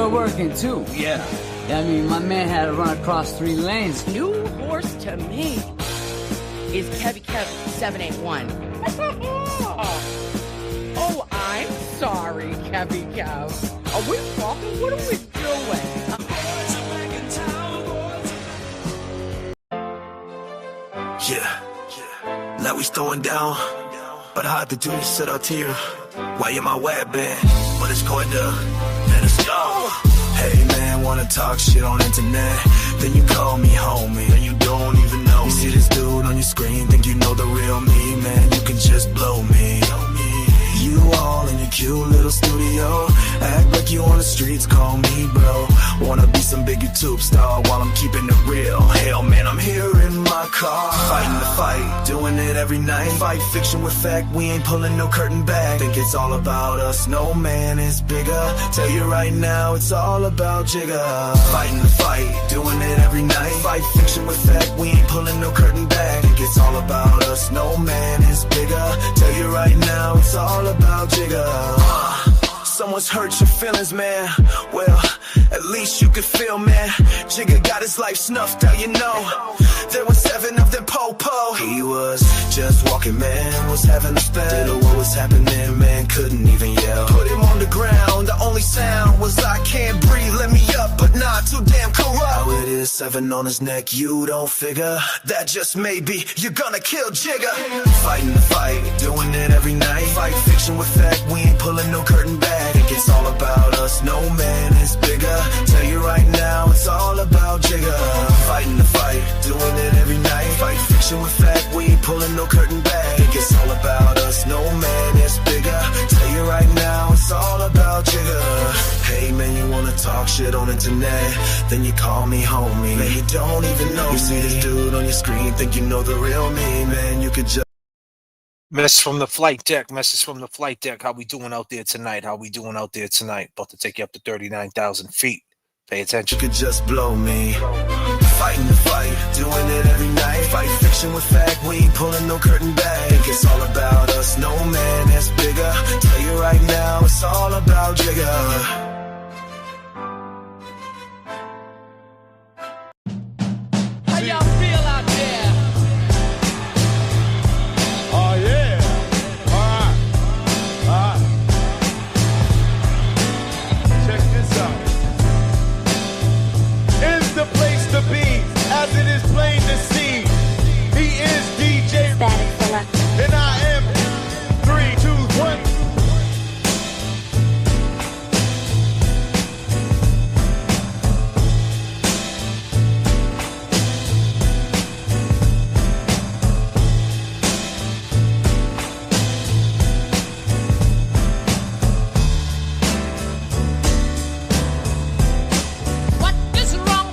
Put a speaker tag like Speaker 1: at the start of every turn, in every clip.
Speaker 1: were working too.
Speaker 2: Yeah.
Speaker 1: I mean, my man had to run across 3 lanes.
Speaker 3: New horse to me is KEV 781. Oh, I'm sorry, KEV. Are we talking? What are we doing?
Speaker 4: Yeah, like we throwing down, but I had to do this set out here. Why am I web band? But it's going to let us go. Hey man, wanna talk shit on internet? Then you call me homie, and you don't even know me. You see this dude on your screen, think you know the real me, man. You can just blow me. You all in your cute little studio, act like you on the streets, call me bro. Wanna be some big YouTube star while I'm keeping it real. Hell man, I'm here in my car, fighting the fight, doing it every night. Fight fiction with fact, we ain't pulling no curtain back. Think it's all about us, no man is bigger. Tell you right now, it's all about Jigger. Fighting the fight, doing it every night. Fight fiction with fact, we ain't pulling no curtain back. Think it's all about us, no man is bigger. Tell you right now, it's all about Jigger. Someone's hurt your feelings, man. Well, at least you could feel, man. Jigger got his life snuffed out, you know. There were 7 of them po-po. He was just walking, man, was having a spell. Didn't know what was happening, man, couldn't even yell. Put him on the ground, the only sound was I can't breathe, let me up, but not too damn corrupt. How it is, 7 on his neck, you don't figure. That just may be, you're gonna kill Jigger. Fighting the fight, doing it every night. Fight fiction with fact, we ain't pulling no curtain back. Think it's all about us, no man is bigger. Tell you right now, it's all about Jigger. Fighting the fight, doing it every night. Fight fiction with fact, we ain't pulling no curtain back. Think it's all about us, no man is bigger. Tell you right now, it's all about Jigger. Hey man, you wanna talk shit on internet? Then you call me homie. Man, you don't even know me. You see this dude on your screen, think you know the real me, man. You could just
Speaker 2: Message from the flight deck. Message from the flight deck. How we doing out there tonight? How we doing out there tonight? About to take you up to 39,000 feet. Pay attention.
Speaker 4: You could just blow me. Fighting the fight, doing it every night. Fight fiction with fact, we ain't pulling no curtain back. Think it's all about us, no man is bigger. Tell you right now, it's all about Jigger.
Speaker 3: How y'all feel out there?
Speaker 5: Oh yeah. Alright. Check this out. Is the place to be, as it is plain to see. He is DJ
Speaker 6: Static Selector.
Speaker 5: and I am 3, 2, 1.
Speaker 3: What is wrong?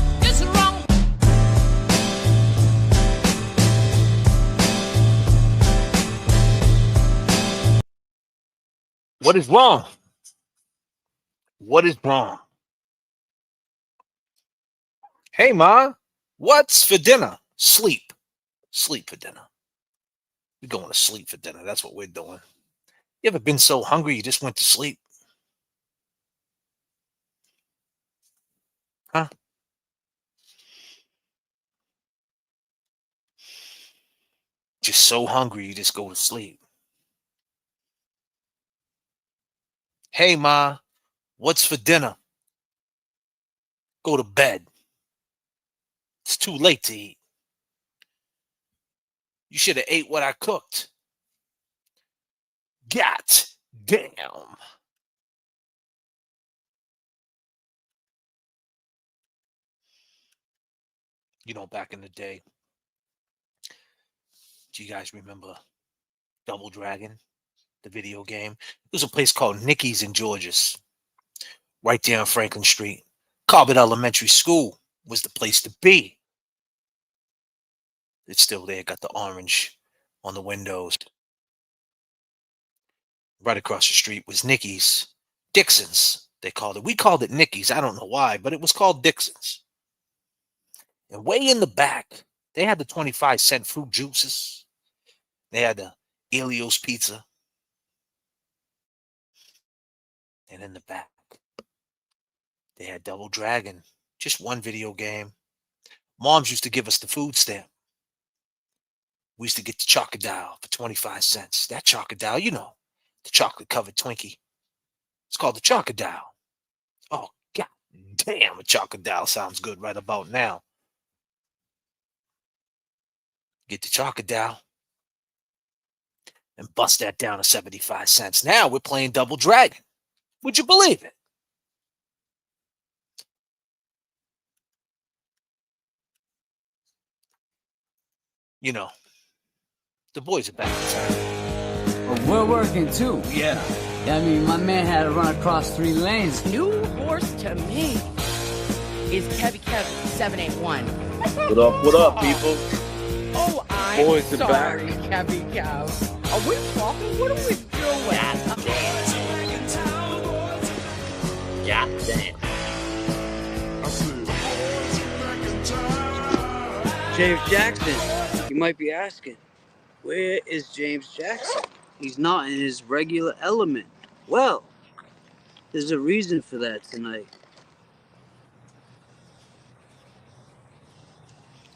Speaker 3: What is wrong?
Speaker 2: What is wrong? What is wrong? Hey, Ma, what's for dinner? Sleep. Sleep for dinner. We're going to sleep for dinner. That's what we're doing. You ever been so hungry you just went to sleep? Huh? Just so hungry you just go to sleep. Hey, Ma, what's for dinner? Go to bed. It's too late to eat. You should have ate what I cooked. God damn. back in the day. Do you guys remember Double Dragon, the video game? There was a place called Nicky's in Georgia's, right there on Franklin Street. Corbett Elementary School was the place to be. It's still there, got the orange on the windows. Right across the street was Nicky's. Dixon's, they called it. We called it Nicky's. I don't know why, but it was called Dixon's. And way in the back, they had the 25-cent fruit juices. They had the Elio's pizza. And in the back, they had Double Dragon. Just one video game. Moms used to give us the food stamp. We used to get the Chocodile for 25 cents. That Chocodile, the chocolate-covered Twinkie. It's called the Chocodile. Oh, god damn, a Chocodile sounds good right about now. Get the Chocodile and bust that down to 75 cents. Now we're playing Double Dragon. Would you believe it? The boys are back in town.
Speaker 1: But we're working too.
Speaker 2: Yeah.
Speaker 1: I mean, my man had to run across 3 lanes.
Speaker 3: New horse to me is KEV 781.
Speaker 6: What up, people?
Speaker 3: Oh, I'm
Speaker 6: Boys are
Speaker 3: sorry, KEV. Are we talking? What are we doing?
Speaker 6: God damn.
Speaker 7: James Jackson, you might be asking, where is James Jackson? He's not in his regular element. Well, there's a reason for that tonight.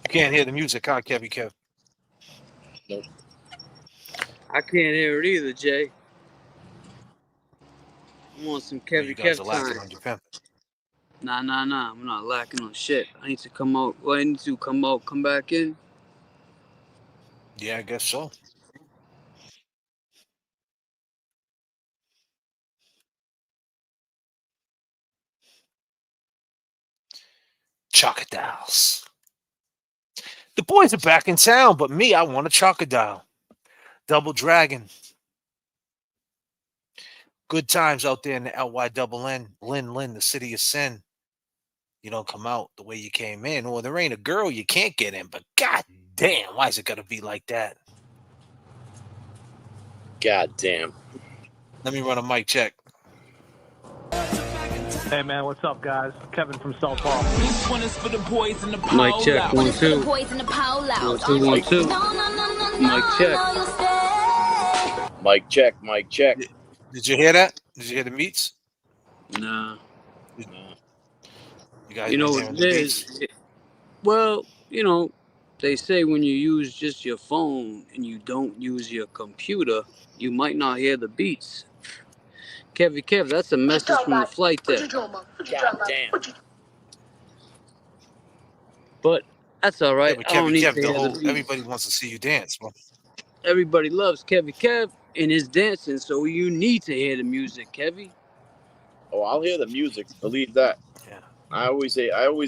Speaker 2: You can't hear the music, huh, Kev?
Speaker 6: Nope.
Speaker 7: I can't hear it either, Jay. I want some
Speaker 2: You guys are
Speaker 7: Kev
Speaker 2: lacking
Speaker 7: time.
Speaker 2: on your pimp.
Speaker 7: Nah. I'm not lacking on shit. I need to come out. Well, I need to come back in.
Speaker 2: Yeah, I guess so. Chocodiles. The boys are back in town, but me, I want a Chocodile. Double Dragon. Good times out there in the LYNN, Lin, the city of sin. You don't come out the way you came in, or there ain't a girl you can't get in, but god damn, why is it gotta be like that?
Speaker 6: God damn.
Speaker 2: Let me run a mic check.
Speaker 8: Hey man, what's up, guys? Kevin from South Park.
Speaker 9: This one is for the boys in the pole.
Speaker 7: Mic check,
Speaker 9: out.
Speaker 7: 1 2.
Speaker 9: Boys in the pole out.
Speaker 7: 1 2 1 2. Mic check.
Speaker 6: Mic check.
Speaker 2: Did you hear that? Did you hear the meats?
Speaker 7: Nah.
Speaker 2: You guys
Speaker 7: You know
Speaker 2: been
Speaker 7: what
Speaker 2: hearing
Speaker 7: it
Speaker 2: the
Speaker 7: is?
Speaker 2: beats?
Speaker 7: Well, they say when you use just your phone and you don't use your computer, you might not hear the beats. Kev, that's a message from the flight deck.
Speaker 6: God damn.
Speaker 7: But that's all
Speaker 2: Yeah,
Speaker 7: right.
Speaker 2: but
Speaker 7: I don't need
Speaker 2: Kev,
Speaker 7: to hear the beats.
Speaker 2: everybody wants to see you dance, bro.
Speaker 7: Everybody loves Kev and his dancing, so you need to hear the music, Kevy.
Speaker 6: Oh, I'll hear the music. Believe that.
Speaker 2: Yeah.
Speaker 6: I always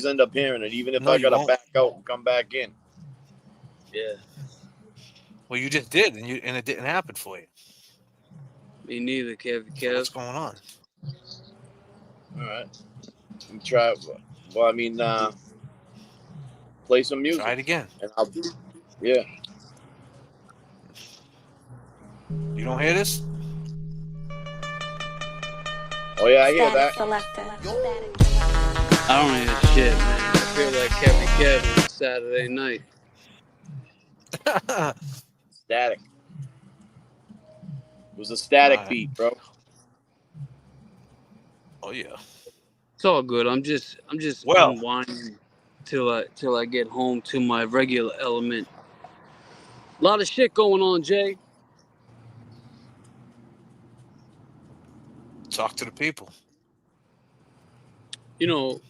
Speaker 6: end up hearing it, even if
Speaker 2: No,
Speaker 6: I
Speaker 2: you
Speaker 6: gotta
Speaker 2: won't.
Speaker 6: back out and come back in.
Speaker 7: Yeah.
Speaker 2: Well, you just did, and it didn't happen for you.
Speaker 7: Me neither,
Speaker 2: So
Speaker 7: Kev.
Speaker 2: what's going on?
Speaker 6: All right. Try. Well, I mean, play some music.
Speaker 2: Try it again.
Speaker 6: And yeah.
Speaker 2: You don't hear this?
Speaker 6: Oh yeah, I hear that.
Speaker 7: I don't hear shit, man. I feel like Kev on Saturday night.
Speaker 6: Static. It was a static
Speaker 2: Alright.
Speaker 6: beat, bro.
Speaker 2: Oh yeah.
Speaker 7: It's all good. I'm just
Speaker 2: Well.
Speaker 7: unwinding till I get home to my regular element. A lot of shit going on, Jay.
Speaker 2: Talk to the people.
Speaker 7: You're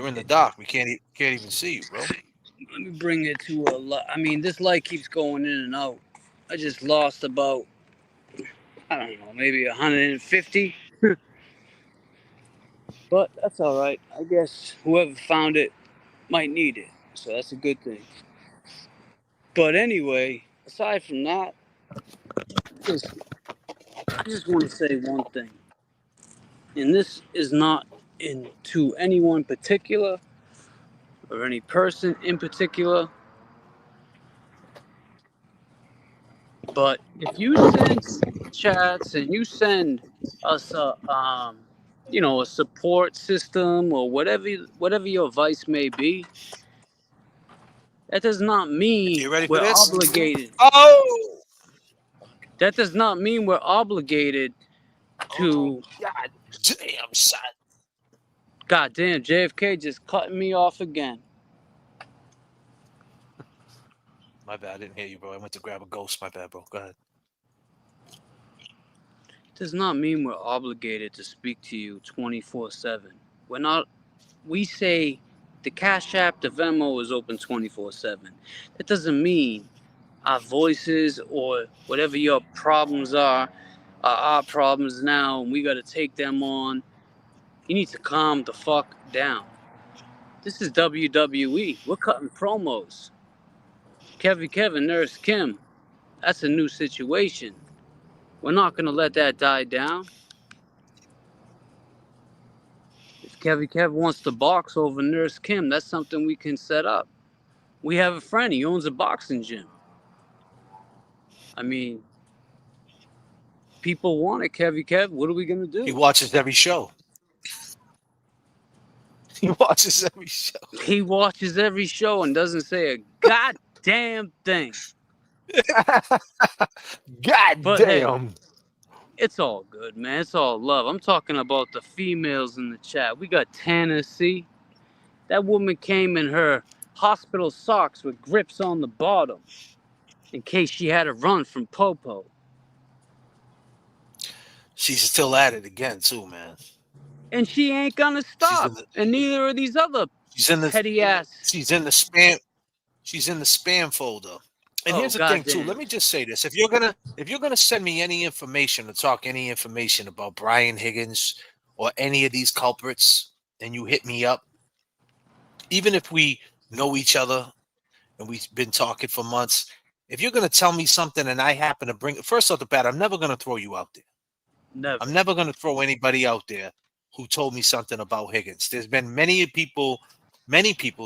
Speaker 2: in the dock. We can't even see you, bro.
Speaker 7: Let me bring it to a lot. I mean, this light keeps going in and out. I just lost about, I don't know, maybe 150. But that's all right. I guess whoever found it might need it. So that's a good thing. But anyway, aside from that, I just want to say one thing. And this is not into anyone particular or any person in particular. But if you send chats and you send us a support system or whatever your vice may be, that does not mean
Speaker 2: You ready for
Speaker 7: we're
Speaker 2: this?
Speaker 7: obligated.
Speaker 2: Oh,
Speaker 7: That does not mean we're obligated to.
Speaker 2: God damn, son.
Speaker 7: Goddamn, J.F.K. just cutting me off again.
Speaker 2: My bad, I didn't hear you, bro. I went to grab a ghost. My bad, bro. Go ahead.
Speaker 7: Does not mean we're obligated to speak to you 24/7. We're not. We say the Cash App, the Venmo is open 24/7. That doesn't mean our voices or whatever your problems are our problems now, and we got to take them on. You need to calm the fuck down. This is WWE. We're cutting promos. Kevin, Nurse Kim. That's a new situation. We're not gonna let that die down. If Kev wants to box over Nurse Kim, that's something we can set up. We have a friend, he owns a boxing gym. I mean, people want it, Kev. What are we gonna do?
Speaker 2: He watches every show. He watches every show.
Speaker 7: He watches every show and doesn't say a goddamn thing.
Speaker 2: God
Speaker 7: But
Speaker 2: damn.
Speaker 7: hey, it's all good, man. It's all love. I'm talking about the females in the chat. We got Tennessee. That woman came in her hospital socks with grips on the bottom in case she had to run from Popo.
Speaker 2: She's still at it again, too, man.
Speaker 7: And she ain't gonna stop. And neither are these other petty ass.
Speaker 2: She's in the spam. She's in the spam folder. And here's the thing, too. Let me just say this: if you're gonna send me any information or talk any information about Brian Higgins or any of these culprits, and you hit me up, even if we know each other and we've been talking for months, if you're gonna tell me something and I happen to bring it, first off the bat, I'm never gonna throw you out there.
Speaker 7: Never.
Speaker 2: I'm never gonna throw anybody out there who told me something about Higgins. There's been many people,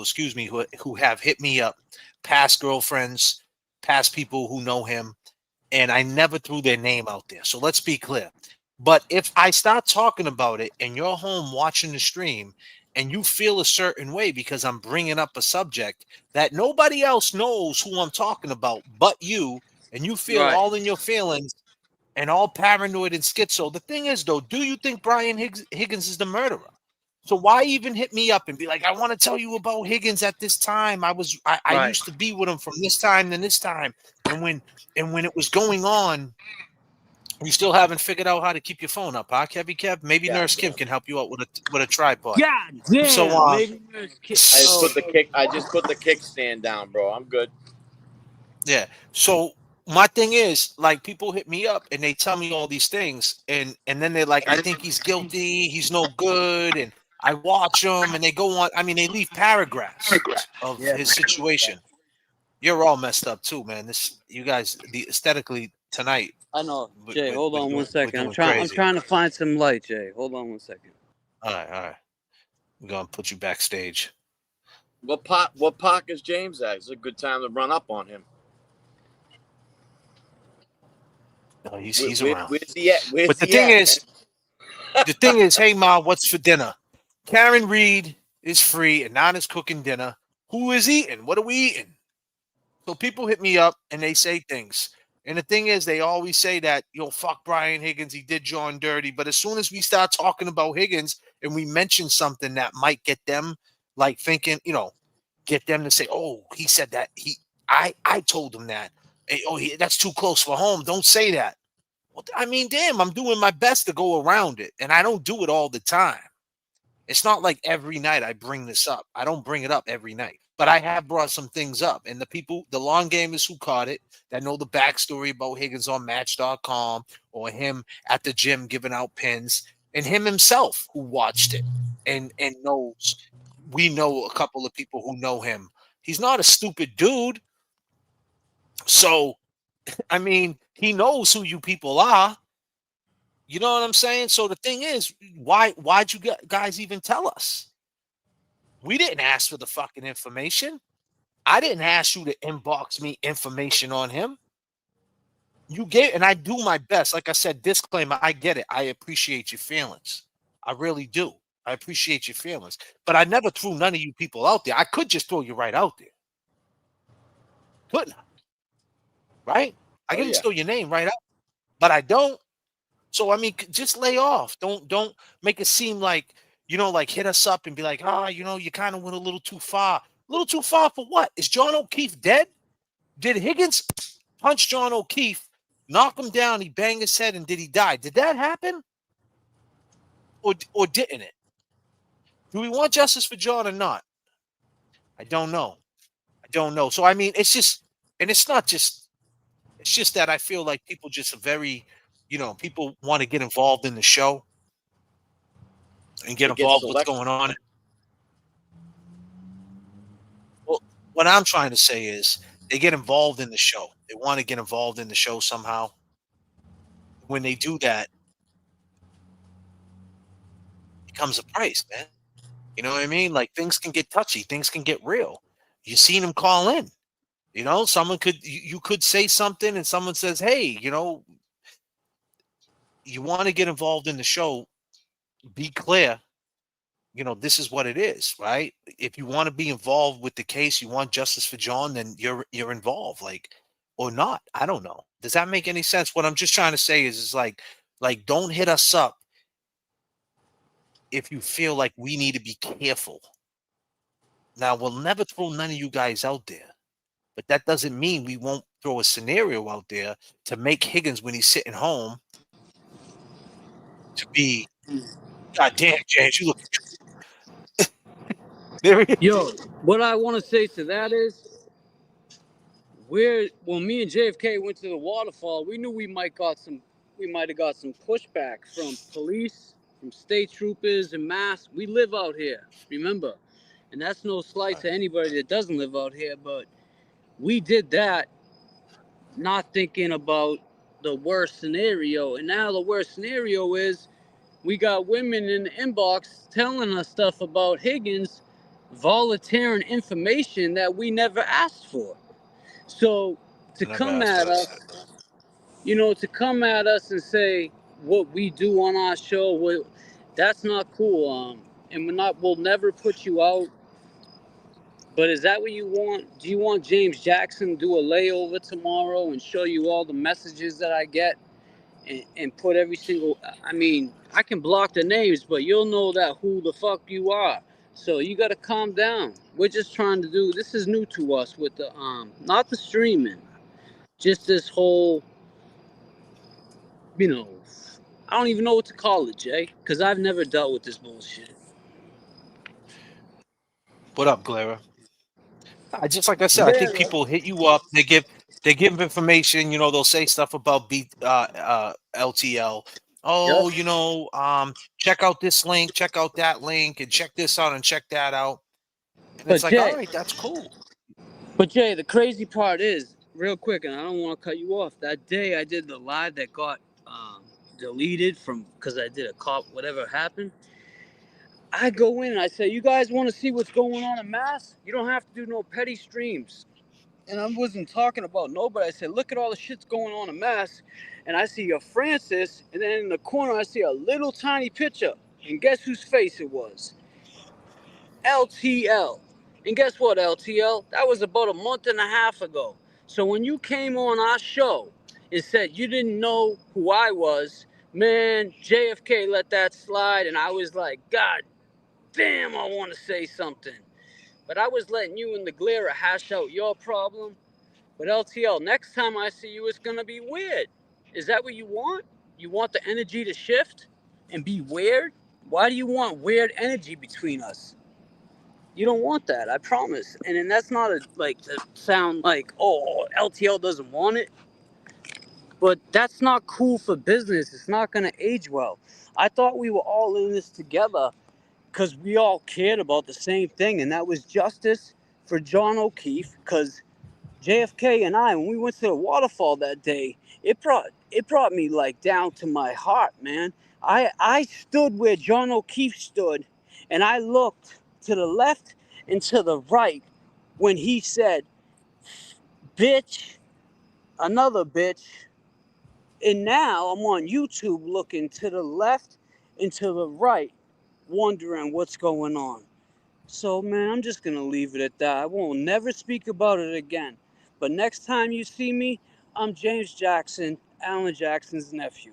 Speaker 2: excuse me, who have hit me up, past girlfriends, past people who know him, and I never threw their name out there. So let's be clear. But if I start talking about it and you're home watching the stream and you feel a certain way because I'm bringing up a subject that nobody else knows who I'm talking about but you, and you feel all in your feelings and all paranoid and schizo, the thing is, though, do you think Brian Higgins is the murderer? So why even hit me up and be like, I want to tell you about Higgins at this time. I used to be with him from this time to this time. And when it was going on, you still haven't figured out how to keep your phone up, huh, Kev? Maybe Nurse Kim can help you out with a tripod.
Speaker 7: God damn.
Speaker 2: So
Speaker 7: maybe Nurse Kim.
Speaker 6: I just put the kickstand down, bro. I'm good.
Speaker 2: Yeah. So my thing is, like, people hit me up and they tell me all these things, and then they're like, I think he's guilty, he's no good, and I watch them, and they go on. I mean, they leave paragraphs of his situation. You're all messed up too, man. You guys, aesthetically tonight.
Speaker 7: I know, Jay. Hold on 1 second. I'm trying to find some light, Jay. Hold on 1 second.
Speaker 2: All right. We're gonna put you backstage.
Speaker 6: What park is James at? It's a good time to run up on him.
Speaker 2: No, he's around.
Speaker 6: Where's he at?
Speaker 2: But the thing is, hey Ma, what's for dinner? Karenread is free and Nana's cooking dinner. Who is eating? What are we eating? So people hit me up and they say things. And the thing is, they always say that, fuck Brian Higgins, he did John dirty. But as soon as we start talking about Higgins and we mention something that might get them like thinking, get them to say, oh, he said that. I told him that. Hey, that's too close for home. Don't say that. Well, I mean, damn, I'm doing my best to go around it. And I don't do it all the time. It's not like every night I bring this up. I don't bring it up every night. But I have brought some things up. And the long gamers who caught it, that know the backstory about Higgins on Match.com, or him at the gym giving out pins, and him himself who watched it and knows we know a couple of people who know him. He's not a stupid dude. So, I mean, he knows who you people are. You know what I'm saying? So the thing is, why'd you guys even tell us? We didn't ask for the fucking information. I didn't ask you to inbox me information on him. You gave, and I do my best. Like I said, disclaimer, I get it. I appreciate your feelings. I really do. I appreciate your feelings. But I never threw none of you people out there. I could just throw you right out there. Couldn't I? Right? I can just throw your name right out. But I don't. So I mean, just lay off. Don't make it seem like, like hit us up and be like, you kind of went a little too far. A little too far for what? Is John O'Keefe dead? Did Higgins punch John O'Keefe, knock him down, he banged his head, and did he die? Did that happen? Or didn't it? Do we want justice for John or not? I don't know. So I mean, it's just, and it's not just, it's just that I feel like people just are very, people want to get involved in the show and get involved with what's going on. Well, what I'm trying to say is they get involved in the show. They want to get involved in the show somehow. When they do that, it comes a price, man. You know what I mean? Like, things can get touchy. Things can get real. You seen him call in. Someone you could say something and someone says, hey, you want to get involved in the show, be clear. This is what it is, right? If you want to be involved with the case, you want justice for John, then you're involved, or not. I don't know. Does that make any sense? What I'm just trying to say is like don't hit us up if you feel like we need to be careful. Now, we'll never throw none of you guys out there, but that doesn't mean we won't throw a scenario out there to make Higgins, when he's sitting home, to be, God damn, James, you look.
Speaker 7: Yo, what I want to say to that is, when me and J.F.K. went to the waterfall, we knew we might have got some pushback from police, from state troopers and mass. We live out here, remember, and that's no slight to anybody that doesn't live out here. But we did that, not thinking about the worst scenario. And now the worst scenario is we got women in the inbox telling us stuff about Higgins, volunteering information that we never asked for. So to come at us and say what we do on our show, that's not cool. And we'll never put you out. But is that what you want? Do you want James Jackson to do a layover tomorrow and show you all the messages that I get and put every single, I mean, I can block the names, but you'll know that who the fuck you are. So you got to calm down. We're just trying to do, this is new to us with the, not the streaming, just this whole, I don't even know what to call it, Jay, because I've never dealt with this bullshit.
Speaker 2: What up, Glera? Just like I said, I think people hit you up. They give information. They'll say stuff about LTL. Oh, check out this link, check out that link, and check this out and check that out. And it's like, all right, that's cool.
Speaker 7: But Jay, the crazy part is, real quick, and I don't want to cut you off. That day I did the live that got deleted because I did a cop, whatever happened. I go in and I say, you guys want to see what's going on in Mass? You don't have to do no petty streams. And I wasn't talking about nobody. I said, look at all the shit's going on in Mass. And I see a Francis, and then in the corner I see a little tiny picture. And guess whose face it was? LTL. And guess what, LTL? That was about a month and a half ago. So when you came on our show and said you didn't know who I was, man, JFK let that slide. And I was like, God damn, I want to say something. But I was letting you and the Glera hash out your problem. But LTL, next time I see you, it's going to be weird. Is that what you want? You want the energy to shift and be weird? Why do you want weird energy between us? You don't want that, I promise. And then that's not to sound like, oh, LTL doesn't want it. But that's not cool for business. It's not going to age well. I thought we were all in this together. because we all cared about the same thing, and that was justice for John O'Keefe. Because J.F.K. and I, when we went to the waterfall that day, it brought me like down to my heart, man. I stood where John O'Keefe stood, and I looked to the left and to the right when he said, "Bitch, another bitch." And now I'm on YouTube looking to the left and to the right, wondering what's going on. So, man, I'm just going to leave it at that. I won't never speak about it again. But next time you see me, I'm James Jackson, Alan Jackson's nephew.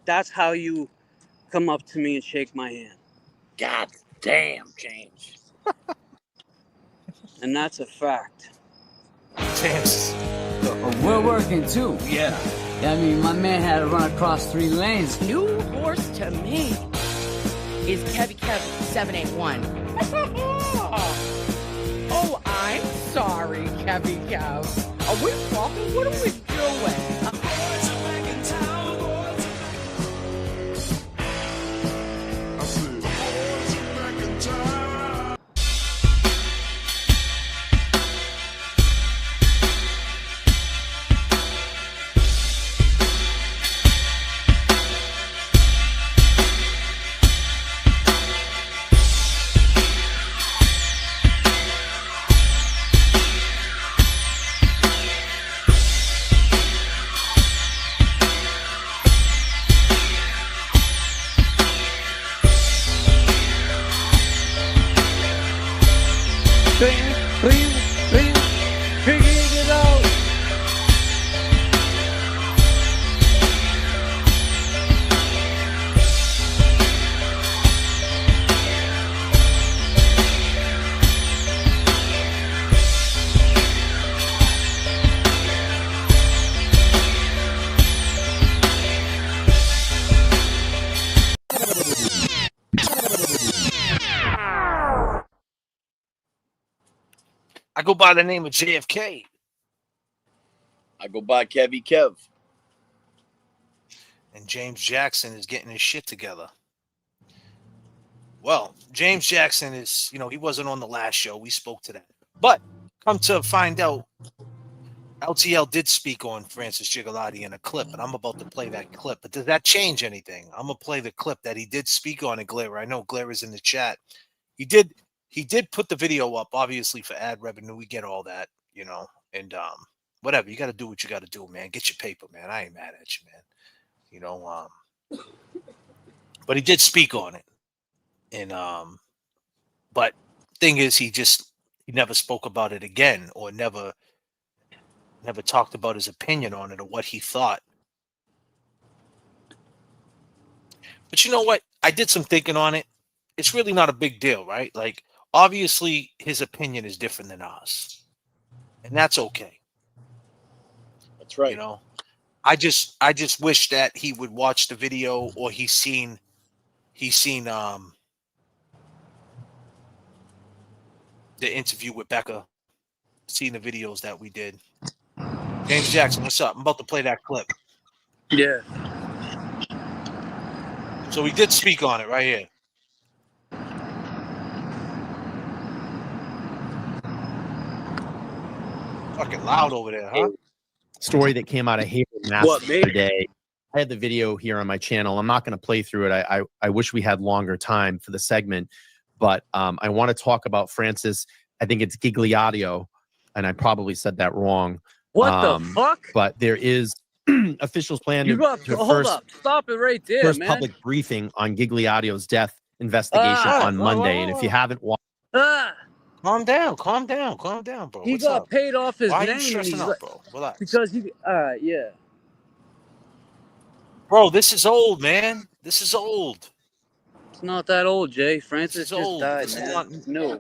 Speaker 7: That's how you come up to me and shake my hand.
Speaker 6: God damn, James.
Speaker 7: And that's a fact.
Speaker 2: James.
Speaker 1: We're working too.
Speaker 2: Yeah.
Speaker 1: I mean, my man had to run across 3 lanes.
Speaker 3: New horse to me is KEVY 781. Oh, I'm sorry, KEVY. Are we fucking? What are we doing?
Speaker 2: I go by the name of J.F.K.
Speaker 6: I go by KEV.
Speaker 2: And James Jackson is getting his shit together. Well, James Jackson is, he wasn't on the last show. We spoke to that. But come to find out, LTL did speak on Francis Gigliotti in a clip, and I'm about to play that clip. But does that change anything? I'm going to play the clip that he did speak on in Glare. I know Glare is in the chat. He did put the video up, obviously, for ad revenue. We get all that, and whatever. You got to do what you got to do, man. Get your paper, man. I ain't mad at you, man. But he did speak on it. And but thing is, he never spoke about it again, or never talked about his opinion on it or what he thought. But you know what? I did some thinking on it. It's really not a big deal, right? Like, obviously, his opinion is different than ours, and that's okay.
Speaker 6: That's right.
Speaker 2: I just wish that he would watch the video, or he's seen the interview with Becca, seen the videos that we did. James Jackson, what's up? I'm about to play that clip.
Speaker 7: Yeah.
Speaker 2: So he did speak on it right here. Fucking loud over there, huh?
Speaker 10: Story that came out of Haven today. I had the video here on my channel. I'm not going to play through it. I wish we had longer time for the segment, but I want to talk about Francis. I think it's Gigliotti, and I probably said that wrong.
Speaker 7: What the fuck?
Speaker 10: But there is officials plan
Speaker 7: to hold up. Stop it right there,
Speaker 10: first
Speaker 7: man.
Speaker 10: public briefing on Gigliotti's death investigation on Monday. And if you haven't watched...
Speaker 2: Calm down, bro.
Speaker 7: He got paid off his
Speaker 2: Why
Speaker 7: name.
Speaker 2: Are you stressing out, bro? Relax.
Speaker 7: Because yeah.
Speaker 2: Bro, this is old, man. This is old.
Speaker 7: It's not that old, Jay. Francis just
Speaker 2: old.
Speaker 7: died,
Speaker 2: This
Speaker 7: man. No.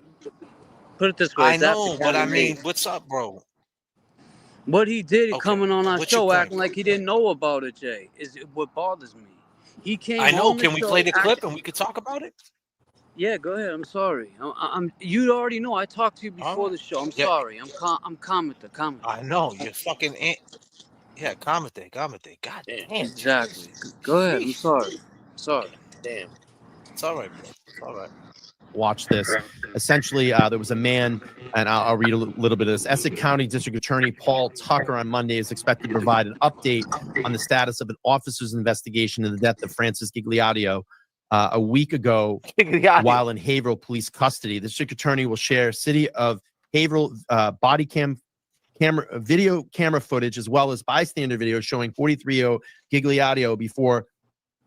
Speaker 7: Put it this way.
Speaker 2: I know, but I mean, what's up, bro?
Speaker 7: What he did coming on our
Speaker 2: What's
Speaker 7: show
Speaker 2: your
Speaker 7: acting like he didn't know about it, Jay, is what bothers me. He came
Speaker 2: I know.
Speaker 7: on the
Speaker 2: Can we
Speaker 7: show
Speaker 2: play the clip and we could talk about it?
Speaker 7: Yeah, go ahead. I'm sorry. You already know. I talked to you before the show. I'm sorry. I'm commenting.
Speaker 2: I know. You're fucking... Yeah, commenting. God damn.
Speaker 7: Exactly. Go ahead. I'm sorry.
Speaker 6: Damn.
Speaker 2: It's all right, bro. It's all right.
Speaker 10: Watch this. Essentially, there was a man, and I'll read a little bit of this. Essex County District Attorney Paul Tucker on Monday is expected to provide an update on the status of an officer's investigation into the death of Francis Gigliotti a week ago while in Haverhill police custody. The district attorney will share city of Haverhill body video camera footage as well as bystander video showing 43-year-old Gigliotti before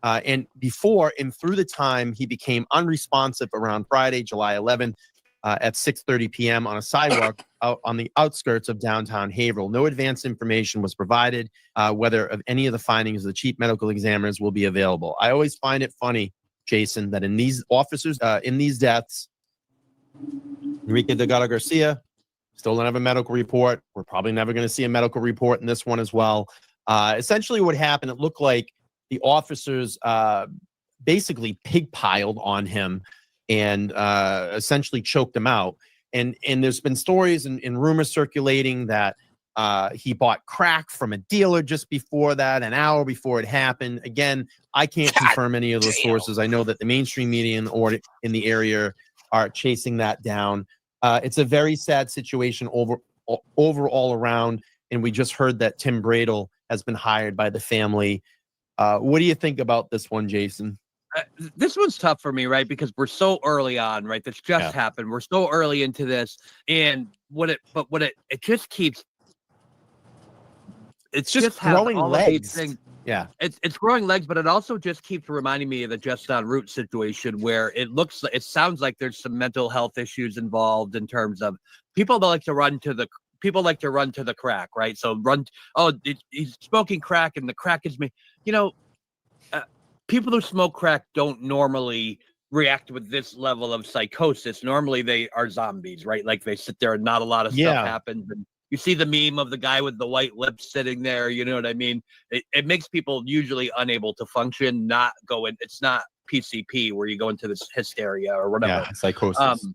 Speaker 10: and through the time he became unresponsive around Friday, July 11th at 6:30 p.m. on a sidewalk out on the outskirts of downtown Haverhill. No advance information was provided whether of any of the findings of the chief medical examiners will be available. I always find it funny, Jason, that in these officers, in these deaths, Enrique Delgado Garcia still don't have a medical report. We're probably never going to see a medical report in this one as well. Essentially what happened, it looked like the officers basically pig-piled on him and essentially choked him out. And there's been stories and rumors circulating that he bought crack from a dealer just before that, an hour before it happened. Again, I can't confirm any of those sources. I know that the mainstream media in the area are chasing that down. It's a very sad situation overall around, and we just heard that Tim Bradle has been hired by the family. What do you think about this one, Jason?
Speaker 3: This one's tough for me, right? Because we're so early on, right? This just happened. We're so early into this, and it just keeps. It's just growing legs. Yeah, it's growing legs, but it also just keeps reminding me of the Just en Route situation, where it sounds like there's some mental health issues involved in terms of people that like to run to the crack, right? So he's smoking crack, and the crack is me. People who smoke crack don't normally react with this level of psychosis. Normally they are zombies, right? Like they sit there and not a lot of stuff happens. And you see the meme of the guy with the white lips sitting there, you know what I mean? It makes people usually unable to function, it's not PCP where you go into this hysteria or whatever.
Speaker 10: Yeah, psychosis.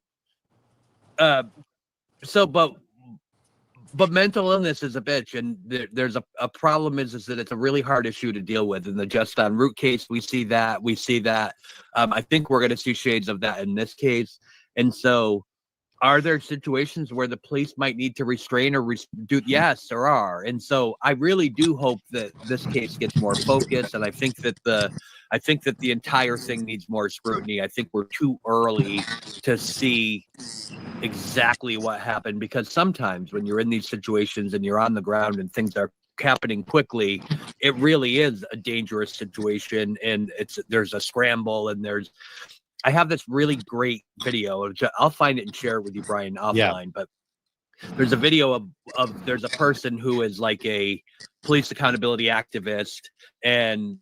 Speaker 3: But mental illness is a bitch, and there's a problem is that it's a really hard issue to deal with. In the Just en Route case, we see that. I think we're going to see shades of that in this case. And so, are there situations where the police might need to restrain or do? Yes, there are. And so, I really do hope that this case gets more focused. And I think that the entire thing needs more scrutiny. I think we're too early to see exactly what happened, because sometimes when you're in these situations and you're on the ground and things are happening quickly, it really is a dangerous situation, and there's a scramble, and I have this really great video. I'll find it and share it with you, Brian, offline. But there's a video of there's a person who is like a police accountability activist and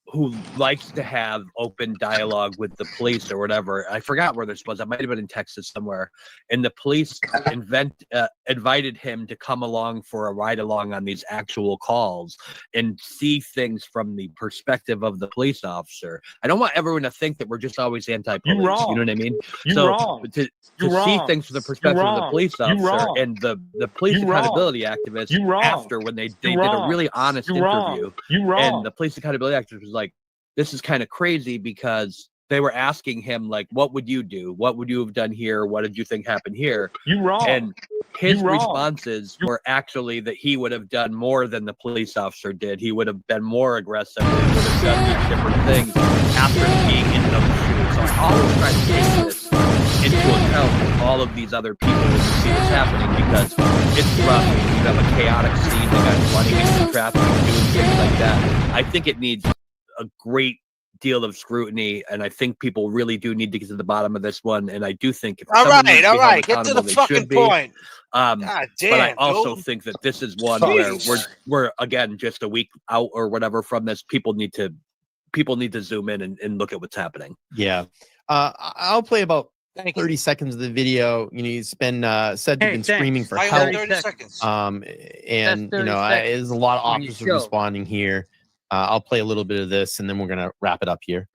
Speaker 3: who likes to have open dialogue with the police or whatever. I forgot where this was. I might have been in Texas somewhere. And the police invited him to come along for a ride along on these actual calls and see things from the perspective of the police officer. I don't want everyone to think that we're just always anti-police. You know what I mean? To see things from the perspective of the police officer and the police accountability activist after, when they did a really honest interview, and the police accountability activist was like, this is kind of crazy, because they were asking him, like, what would you do? What would you have done here? What did you think happened here? And his responses were actually that he would have done more than the police officer did. He would have been more aggressive. He would have done these different things after being in those shoes. So I always try to take this into account with all of these other people who see this happening, because it's rough. You have a chaotic scene, the guys running into traffic, doing things like that. I think it needs a great deal of scrutiny, and I think people really do need to get to the bottom of this one. And I do think if
Speaker 2: all right, get to the fucking point.
Speaker 3: God damn, but I also think that this is one where we're again just a week out or whatever from this. People need to zoom in and look at what's happening.
Speaker 10: Yeah, I'll play about 30 seconds of the video. He's been said you've been screaming for help.
Speaker 2: 30 seconds.
Speaker 10: And there's a lot of officers responding here. I'll play a little bit of this, and then we're gonna wrap it up here.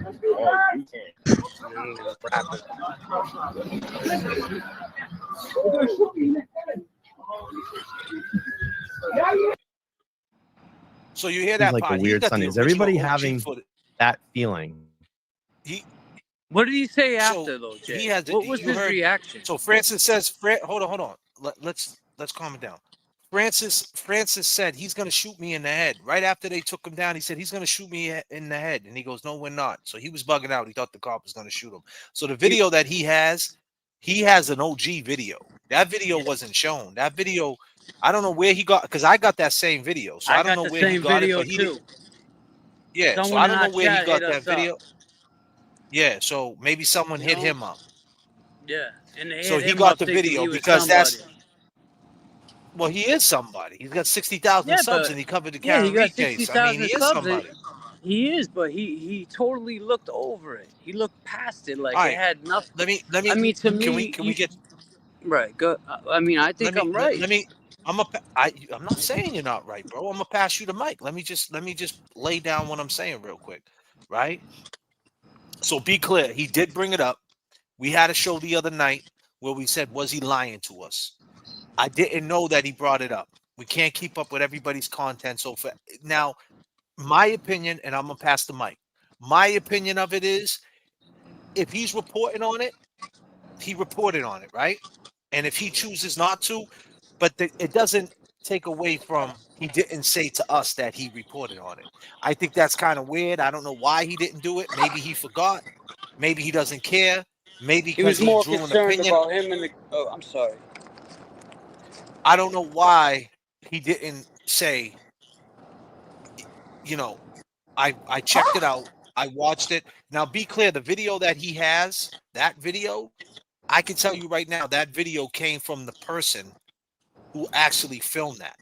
Speaker 2: So you hear that?
Speaker 10: Like a weird Sunday. Is everybody having that feeling?
Speaker 7: What did he say
Speaker 2: So
Speaker 7: after though, Jay?
Speaker 2: he has.
Speaker 7: What was
Speaker 2: You
Speaker 7: his
Speaker 2: heard.
Speaker 7: reaction?
Speaker 2: So Francis says, hold on. Let's calm it down. Francis said he's gonna shoot me in the head. Right after they took him down, he said he's gonna shoot me in the head, and he goes, "No, we're not." So he was bugging out. He thought the cop was gonna shoot him. So the video that he has an OG video. That video wasn't shown. That video, I don't know where he got, because I got that same video. So I don't
Speaker 7: got
Speaker 2: know
Speaker 7: the
Speaker 2: where he
Speaker 7: same
Speaker 2: got it,
Speaker 7: video
Speaker 2: but he
Speaker 7: too.
Speaker 2: yeah. So
Speaker 7: Someone
Speaker 2: I
Speaker 7: in
Speaker 2: don't
Speaker 7: our
Speaker 2: know where he
Speaker 7: chat
Speaker 2: got
Speaker 7: hit
Speaker 2: that
Speaker 7: us
Speaker 2: video.
Speaker 7: up.
Speaker 2: Yeah. So maybe someone hit him up.
Speaker 7: Yeah, and they
Speaker 2: So
Speaker 7: hit
Speaker 2: he
Speaker 7: him
Speaker 2: got
Speaker 7: up
Speaker 2: the
Speaker 7: thinking
Speaker 2: video
Speaker 7: he was
Speaker 2: because
Speaker 7: somebody.
Speaker 2: well, he is somebody. He's got 60,000
Speaker 7: Yeah,
Speaker 2: subs,
Speaker 7: but
Speaker 2: and he covered the
Speaker 7: yeah, he got
Speaker 2: Karenread case. I mean,
Speaker 7: 60,000
Speaker 2: he is
Speaker 7: subs.
Speaker 2: somebody.
Speaker 7: He is, but he totally looked over it. He looked past it like
Speaker 2: All
Speaker 7: it
Speaker 2: right.
Speaker 7: had nothing.
Speaker 2: Let me.
Speaker 7: I mean, to
Speaker 2: Can
Speaker 7: me,
Speaker 2: we get?
Speaker 7: right? Go. I mean, I think I'm right.
Speaker 2: Let me. I'm not saying you're not right, bro. I'm gonna pass you the mic. Let me just lay down what I'm saying real quick, right? So be clear. He did bring it up. We had a show the other night where we said, was he lying to us? I didn't know that he brought it up. We can't keep up with everybody's content. So for now, my opinion, and I'm gonna pass the mic. My opinion of it is, if he's reporting on it, he reported on it, right? And if he chooses not to, but it doesn't take away from he didn't say to us that he reported on it. I think that's kind of weird. I don't know why he didn't do it. Maybe he forgot. Maybe he doesn't care. Maybe
Speaker 7: He
Speaker 2: because
Speaker 7: was
Speaker 2: he
Speaker 7: more
Speaker 2: drew an
Speaker 7: concerned
Speaker 2: opinion.
Speaker 7: about him and the. Oh, I'm sorry.
Speaker 2: I don't know why he didn't say, you know, I checked it out. I watched it. Now, be clear, the video that he has, that video, I can tell you right now, that video came from the person who actually filmed that.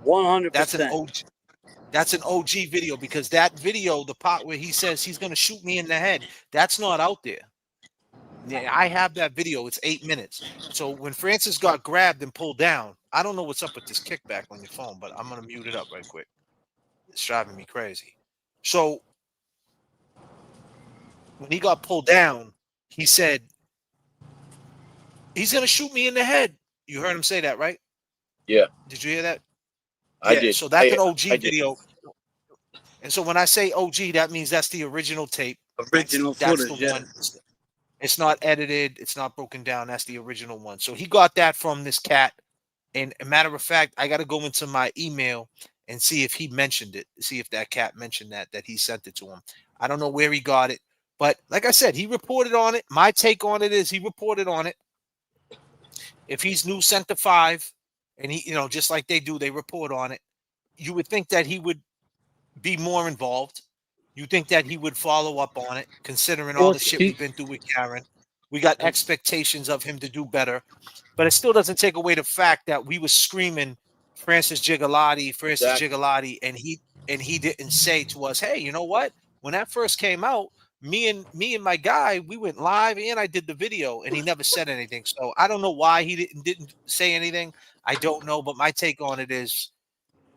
Speaker 7: 100%.
Speaker 2: That's an OG video, because that video, the part where he says he's going to shoot me in the head, that's not out there. Yeah, I have that video. It's 8 minutes. So when Francis got grabbed and pulled down, I don't know what's up with this kickback on your phone, but I'm going to mute it up right quick. It's driving me crazy. So when he got pulled down, he said, he's going to shoot me in the head. You heard him say that, right?
Speaker 6: Yeah.
Speaker 2: Did you hear that?
Speaker 6: I did.
Speaker 2: So that's an OG video. And so when I say OG, that means that's the original tape.
Speaker 7: Original footage,
Speaker 2: that's the one. It's not edited. It's not broken down. That's the original one. So he got that from this cat. And a matter of fact, I got to go into my email and see if he mentioned it. See if that cat mentioned that he sent it to him. I don't know where he got it. But like I said, he reported on it. My take on it is he reported on it. If he's new Center 5 and he, just like they do, they report on it, you would think that he would be more involved. You think that he would follow up on it, considering all the shit we've been through with Karen. We got expectations of him to do better, but it still doesn't take away the fact that we were screaming Gigliotti, and he didn't say to us, "Hey, you know what? When that first came out, me and my guy, we went live and I did the video," and he never said anything. So I don't know why he didn't say anything. I don't know, but my take on it is,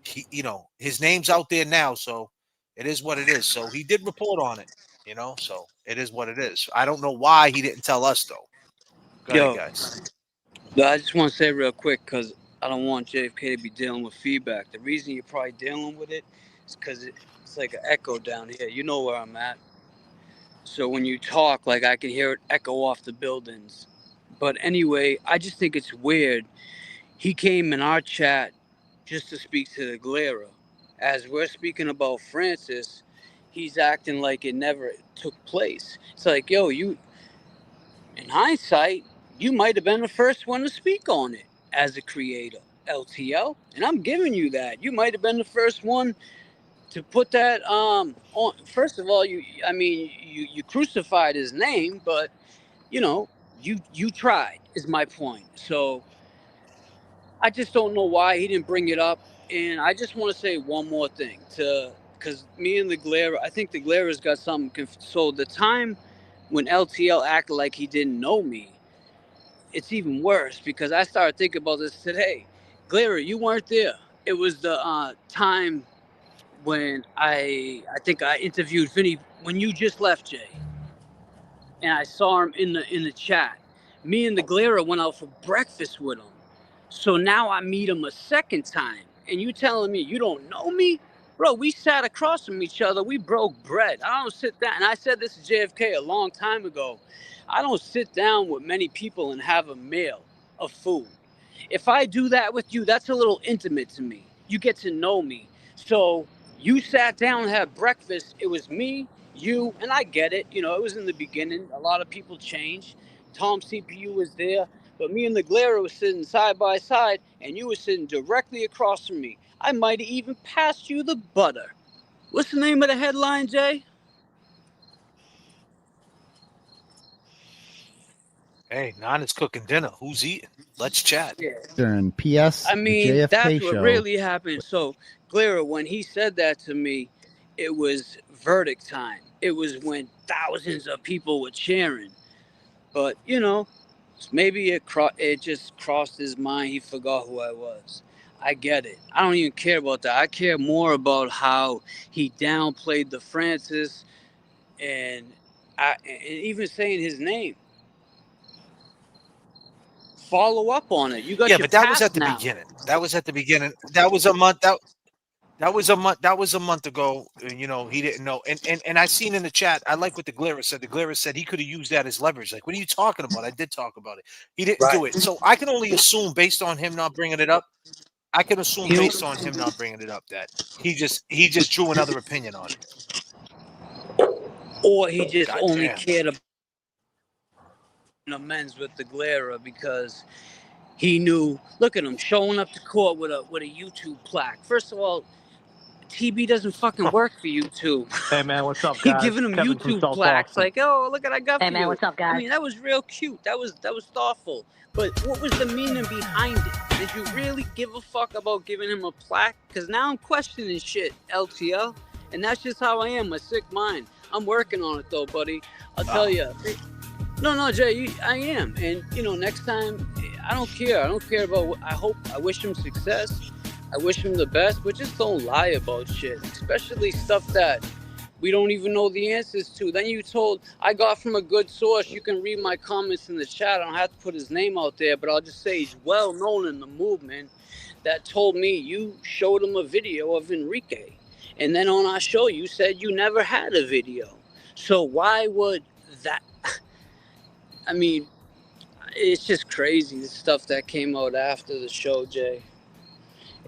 Speaker 2: his name's out there now, so it is what it is. So he did report on it, so it is what it is. I don't know why he didn't tell us, though. Go ahead, guys.
Speaker 7: I just want to say real quick, because I don't want J.F.K. to be dealing with feedback. The reason you're probably dealing with it is because it's like an echo down here. You know where I'm at. So when you talk, like, I can hear it echo off the buildings. But anyway, I just think it's weird. He came in our chat just to speak to the Glera. As we're speaking about Francis, he's acting like it never took place. It's like, yo, you, in hindsight, you might have been the first one to speak on it as a creator, LTL. And I'm giving you that. You might have been the first one to put that on. First of all, you crucified his name, but you tried, is my point. So I just don't know why he didn't bring it up. And I just want to say one more thing, because me and the Glera, I think the Glera's got something. So the time when LTL acted like he didn't know me, it's even worse, because I started thinking about this today. Glera, you weren't there. It was the time when I think I interviewed Vinny when you just left, Jay, and I saw him in the chat. Me and the Glera went out for breakfast with him. So now I meet him a second time, and you telling me you don't know me? Bro, we sat across from each other. We broke bread. I don't sit down. And I said this to J.F.K. a long time ago. I don't sit down with many people and have a meal of food. If I do that with you, that's a little intimate to me. You get to know me. So you sat down and had breakfast. It was me, you, and I get it. You know, it was in the beginning. A lot of people changed. Tom CPU was there. But me and the Glera was sitting side by side, and you were sitting directly across from me. I might have even passed you the butter. What's the name of the headline, Jay?
Speaker 2: Hey, Nana's cooking dinner. Who's eating? Let's chat.
Speaker 7: Yeah.
Speaker 11: And P.S.
Speaker 7: I
Speaker 11: the
Speaker 7: mean,
Speaker 11: JFK
Speaker 7: that's what
Speaker 11: show.
Speaker 7: really happened. So, Glera, when he said that to me, it was verdict time. It was when thousands of people were cheering. But, you know, maybe it just crossed his mind. He forgot who I was. I get it. I don't even care about that. I care more about how he downplayed the Francis and even saying his name. Follow up on it. You got your
Speaker 2: but that was
Speaker 7: pass
Speaker 2: at the
Speaker 7: now.
Speaker 2: beginning. That was at the beginning. That was a month. That was a month. That was a month ago. You know, he didn't know. And I seen in the chat. I like what the Glera said. The Glera said he could have used that as leverage. Like, what are you talking about? I did talk about it. He didn't do it. So I can only assume, based on him not bringing it up, I can assume based on him not bringing it up that he just drew another opinion on it.
Speaker 7: Or he just
Speaker 2: God
Speaker 7: only
Speaker 2: damn.
Speaker 7: cared about amends with the Glera because he knew. Look at him showing up to court with a YouTube plaque. First of all, TB doesn't fucking work for YouTube.
Speaker 8: Hey man, what's up,
Speaker 7: He
Speaker 8: guys?
Speaker 7: giving him
Speaker 8: Kevin from
Speaker 7: YouTube
Speaker 8: South
Speaker 7: plaques
Speaker 8: Boston.
Speaker 7: like, oh, look what I got for you.
Speaker 12: Hey man, what's up, guys?
Speaker 7: I mean, that was real cute. That was thoughtful. But what was the meaning behind it? Did you really give a fuck about giving him a plaque? Because now I'm questioning shit, LTL. And that's just how I am, a sick mind. I'm working on it though, buddy. I'll tell you. No, Jay, I am. And, you know, next time, I don't care. I don't care about I wish him success. I wish him the best, but just don't lie about shit, especially stuff that we don't even know the answers to. Then you told, I got from a good source. You can read my comments in the chat. I don't have to put his name out there, but I'll just say he's well known in the movement that told me you showed him a video of Enrique. And then on our show, you said you never had a video. So why would that? I mean, it's just crazy, the stuff that came out after the show, Jay.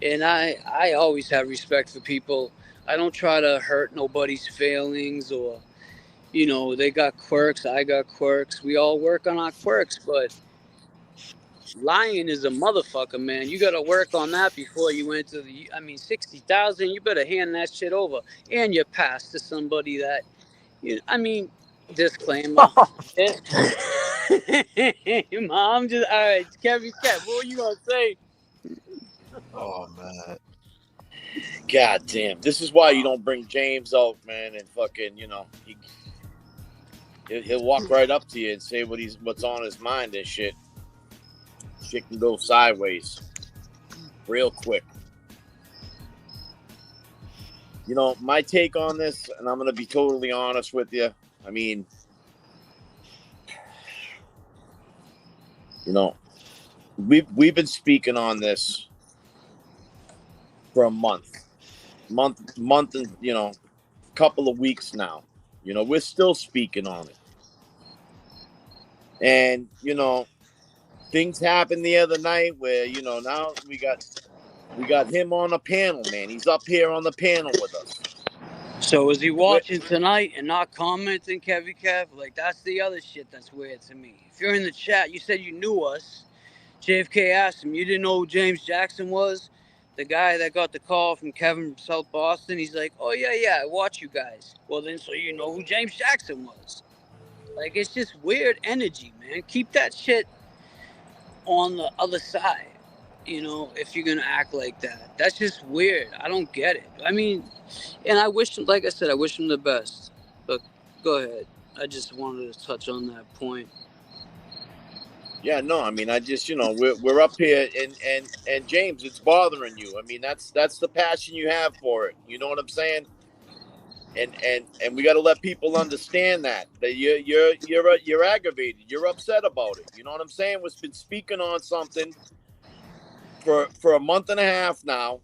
Speaker 7: And I always have respect for people. I don't try to hurt nobody's feelings or, you know, they got quirks, I got quirks. We all work on our quirks, but lying is a motherfucker, man. You got to work on that before you enter 60,000, you better hand that shit over. And you pass to somebody that, disclaimer. Mom, all right, Kevin, what were you going to say?
Speaker 2: Oh man.
Speaker 6: God damn. This is why you don't bring James out, man, and fucking, you know, he'll walk right up to you and say what's on his mind and shit. Shit can go sideways real quick. You know, my take on this, and I'm gonna be totally honest with you. I mean, you know, we've been speaking on this for a month and, you know, couple of weeks now. You know, we're still speaking on it. And, you know, things happened the other night where, you know, now we got him on a panel, man. He's up here on the panel with us.
Speaker 7: So is he watching tonight and not commenting, KEV? Like, that's the other shit that's weird to me. If you're in the chat, you said you knew us. J.F.K. asked him, you didn't know who James Jackson was? The guy that got the call from Kevin from South Boston, he's like, oh, yeah, I watch you guys. Well, then, so you know who James Jackson was. Like, it's just weird energy, man. Keep that shit on the other side, you know, if you're going to act like that. That's just weird. I don't get it. I mean, and I wish him, like I said, I wish him the best. But go ahead. I just wanted to touch on that point.
Speaker 6: Yeah, no, I mean, I just, you know, we're up here and James, it's bothering you. I mean, that's the passion you have for it. You know what I'm saying? And we got to let people understand that you're aggravated. You're upset about it. You know what I'm saying? We've been speaking on something for a month and a half now,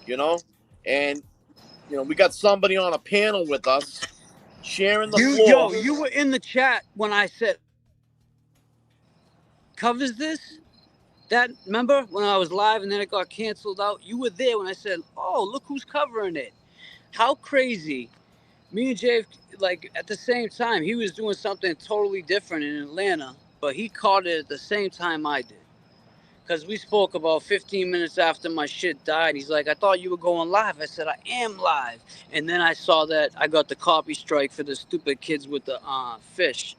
Speaker 6: you know, and You know, we got somebody on a panel with us, sharing the floor.
Speaker 7: Yo, you were in the chat when I said, covers this? That, remember when I was live and then it got canceled out? You were there when I said, oh, look who's covering it. How crazy. Me and J.F.K, like, at the same time, he was doing something totally different in Atlanta, but he caught it at the same time I did. Because we spoke about 15 minutes after my shit died. He's like, I thought you were going live. I said, I am live. And then I saw that I got the copy strike for the stupid kids with the fish.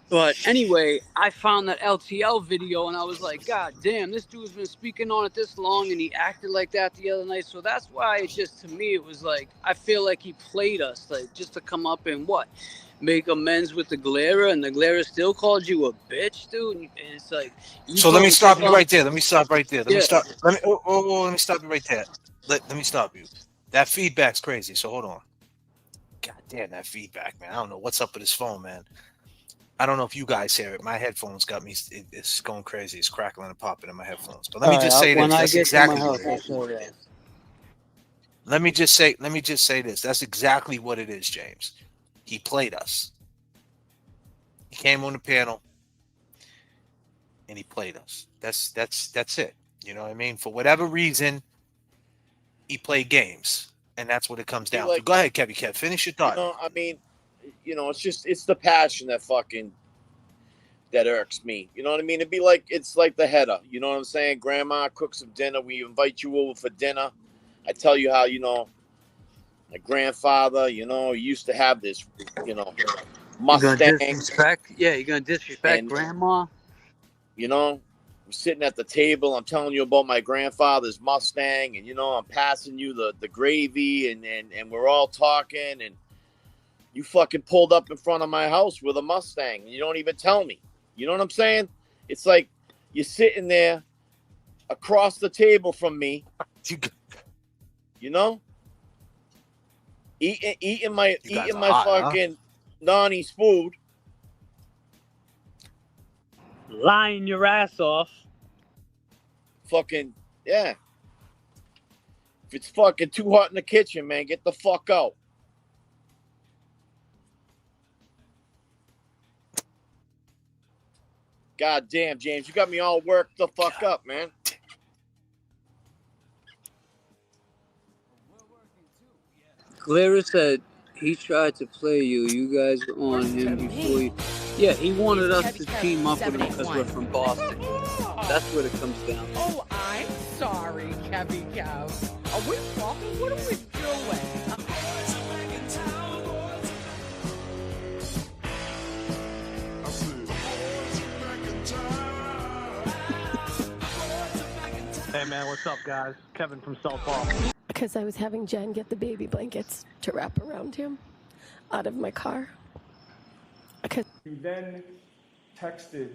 Speaker 7: But anyway, I found that LTL video and I was like, God damn, this dude's been speaking on it this long and he acted like that the other night. So that's why it just, to me, it was like, I feel like he played us, like, just to come up and what? Make amends with the Glera, and the Glera still called you a bitch, dude. And it's like,
Speaker 2: so let me stop you right there. Let me stop right there. Let me stop. Let me stop you right there. Let me stop you. That feedback's crazy. So hold on. God damn, that feedback, man. I don't know what's up with his phone, man. I don't know if you guys hear it. My headphones got me. It's going crazy. It's crackling and popping in my headphones. But let me just say this. That's exactly what it is. Let me just say this. That's exactly what it is, James. He played us. He came on the panel and he played us. That's it. You know what I mean? For whatever reason, he played games, and that's what it comes down to. Go ahead, KEV. Finish your thought.
Speaker 6: You know, I mean, you know, it's the passion that irks me. You know what I mean? It's like the header. You know what I'm saying? Grandma cooks some dinner. We invite you over for dinner. I tell you how, you know, my grandfather, you know, used to have this, you know, Mustang.
Speaker 7: You're gonna disrespect Grandma.
Speaker 6: You know, I'm sitting at the table. I'm telling you about my grandfather's Mustang, and you know, I'm passing you the gravy, and we're all talking, and you fucking pulled up in front of my house with a Mustang, and you don't even tell me. You know what I'm saying? It's like you're sitting there across the table from me. You know? Eating my fucking Nani's food.
Speaker 8: Lying your ass off.
Speaker 6: Fucking, yeah. If it's fucking too hot in the kitchen, man, get the fuck out. God damn, James, you got me all worked the fuck up, man.
Speaker 7: Clara said he tried to play you. You guys were on him before you. Yeah, he wanted us to team up with him because we're from Boston. That's what it comes down to.
Speaker 11: Oh, I'm sorry, KEV. Are we talking? What are we doing?
Speaker 8: Hey, man, what's up, guys? Kevin from South Park.
Speaker 12: Because I was having Jen get the baby blankets to wrap around him out of my car.
Speaker 13: You then texted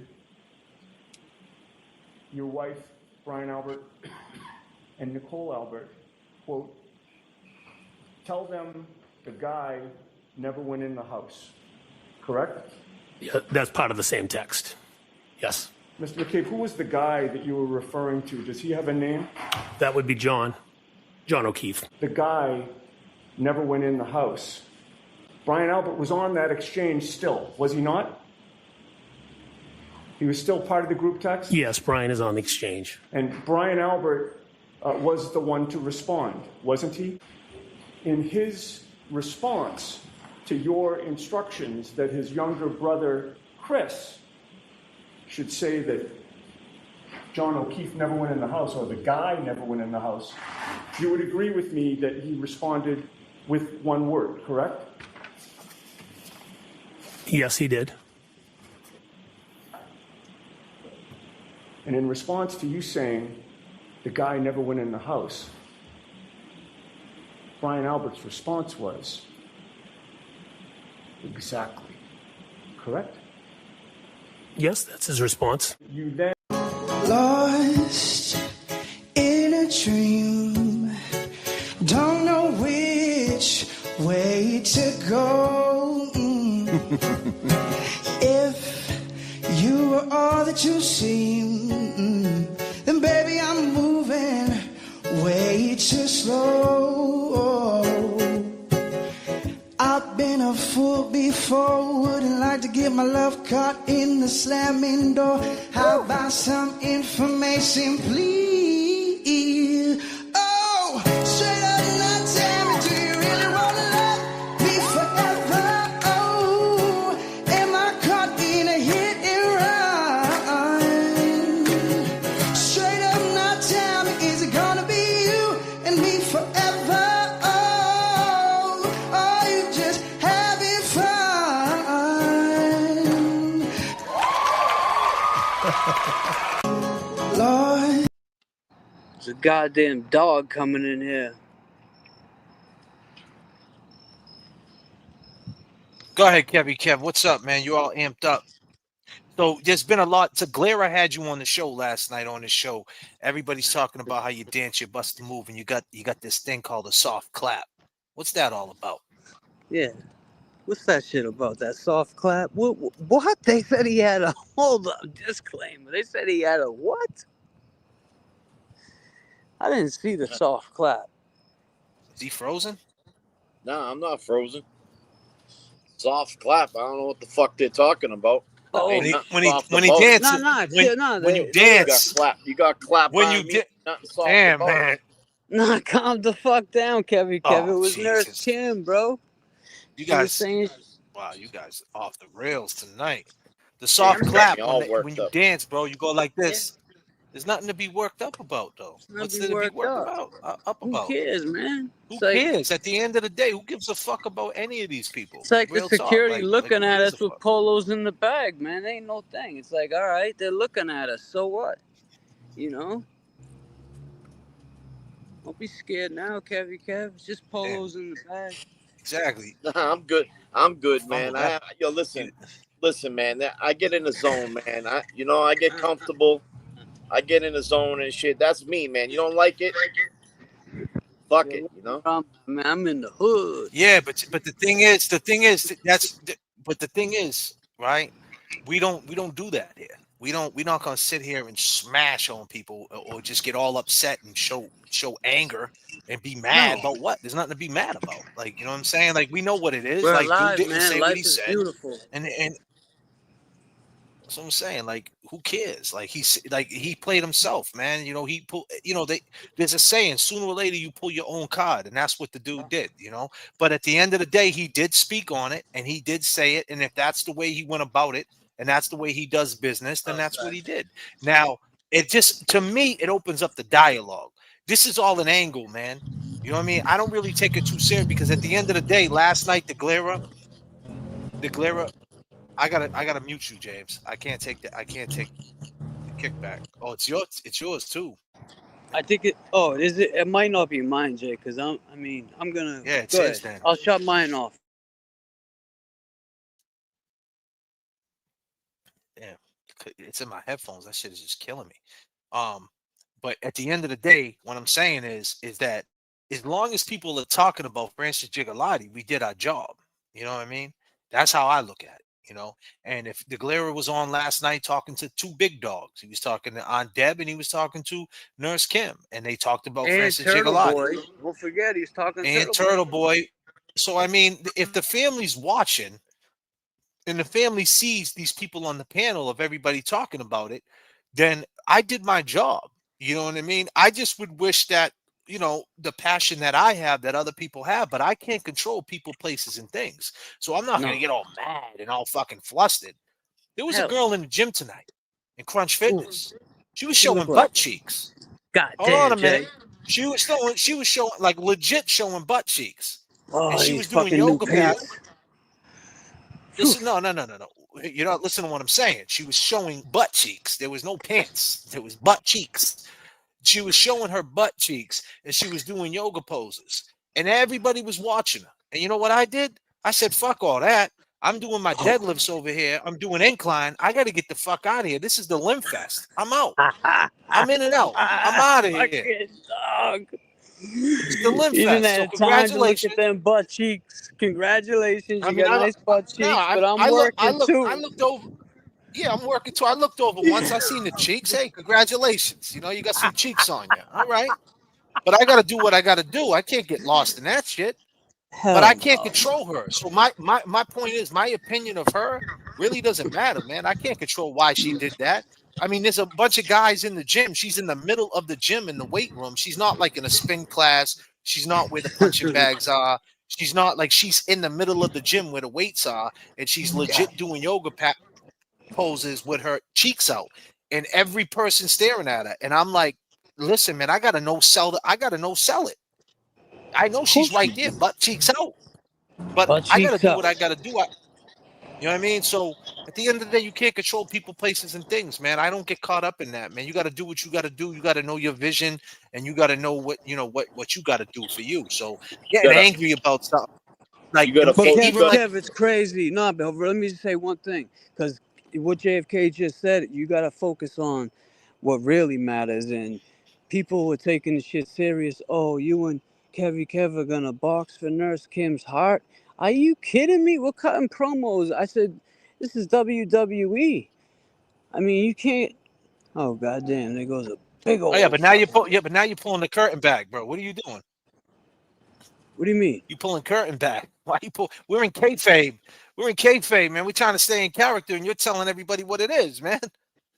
Speaker 13: your wife, Brian Albert, and Nicole Albert, quote, tell them the guy never went in the house, correct?
Speaker 14: Yeah, that's part of the same text. Yes.
Speaker 13: Mr. McCabe, who was the guy that you were referring to? Does he have a name?
Speaker 14: That would be John O'Keefe.
Speaker 13: The guy never went in the house. Brian Albert was on that exchange still, was he not? He was still part of the group text?
Speaker 14: Yes, Brian is on the exchange.
Speaker 13: And Brian Albert was the one to respond, wasn't he? In his response to your instructions that his younger brother, Chris, should say that John O'Keefe never went in the house, or the guy never went in the house, you would agree with me that he responded with one word, correct?
Speaker 14: Yes, he did.
Speaker 13: And in response to you saying the guy never went in the house, Brian Albert's response was, exactly, correct?
Speaker 14: Yes, that's his response.
Speaker 13: You then
Speaker 15: lost in a dream, don't know which way to go. If you were all that you seem, then baby I'm moving way too slow. for. Wouldn't like to get my love caught in the slamming door. How about some information, please? Oh, straight up now tell me, do you really wanna love me forever? Oh, am I caught in a hit and run? Straight up now tell me, is it gonna be you and me forever? Oh, are you just having fun? Lord.
Speaker 7: There's a goddamn dog coming in here.
Speaker 2: Go ahead, Kev. What's up, man? You all amped up. So there's been a lot. So Glera had you on the show last night on the show. Everybody's talking about how you dance, you bust a move, and you got this thing called a soft clap. What's that all about?
Speaker 7: Yeah. What's that shit about? That soft clap? What? They said he had a... Hold up. Disclaimer. They said he had a what? I didn't see the soft clap.
Speaker 2: Is he frozen?
Speaker 6: Nah, I'm not frozen. Soft clap. I don't know what the fuck they're talking about.
Speaker 7: Oh,
Speaker 2: when he dances, when you dance,
Speaker 6: you got clap.
Speaker 2: When you get, damn man,
Speaker 7: nah, calm the fuck down, Kevin. It was Nurse Kim, bro.
Speaker 2: You guys, wow, you guys off the rails tonight. The soft clap when you dance, bro. You go like this. There's nothing to be worked up about, though. What's there to be worked about?
Speaker 7: Who cares, man?
Speaker 2: Who cares? At the end of the day, who gives a fuck about any of these people?
Speaker 7: It's like
Speaker 2: Real
Speaker 7: the security
Speaker 2: talk.
Speaker 7: looking at us with polos in the bag, man. Ain't no thing. It's like, all right, they're looking at us. So what? You know? Don't be scared now, Kev. It's just polos in the bag.
Speaker 2: Exactly.
Speaker 6: I'm good, man. Listen, man. I get in the zone, man. I get comfortable. I get in the zone and shit. That's me, man. You don't like it? Fuck it, you know.
Speaker 7: I'm in the hood.
Speaker 2: Yeah, but the thing is, right? We don't do that here. We're not gonna sit here and smash on people or just get all upset and show anger and be mad about what? There's nothing to be mad about. Like, you know what I'm saying? Like, we know what it is.
Speaker 7: We're
Speaker 2: like,
Speaker 7: alive,
Speaker 2: dude didn't
Speaker 7: man.
Speaker 2: say
Speaker 7: Life
Speaker 2: what he
Speaker 7: is
Speaker 2: said.
Speaker 7: beautiful.
Speaker 2: And that's what I'm saying. Like, who cares? Like, he played himself, man. You know, there's a saying, sooner or later you pull your own card, and that's what the dude did, you know. But at the end of the day, he did speak on it and he did say it. And if that's the way he went about it, and that's the way he does business, then that's what he did. Now, to me, it opens up the dialogue. This is all an angle, man. You know what I mean? I don't really take it too serious because at the end of the day, last night, the Glera, I gotta mute you, James. I can't take the kickback. Oh, it's yours too.
Speaker 7: I think it. Oh, is it? It might not be mine, Jay, because I'm gonna.
Speaker 2: Yeah, it's his then.
Speaker 7: I'll shut mine off.
Speaker 2: Yeah, it's in my headphones. That shit is just killing me. But at the end of the day, what I'm saying is that as long as people are talking about Francis Gigliotti, we did our job. You know what I mean? That's how I look at it. You know, and if the Glera was on last night talking to two big dogs, he was talking to Aunt Deb and he was talking to Nurse Kim, and they talked about Francis Gigliotti.
Speaker 7: Don't forget, he's talking
Speaker 2: and Turtleboy. So I mean, if the family's watching and the family sees these people on the panel of everybody talking about it, then I did my job. You know what I mean? I just would wish that, you know, the passion that I have that other people have, but I can't control people, places, and things. So I'm not going to get all mad and all fucking flustered. There was a girl in the gym tonight in Crunch Fitness. She was showing butt cheeks.
Speaker 7: God
Speaker 2: Hold
Speaker 7: damn,
Speaker 2: on a minute.
Speaker 7: Jay.
Speaker 2: She was showing like legit showing butt cheeks.
Speaker 7: Oh,
Speaker 2: and she was doing yoga pants. No. You're not listening to what I'm saying. She was showing butt cheeks. There was no pants. There was butt cheeks. She was showing her butt cheeks and she was doing yoga poses. And everybody was watching her. And you know what I did? I said, fuck all that. I'm doing my deadlifts over here. I'm doing incline. I got to get the fuck out of here. This is the Limb Fest. I'm out. I'm in and out. I'm out of here.
Speaker 7: Dog.
Speaker 2: It's the Limb
Speaker 7: You didn't
Speaker 2: Fest. So
Speaker 7: have time to look
Speaker 2: congratulations.
Speaker 7: at them butt cheeks. Congratulations. You got nice butt cheeks, but I'm working too.
Speaker 2: I looked over. Yeah, I'm working too. I looked over once. I seen the cheeks. Hey, congratulations. You know, you got some cheeks on you. All right. But I got to do what I got to do. I can't get lost in that shit. but I
Speaker 7: Hell
Speaker 2: can't
Speaker 7: no.
Speaker 2: control her. So my point is, my opinion of her really doesn't matter, man. I can't control why she did that. I mean, there's a bunch of guys in the gym. She's in the middle of the gym in the weight room. She's not like in a spin class. She's not where the punching bags are. She's not like, she's in the middle of the gym where the weights are, and she's legit doing yoga poses with her cheeks out, and every person staring at her. And I'm like, listen, man, I gotta no sell it. I know she's right there, butt cheeks out, but
Speaker 7: Butt
Speaker 2: I gotta
Speaker 7: cheeks
Speaker 2: do
Speaker 7: out.
Speaker 2: what I gotta do. You know what I mean? So at the end of the day, you can't control people, places, and things, man. I don't get caught up in that, man. You got to do what you got to do. You got to know your vision, and you got to know what what you got to do for you. So getting
Speaker 6: gotta
Speaker 2: angry about stuff like
Speaker 6: you gotta
Speaker 7: But
Speaker 2: even like
Speaker 7: Kev, it's crazy. No, but let me just say one thing, because what JFK just said, you gotta focus on what really matters. And people were taking the shit serious. Oh, you and Kev are gonna box for Nurse Kim's heart? Are you kidding me? We're cutting promos. I said, this is WWE. I mean, you can't. Oh goddamn! There goes a big
Speaker 2: oh yeah,
Speaker 7: old.
Speaker 2: but now you're pulling the curtain back, bro. What are you doing?
Speaker 7: What do you mean?
Speaker 2: You pulling curtain back? Why you pull? We're in kayfabe. We're in kayfabe, man. We're trying to stay in character, and you're telling everybody what it is, man.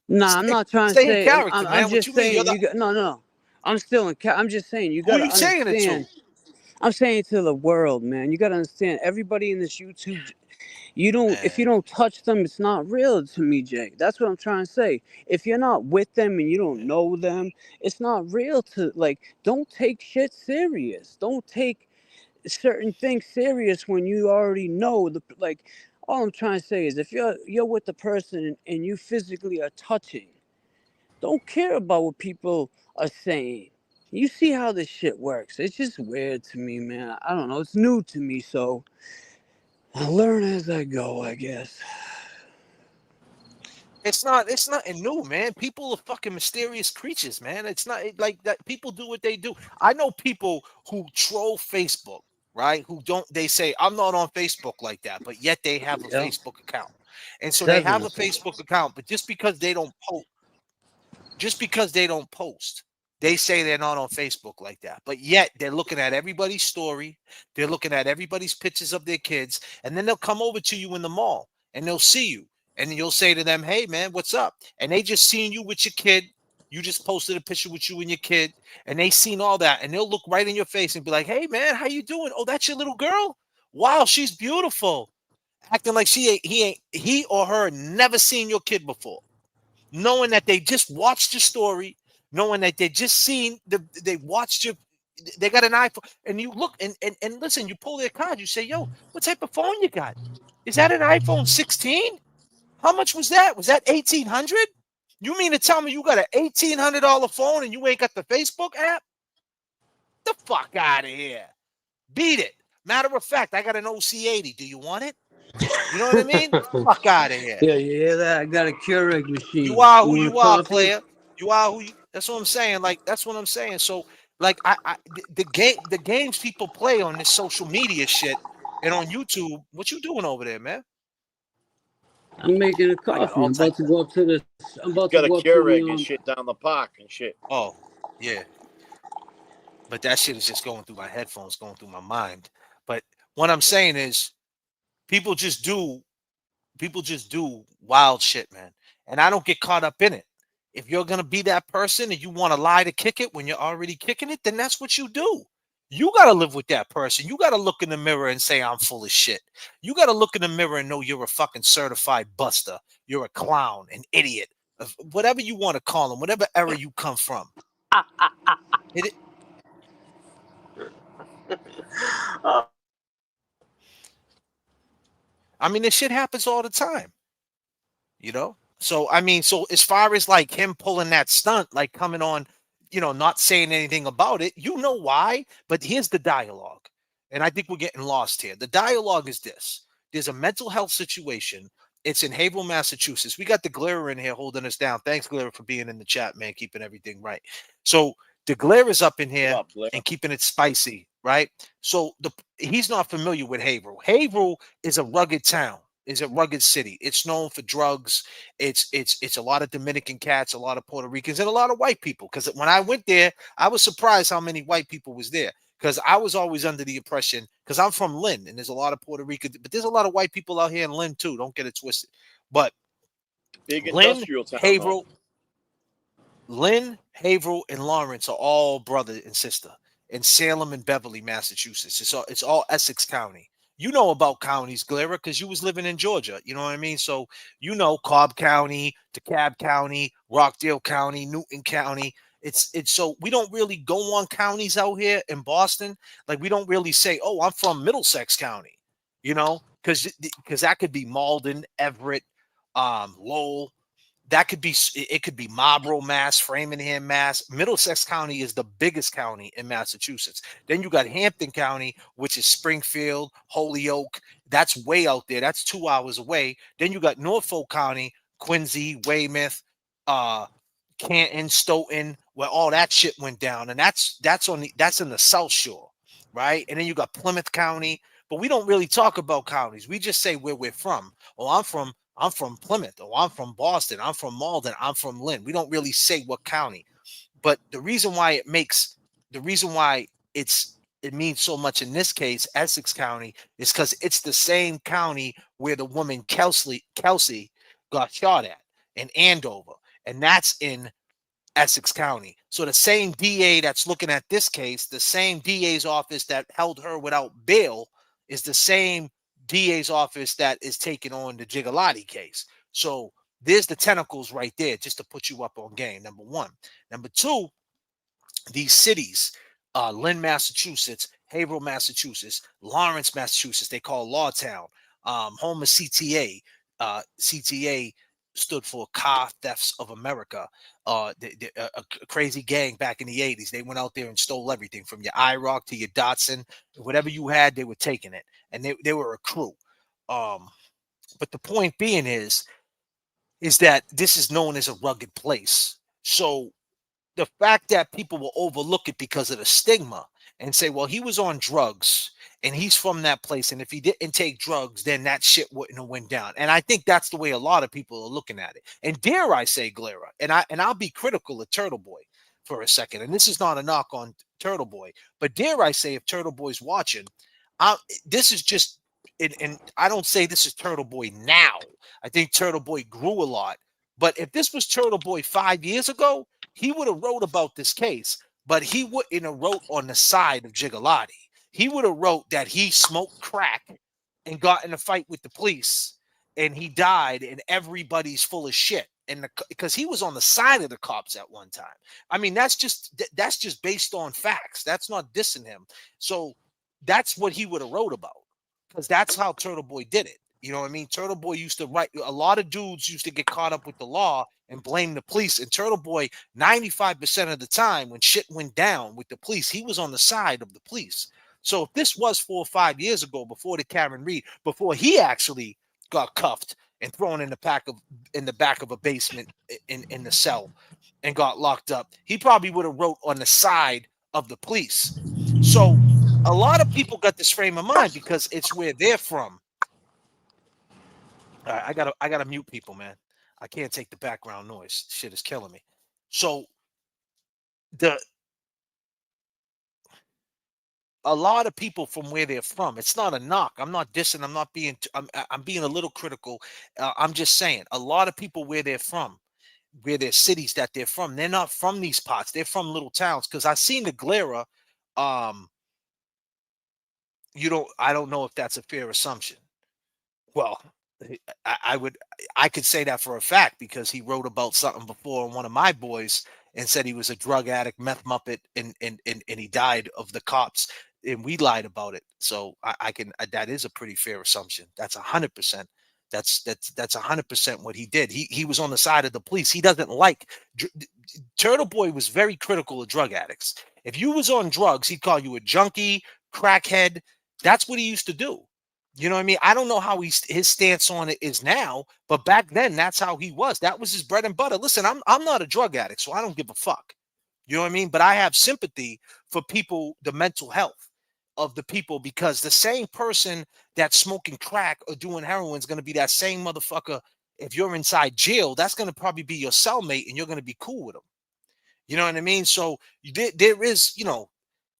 Speaker 7: Nah, I'm not trying to
Speaker 2: Stay in
Speaker 7: say.
Speaker 2: character,
Speaker 7: I'm
Speaker 2: man. What
Speaker 7: just
Speaker 2: you mean? You're
Speaker 7: saying
Speaker 2: the
Speaker 7: you got no. I'm still in. I'm just saying you
Speaker 2: who
Speaker 7: got
Speaker 2: are
Speaker 7: to
Speaker 2: you saying it to?
Speaker 7: understand. I'm saying to the world, man. You got to understand. Everybody in this YouTube, you don't. If you
Speaker 2: Man,
Speaker 7: don't touch them, it's not real to me, Jake. That's what I'm trying to say. If you're not with them and you don't know them, it's not real to like. Don't take shit serious. Don't take certain things serious when you already know the like. All I'm trying to say is if you're with the person and you physically are touching, don't care about what people are saying. You see how this shit works. It's just weird to me, man. I don't know. It's new to me, so I learn as I go, I guess.
Speaker 2: it's nothing new, man. People are fucking mysterious creatures, man. It's not like that. People do what they do. I know people who troll Facebook, right? Who don't, they say, I'm not on Facebook like that, but yet they have a
Speaker 7: Yeah.
Speaker 2: Facebook account. And so they have a
Speaker 7: Dozens.
Speaker 2: Facebook account, but just because they don't post, they say they're not on Facebook like that. But yet they're looking at everybody's story, they're looking at everybody's pictures of their kids, and then they'll come over to you in the mall and they'll see you. And you'll say to them, hey man, what's up? And they just seen you with your kid. You just posted a picture with you and your kid, and they seen all that, and they'll look right in your face and be like, hey man, how you doing? Oh, that's your little girl? Wow, she's beautiful. Acting like he or her never seen your kid before, knowing that they just watched your story, knowing that they just seen they watched your, they got an iPhone, and you look and listen, you pull their card, you say, yo, what type of phone you got? Is that an iPhone 16? How much was that? Was that 1800? You mean to tell me you got an $1,800 phone and you ain't got the Facebook app? The fuck out of here. Beat it. Matter of fact, I got an OC80. Do you want it? You know what I mean? Fuck out of here.
Speaker 7: Yeah, you hear that? I got a Keurig machine.
Speaker 2: You are who
Speaker 7: want
Speaker 2: you
Speaker 7: a
Speaker 2: are,
Speaker 7: coffee?
Speaker 2: player. You are who you. That's what I'm saying. Like that's what I'm saying. So like the games people play on this social media shit and on YouTube. What you doing over there, man?
Speaker 7: I'm making a
Speaker 2: I got
Speaker 7: coffee.
Speaker 2: all
Speaker 7: I'm about
Speaker 2: types
Speaker 7: to
Speaker 2: of.
Speaker 7: go up to the. I'm about to
Speaker 6: got a
Speaker 7: go up to
Speaker 6: Keurig and
Speaker 7: the.
Speaker 6: shit down the park and shit.
Speaker 2: Oh yeah, but that shit is just going through my headphones, going through my mind. But what I'm saying is, people just do wild shit, man. And I don't get caught up in it. If you're going to be that person and you want to lie to kick it when you're already kicking it, then that's what you do. You got to live with that person. You got to look in the mirror and say, I'm full of shit. You got to look in the mirror and know you're a fucking certified buster. You're a clown, an idiot, whatever you want to call them, whatever era you come from. I mean, this shit happens all the time. You know? So I mean, so as far as like him pulling that stunt, like coming on, not saying anything about it, you know why? But here's the dialogue. And I think we're getting lost here. The dialogue is this: there's a mental health situation. It's in Haverhill, Massachusetts. We got the Glare in here holding us down. Thanks, Glare, for being in the chat, man, keeping everything right. So the Glare is up in here and keeping it spicy, right? So he's not familiar with Haverhill. Haverhill is a rugged town. Is a rugged city. It's known for drugs. It's a lot of Dominican cats, a lot of Puerto Ricans, and a lot of white people. Because when I went there, I was surprised how many white people was there. Because I was always under the impression, because I'm from Lynn, and there's a lot of Puerto Rican, but there's a lot of white people out here in Lynn too. Don't get it twisted. But
Speaker 6: Big
Speaker 2: Lynn,
Speaker 6: industrial town,
Speaker 2: Haverhill, and Lawrence are all brother and sister. In Salem and Beverly, Massachusetts. It's all Essex County. You know about counties, Glera, because you was living in Georgia. You know what I mean? So you know Cobb County, DeKalb County, Rockdale County, Newton County. It's so we don't really go on counties out here in Boston. Like we don't really say, "Oh, I'm from Middlesex County," you know, because that could be Malden, Everett, Lowell. That could be, it could be Marlborough, Mass, Framingham, Mass. Middlesex County is the biggest county in Massachusetts. Then you got Hampton County, which is Springfield, Holyoke. That's way out there. That's 2 hours away. Then you got Norfolk County, Quincy, Weymouth, Canton, Stoughton, where all that shit went down. And that's in the South Shore, right? And then you got Plymouth County. But we don't really talk about counties. We just say where we're from. Oh, I'm from Plymouth. Oh, I'm from Boston. I'm from Malden. I'm from Lynn. We don't really say what county. But the reason why it means so much in this case, Essex County, is because it's the same county where the woman Kelsey got shot at in Andover. And that's in Essex County. So the same DA that's looking at this case, the same DA's office that held her without bail, is the same DA's office that is taking on the Gigliotti case. So there's the tentacles right there, just to put you up on game. Number one. Number two, these cities, Lynn, Massachusetts, Haverhill, Massachusetts, Lawrence, Massachusetts, they call Lawtown, home of CTA. CTA stood for Car Thefts of America. A crazy gang back in the 80s. They went out there and stole everything from your IROC to your Datsun. Whatever you had, they were taking it. And they were a crew. But the point being is that this is known as a rugged place. So the fact that people will overlook it because of the stigma and say, well, he was on drugs and he's from that place, and if he didn't take drugs, then that shit wouldn't have went down. And I think that's the way a lot of people are looking at it. And dare I say, Glera, and I'll be critical of Turtleboy for a second, and this is not a knock on Turtleboy, but dare I say, if Turtleboy's watching, this is just, and I don't say this is Turtleboy now. I think Turtleboy grew a lot. But if this was Turtleboy 5 years ago, he would have wrote about this case, but he wouldn't have wrote on the side of Gigliotti. He would have wrote that he smoked crack and got in a fight with the police and he died and everybody's full of shit. And because he was on the side of the cops at one time. I mean, that's just based on facts. That's not dissing him. So that's what he would have wrote about, because that's how Turtleboy did it. You know what I mean? Turtleboy used to write, a lot of dudes used to get caught up with the law and blame the police. And Turtleboy, 95% of the time when shit went down with the police, he was on the side of the police. So if this was 4 or 5 years ago, before the Karenread, before he actually got cuffed and thrown in the back of a basement in the cell and got locked up, he probably would have wrote on the side of the police. So a lot of people got this frame of mind because it's where they're from. All right, I gotta mute people, man. I can't take the background noise. Shit is killing me. So a lot of people from where they're from. It's not a knock. I'm not dissing. I'm not being. I'm being a little critical. I'm just saying a lot of people where they're from, where their cities that they're from, they're not from these parts. They're from little towns. Because I've seen the Glera. I don't know if that's a fair assumption. Well, I could say that for a fact because he wrote about something before on one of my boys and said he was a drug addict, meth muppet, and he died of the cops, and we lied about it. So that is a pretty fair assumption. That's 100%. That's 100% what he did. He was on the side of the police. He doesn't like Turtleboy was very critical of drug addicts. If you was on drugs, he'd call you a junkie, crackhead. That's what he used to do. You know what I mean? I don't know how his stance on it is now, but back then that's how he was. That was his bread and butter. Listen, I'm not a drug addict, so I don't give a fuck. You know what I mean? But I have sympathy for people, the mental health of the people, because the same person that's smoking crack or doing heroin is going to be that same motherfucker. If you're inside jail, that's going to probably be your cellmate and you're going to be cool with him. You know what I mean? So there is,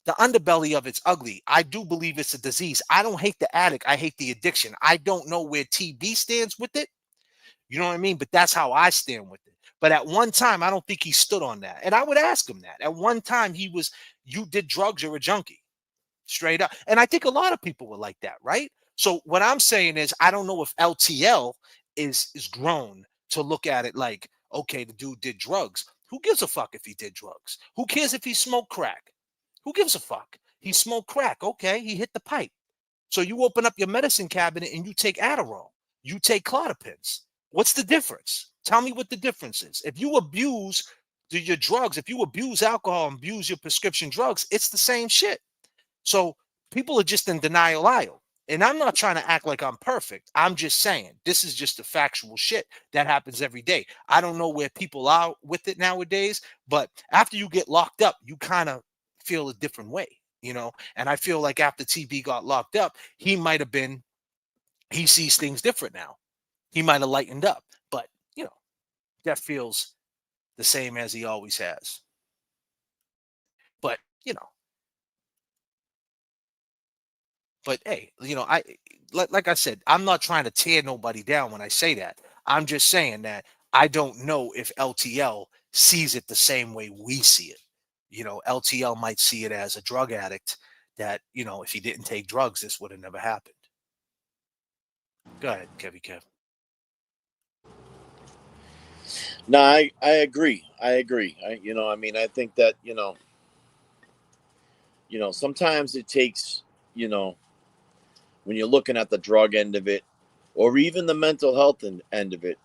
Speaker 2: the underbelly of it's ugly. I do believe it's a disease. I don't hate the addict. I hate the addiction. I don't know where TB stands with it. You know what I mean? But that's how I stand with it. But at one time, I don't think he stood on that. And I would ask him that. At one time, he was, you did drugs, you're a junkie. Straight up. And I think a lot of people were like that, right? So what I'm saying is, I don't know if LTL is grown to look at it like, okay, the dude did drugs. Who gives a fuck if he did drugs? Who cares if he smoked crack? Who gives a fuck? He smoked crack. Okay, he hit the pipe. So you open up your medicine cabinet and you take Adderall. You take Clonopins. What's the difference? Tell me what the difference is. If you abuse your drugs, if you abuse alcohol and abuse your prescription drugs, it's the same shit. So people are just in denial aisle. And I'm not trying to act like I'm perfect. I'm just saying this is just the factual shit that happens every day. I don't know where people are with it nowadays, but after you get locked up, you kind of feel a different way, you know? And I feel like after TB got locked up, he sees things different now. He might have lightened up, but you know, that feels the same as he always has. But, you know, but hey, you know, like I said, I'm not trying to tear nobody down when I say that. I'm just saying that I don't know if LTL sees it the same way we see it. You know, LTL might see it as a drug addict that, you know, if he didn't take drugs, this would have never happened. Go ahead, Kev.
Speaker 6: No, I agree. I agree. I think that, sometimes it takes, when you're looking at the drug end of it, or even the mental health end of it,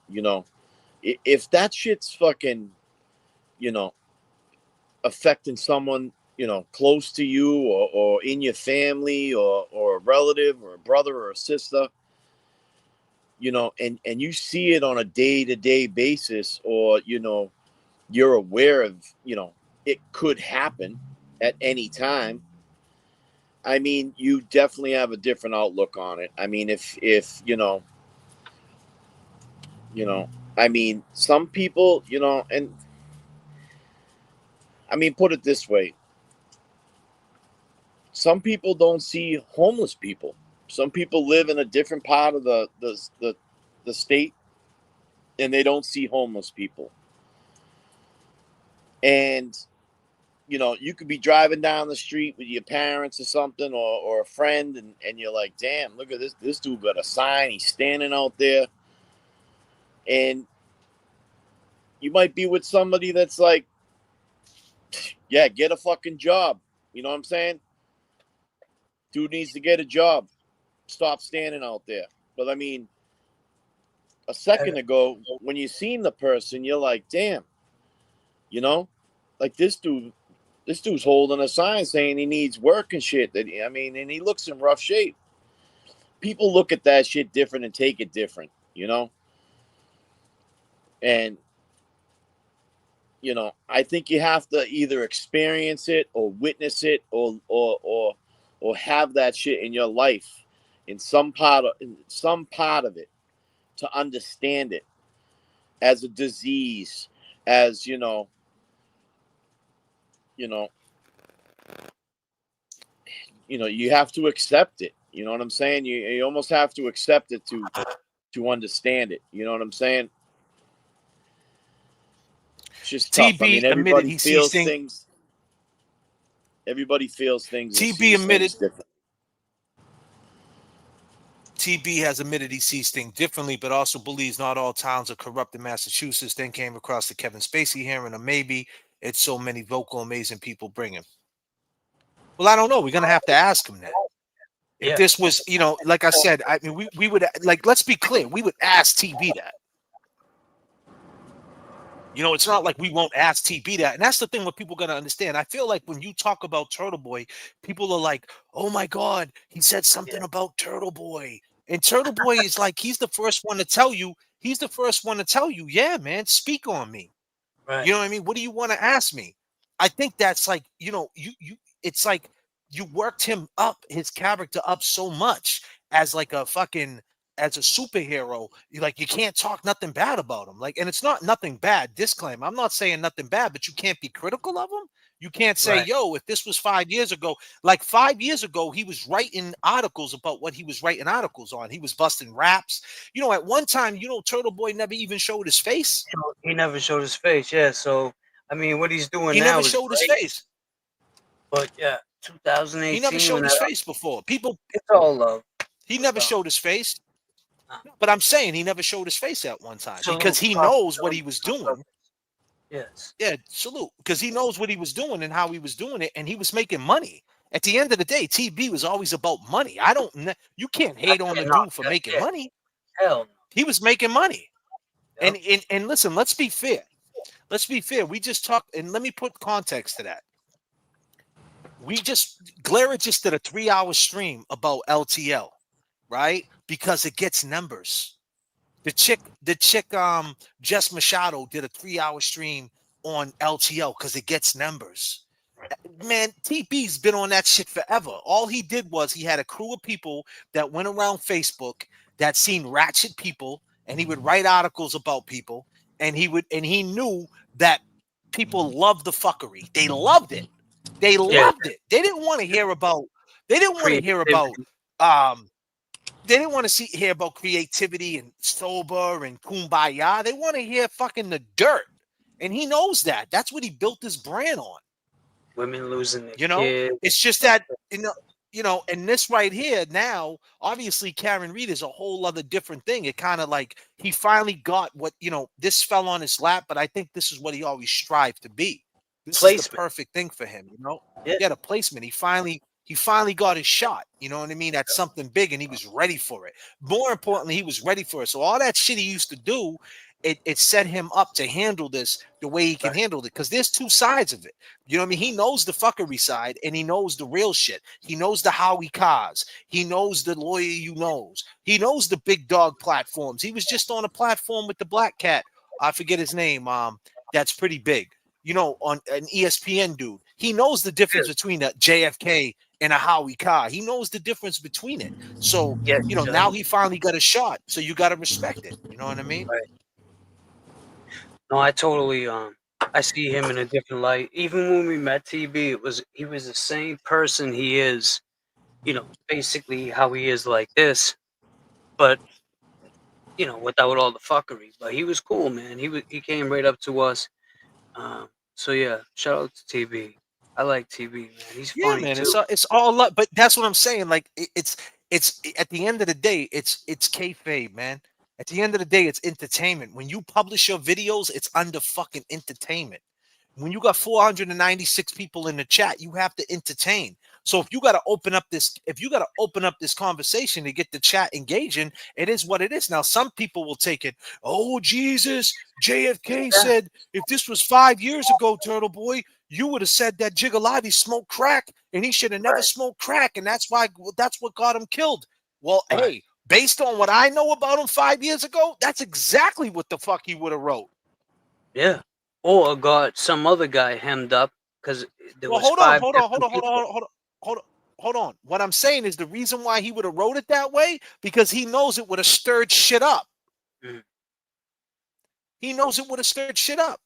Speaker 6: if that shit's fucking, affecting someone, close to you or in your family or a relative or a brother or a sister, and you see it on a day-to-day basis, or, you're aware of, it could happen at any time. I mean, you definitely have a different outlook on it. I mean, if I mean, some people, and I mean, put it this way. Some people don't see homeless people. Some people live in a different part of the state, and they don't see homeless people. And you could be driving down the street with your parents or something, or a friend, and you're like, damn, look at this dude got a sign, he's standing out there. And you might be with somebody that's like, yeah, get a fucking job. You know what I'm saying? Dude needs to get a job. Stop standing out there. But I mean, a second ago, when you seen the person, you're like, damn, like this dude's holding a sign saying he needs work and shit. And he looks in rough shape. People look at that shit different and take it different, And I think you have to either experience it or witness it or have that shit in your life in some part of it to understand it as a disease, as you have to accept it. You know what I'm saying? You almost have to accept it to understand it. You know what I'm saying? It's just tough. I mean, everybody feels things. Everybody feels things.
Speaker 2: TB admitted.
Speaker 6: Different.
Speaker 2: TB has admitted he sees things differently, but also believes not all towns are corrupt in Massachusetts. Then came across the Kevin Spacey hearing, or maybe it's so many vocal, amazing people bring him. Well, I don't know. We're gonna have to ask him that. If this was, like I said, I mean, we would, like, let's be clear, we would ask TB that. It's not like we won't ask TB that. And that's the thing what people got to understand. I feel like when you talk about Turtleboy, people are like, oh my God, he said something about Turtleboy. And Turtleboy is like, he's the first one to tell you, yeah, man, speak on me. Right. You know what I mean? What do you want to ask me? I think that's like, it's like you worked his character up so much as like a fucking, as a superhero, you can't talk nothing bad about him. And it's not nothing bad. Disclaimer, I'm not saying nothing bad, but you can't be critical of him. You can't say,
Speaker 7: Right.
Speaker 2: yo, if this was 5 years ago, like 5 years ago, he was writing articles about what he was writing articles on. He was busting raps. You know, at one time, you know, Turtleboy never even showed his face.
Speaker 7: He never showed his face. Yeah. So I mean, what he's doing
Speaker 2: He
Speaker 7: now
Speaker 2: never
Speaker 7: is
Speaker 2: showed his
Speaker 7: great.
Speaker 2: face.
Speaker 7: But yeah,
Speaker 2: He
Speaker 7: 2018.
Speaker 2: never showed
Speaker 7: When
Speaker 2: his
Speaker 7: that,
Speaker 2: face before. People,
Speaker 7: it's all love.
Speaker 2: he never showed his face. But I'm saying he never showed his face at one time because he knows what he was doing.
Speaker 7: Yes.
Speaker 2: Yeah, salute. Because he knows what he was doing and how he was doing it, and he was making money. At the end of the day, TB was always about money. You can't hate on the dude for making money.
Speaker 7: Hell no.
Speaker 2: He was making money. And listen, let's be fair. Let's be fair. We just talked, and let me put context to that. Glera just did a 3-hour stream about LTL, right? Because it gets numbers. The chick, Jess Machado did a 3-hour stream on LTL because it gets numbers. Man, TB's been on that shit forever. All he did was he had a crew of people that went around Facebook that seen ratchet people, and he would write articles about people, and he knew that people loved the fuckery. They loved it. They loved it. They didn't want to hear about. They didn't want to hear about. They didn't want to hear about creativity and sober and kumbaya. They want to hear fucking the dirt, and he knows that. That's what he built his brand on.
Speaker 7: Women losing their
Speaker 2: kids. It's just that and this right here now, obviously Karenread is a whole other different thing. It kind of like he finally got what this fell on his lap, but I think this is what he always strived to be. This is the perfect thing for him, Yeah, the placement. He finally got his shot. You know what I mean? That's something big, and he was ready for it. More importantly, he was ready for it. So all that shit he used to do, it set him up to handle this the way he can handle it. Because there's two sides of it. You know what I mean? He knows the fuckery side, and he knows the real shit. He knows the Howie Cars. He knows the lawyer you knows. He knows the big dog platforms. He was just on a platform with the black cat. I forget his name. That's pretty big. On an ESPN dude. He knows the difference between a J.F.K. and a Howie Car. He knows the difference between it. So, now he finally got a shot. So you got to respect it. You know what I mean?
Speaker 7: Right. No, I totally I see him in a different light. Even when we met TB, he was the same person he is, basically how he is like this, but without all the fuckery. But he was cool, man. He came right up to us. So yeah, shout out to TB. I like TB, man. He's funny
Speaker 2: man.
Speaker 7: too.
Speaker 2: It's all up, but that's what I'm saying. Like it's at the end of the day, it's kayfabe, man. At the end of the day, it's entertainment. When you publish your videos, it's under fucking entertainment. When you got 496 people in the chat, you have to entertain. So if you got to open up this conversation to get the chat engaging, it is what it is. Now, some people will take it. Oh, Jesus, J.F.K. said if this was 5 years ago, Turtleboy, you would have said that Gigliotti smoked crack and he should have never smoked crack, and that's what got him killed. Well, hey, based on what I know about him 5 years ago, that's exactly what the fuck he would have wrote.
Speaker 7: Yeah. Or got some other guy hemmed up because there was five.
Speaker 2: Hold on. What I'm saying is the reason why he would have wrote it that way, because he knows it would have stirred shit up. He knows it would have stirred shit up.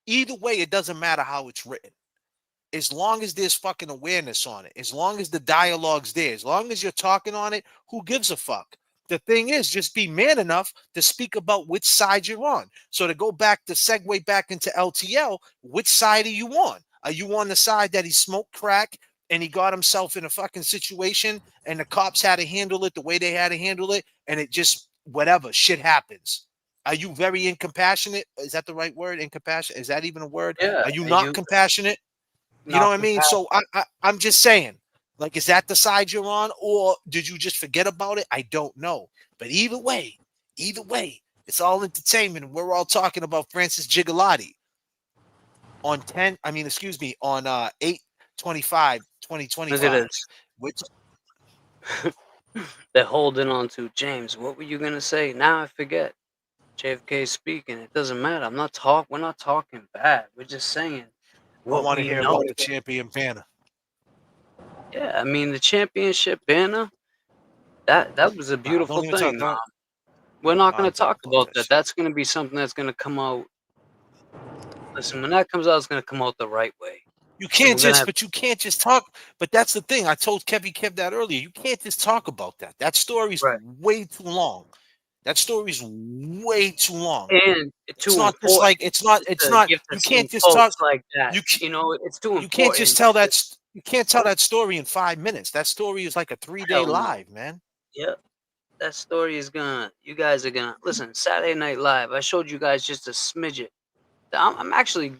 Speaker 2: Either way, it doesn't matter how it's written. As long as there's fucking awareness on it, as long as the dialogue's there, as long as you're talking on it, who gives a fuck? The thing is, just be man enough to speak about which side you're on. So to segue back into LTL, which side are you on? Are you on the side that he smoked crack and he got himself in a fucking situation and the cops had to handle it the way they had to handle it, and it just, whatever, shit happens? Are you very incompassionate? Is that the right word? Incompassionate? Is that even a word?
Speaker 7: Yeah.
Speaker 2: Are you not compassionate? You know what I mean? So I'm just saying, like, is that the side you're on, or did you just forget about it? I don't know. But either way, it's all entertainment. We're all talking about Francis Gigliotti on 8/25/2025.
Speaker 7: Look at this. They're holding on to James. What were you gonna say? Now I forget. J.F.K. speaking. It doesn't matter. We're not talking bad. We're just saying what
Speaker 2: I want to
Speaker 7: we
Speaker 2: hear
Speaker 7: know.
Speaker 2: about the champion banner.
Speaker 7: Yeah, I mean the championship banner. That was a beautiful thing. We're not going to talk about that. That's going to be something that's going to come out Listen, when that comes out, it's gonna come out the right way.
Speaker 2: You can't
Speaker 7: We're gonna
Speaker 2: just,
Speaker 7: have-
Speaker 2: but you can't just talk. But that's the thing. I told Kev that earlier. You can't just talk about that. That story's way too long. That story's way too long.
Speaker 7: And
Speaker 2: it's
Speaker 7: too
Speaker 2: not just
Speaker 7: important
Speaker 2: like it's not. It's
Speaker 7: to
Speaker 2: not.
Speaker 7: give
Speaker 2: You
Speaker 7: the
Speaker 2: can't
Speaker 7: same
Speaker 2: just talk
Speaker 7: quotes like that.
Speaker 2: You
Speaker 7: know, it's too important.
Speaker 2: You can't just tell that. You can't tell that story in 5 minutes. That story is like a 3-day
Speaker 7: Hell no.
Speaker 2: live, man.
Speaker 7: Yep. That story is gonna. You guys are gonna listen. Saturday Night Live. I showed you guys just a smidget. I'm actually.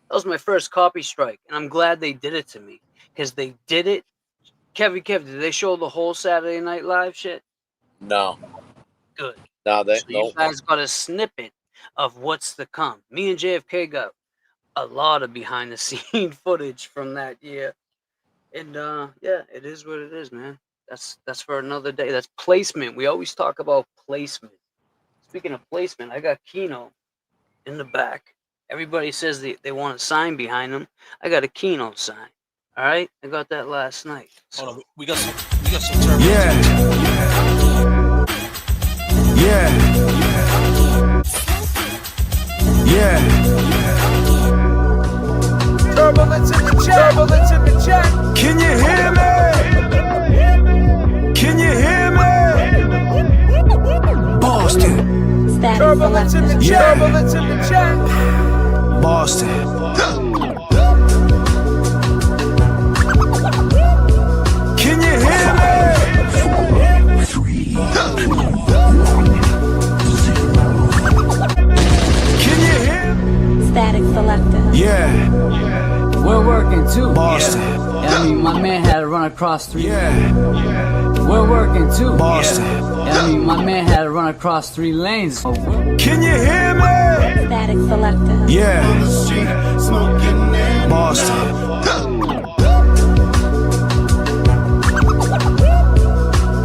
Speaker 7: That was my first copy strike, and I'm glad they did it to me because they did it. Kev, did they show the whole Saturday Night Live shit?
Speaker 6: No.
Speaker 7: Good.
Speaker 6: No,
Speaker 7: So you guys got a snippet of what's to come. Me and J.F.K. got a lot of behind the scene footage from that year, and yeah, it is what it is, man. That's for another day. That's placement. We always talk about placement. Speaking of placement, I got Keno in the back. Everybody says they want a sign behind them. I got a Keno sign. All right, I got that last night. So.
Speaker 2: Hold on, we got some turbulence.
Speaker 15: Yeah.
Speaker 5: Turbulence in the chat. Turbulence in the chat.
Speaker 15: Can you hear me? Can you hear me? Boston.
Speaker 5: Turbulence in the chat. Turbulence in the chat.
Speaker 15: Boston. Can you hear me? 3, 2, 1. Can you hear?
Speaker 12: Static selector.
Speaker 15: Yeah.
Speaker 1: We're working too.
Speaker 15: Boston.
Speaker 1: I mean, my man had to run across 3
Speaker 15: Yeah.
Speaker 1: We're working too.
Speaker 15: Boston.
Speaker 1: I mean, my man had to run across 3 lanes.
Speaker 15: Can you hear me?
Speaker 12: Static selector.
Speaker 15: Yeah. Boston.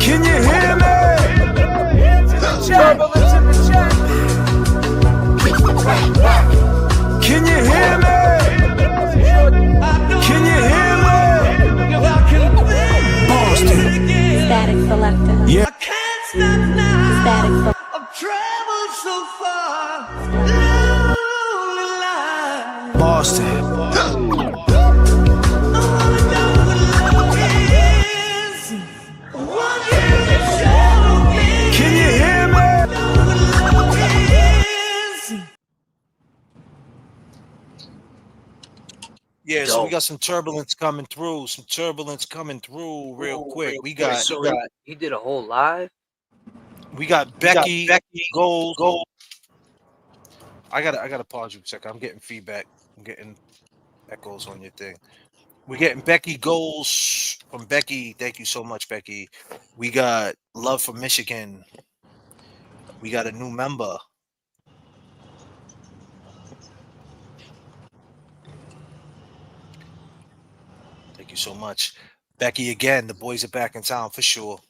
Speaker 15: Can you hear me?
Speaker 5: Turbulence in the chat.
Speaker 15: Can you hear me? Can you hear me? Boston.
Speaker 12: Static selector.
Speaker 15: Yeah.
Speaker 12: Static selector.
Speaker 15: I've traveled so far. Boston. Can you hear me?
Speaker 2: Yeah, so we got some turbulence coming through. Some turbulence coming through real quick. We got.
Speaker 7: He did a whole live.
Speaker 2: We got Becky Gold. I gotta pause you for a second. I'm getting feedback. I'm getting echoes on your thing. We're getting Becky Goals from Becky. Thank you so much, Becky. We got Love from Michigan. We got a new member. Thank you so much. Becky again. The boys are back in town for sure.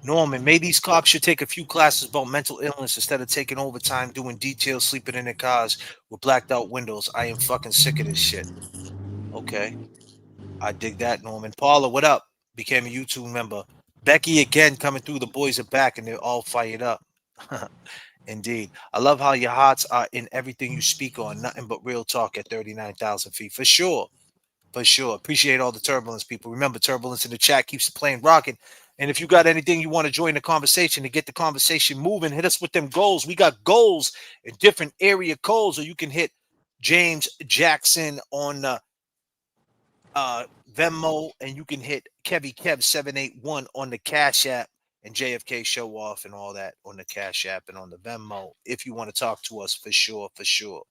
Speaker 2: Norman, maybe these cops should take a few classes about mental illness instead of taking overtime doing details, sleeping in their cars with blacked out windows. I am fucking sick of this shit. Okay. I dig that, Norman. Paula, what up? Became a YouTube member. Becky again coming through. The boys are back and they're all fired up. Indeed. I love how your hearts are in everything you speak on. Nothing but real talk at 39,000 feet. For sure. For sure. Appreciate all the turbulence, people. Remember, turbulence in the chat keeps the plane rocking. And if you got anything you want to join the conversation to get the conversation moving, hit us with them goals. We got goals in different area codes, or you can hit James Jackson on Venmo, and you can hit KEV 781 on the Cash App, and J.F.K. show off and all that on the Cash App and on the Venmo. If you want to talk to us, for sure, for sure.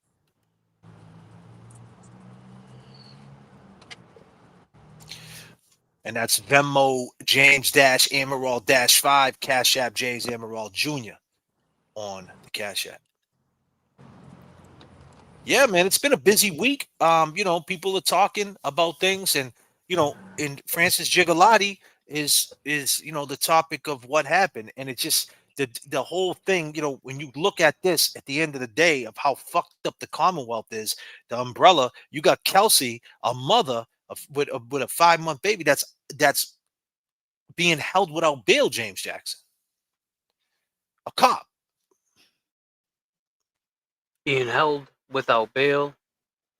Speaker 2: And that's Venmo James Amaral 5, Cash App James Amaral Jr. on the Cash App. Yeah, man, it's been a busy week. People are talking about things, and and Francis Gigliotti is the topic of what happened, and it's just the whole thing. When you look at this at the end of the day of how fucked up the Commonwealth is, the umbrella. You got Kelsey, a mother with a 5-month baby that's being held without bail. James Jackson, a cop,
Speaker 7: being held without bail.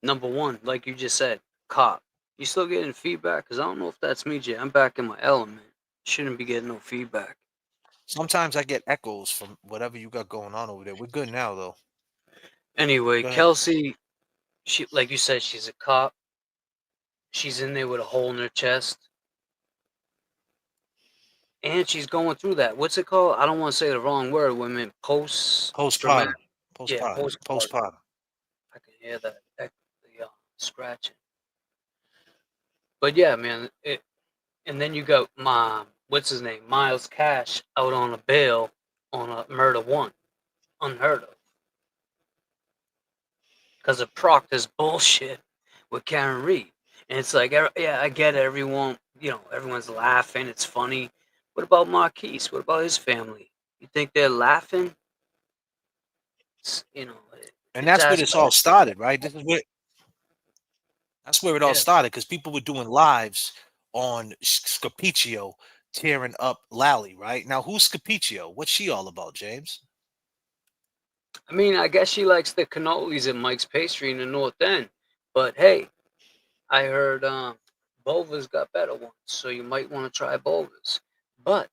Speaker 7: number one, like you just said, cop. You still getting feedback? Because I don't know if that's me, Jay. I'm back in my element. Shouldn't be getting no feedback.
Speaker 2: Sometimes I get echoes from whatever you got going on over there. We're good now, though.
Speaker 7: Anyway,
Speaker 2: Go ahead.
Speaker 7: Kelsey, she, like you said, she's a cop. She's in there with a hole in her chest. And she's going through that. What's it called? I don't want to say the wrong word. Women
Speaker 2: Postpartum.
Speaker 7: Yeah,
Speaker 2: Postpartum. Postpartum.
Speaker 7: I can hear that the scratching. But yeah, man. And then you got what's his name, Miles Cash, out on a bail on a murder one, unheard of, because of Proctor's bullshit with Karenread. And it's like, yeah, I get it. Everyone, everyone's laughing. It's funny. What about Marquise? What about his family? You think they're laughing?
Speaker 2: And that's where this all started, right? That's where it all started, because people were doing lives on Scapiccio tearing up Lally, right? Now, who's Scapiccio? What's she all about, James?
Speaker 7: I mean, I guess she likes the cannolis at Mike's Pastry in the North End. But hey, I heard Bova's got better ones, so you might want to try Bova's. But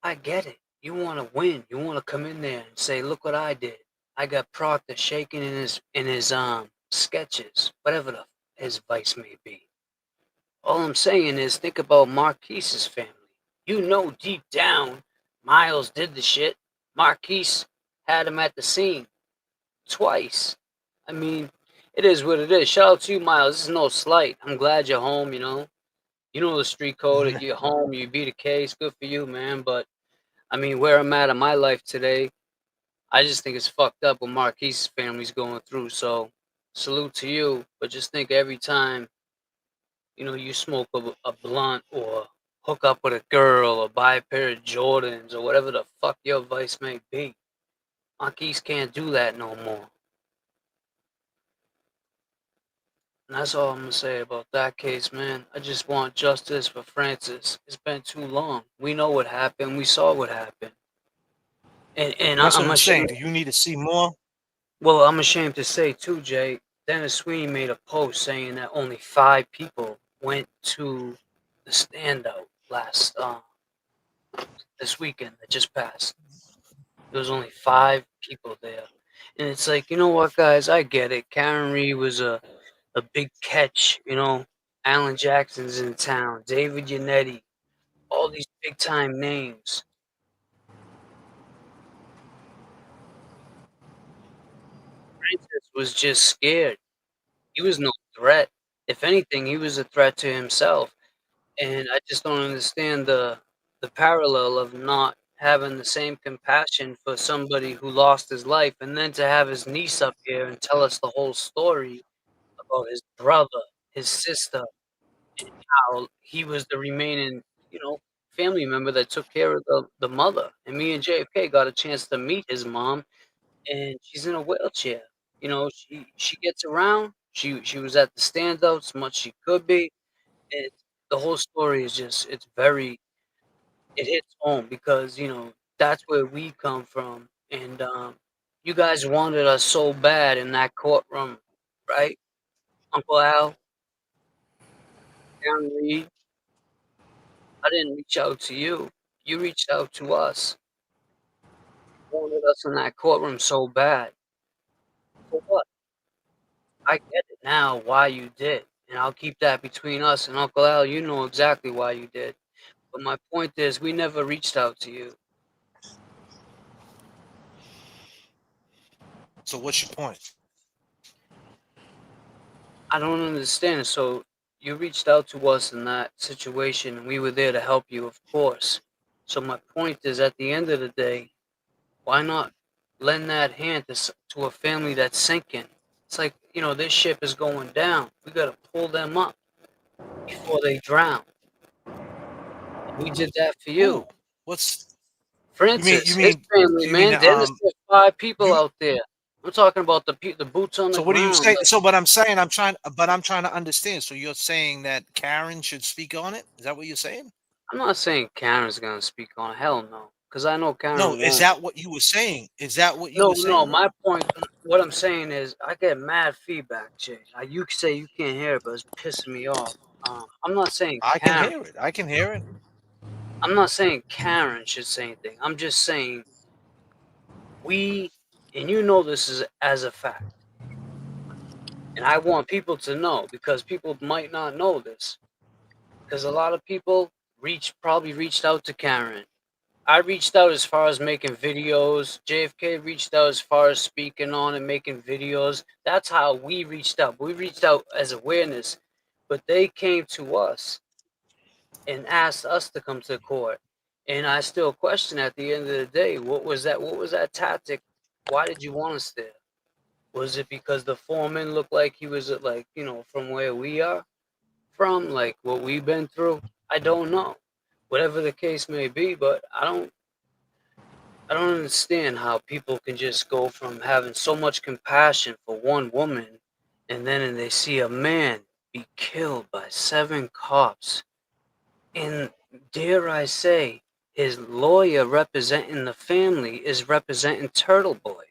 Speaker 7: I get it. You want to win. You want to come in there and say, "Look what I did. I got Proctor shaking in his sketches, whatever his vice may be." All I'm saying is, think about Marquise's family. You know, deep down, Miles did the shit. Marquise had him at the scene twice. I mean, it is what it is. Shout out to you, Miles. This is no slight. I'm glad you're home. You know the street code. You're home. You beat a case. Good for you, man. But I mean, where I'm at in my life today, I just think it's fucked up what Marquise's family's going through. So, salute to you. But just think every time, you smoke a blunt or hook up with a girl or buy a pair of Jordans or whatever the fuck your vice may be, Marquise can't do that no more. And that's all I'm gonna say about that case, man. I just want justice for Francis. It's been too long. We know what happened. We saw what happened. And
Speaker 2: That's what
Speaker 7: I'm
Speaker 2: I'm saying.
Speaker 7: ashamed.
Speaker 2: Do you need to see more?
Speaker 7: Well, I'm ashamed to say too, Jay. Dennis Sweeney made a post saying that only 5 people went to the standout this weekend that just passed. There was only 5 people there. And it's like, you know what, guys? I get it. Karenread was a big catch, Alan Jackson's in town, David Yannetti, all these big time names. Francis was just scared. He was no threat. If anything, he was a threat to himself. And I just don't understand the parallel of not having the same compassion for somebody who lost his life, and then to have his niece up here and tell us the whole story about his brother, his sister, and how he was the remaining, family member that took care of the mother. And me and J.F.K. got a chance to meet his mom, and she's in a wheelchair. She gets around. She was at the standout as much as she could be. And the whole story is just it hits home because that's where we come from, and you guys wanted us so bad in that courtroom, right, Uncle Al, Aaron Reed? I didn't reach out to you. You reached out to us. You wanted us in that courtroom so bad. For what? I get it now why you did, and I'll keep that between us. And Uncle Al, you know exactly why you did. But my point is, we never reached out to you.
Speaker 2: So what's your point?
Speaker 7: I don't understand. So you reached out to us in that situation, and we were there to help you, of course. So my point is, at the end of the day, why not lend that hand to a family that's sinking? It's like, this ship is going down. We got to pull them up before they drown. And we did that for you.
Speaker 2: Ooh, what's
Speaker 7: Francis,
Speaker 2: you
Speaker 7: his
Speaker 2: mean
Speaker 7: family,
Speaker 2: you mean
Speaker 7: man. Dennis, there's 5 people out there. I'm talking about the boots on the
Speaker 2: so what do you
Speaker 7: ground.
Speaker 2: say? So what I'm saying, I'm trying to understand. So you're saying that Karen should speak on it? Is that what you're saying?
Speaker 7: I'm not saying Karen's gonna speak on it. Hell no. Because I know Karen
Speaker 2: No,
Speaker 7: won't.
Speaker 2: is that what you were saying? Is that what you
Speaker 7: No,
Speaker 2: were saying?
Speaker 7: no. My point, what I'm saying is, I get mad feedback, Jay. You say you can't hear it, but it's pissing me off. I'm not saying
Speaker 2: I can
Speaker 7: Karen.
Speaker 2: hear it. I can hear it.
Speaker 7: I'm not saying Karen should say anything. I'm just saying we, and you know this is as a fact. And I want people to know, because people might not know this. Because a lot of people probably reached out to Karen. I reached out as far as making videos. J.F.K. reached out as far as speaking on and making videos. That's how we reached out. We reached out as awareness, but they came to us and asked us to come to court. And I still question at the end of the day, what was that? What was that tactic? Why did you want us there? Was it because the foreman looked like he was like, from where we are from, like what we've been through? I don't know. Whatever the case may be, but I don't understand how people can just go from having so much compassion for one woman, and then they see a man be killed by 7 cops. And dare I say, his lawyer representing the family is representing Turtleboy,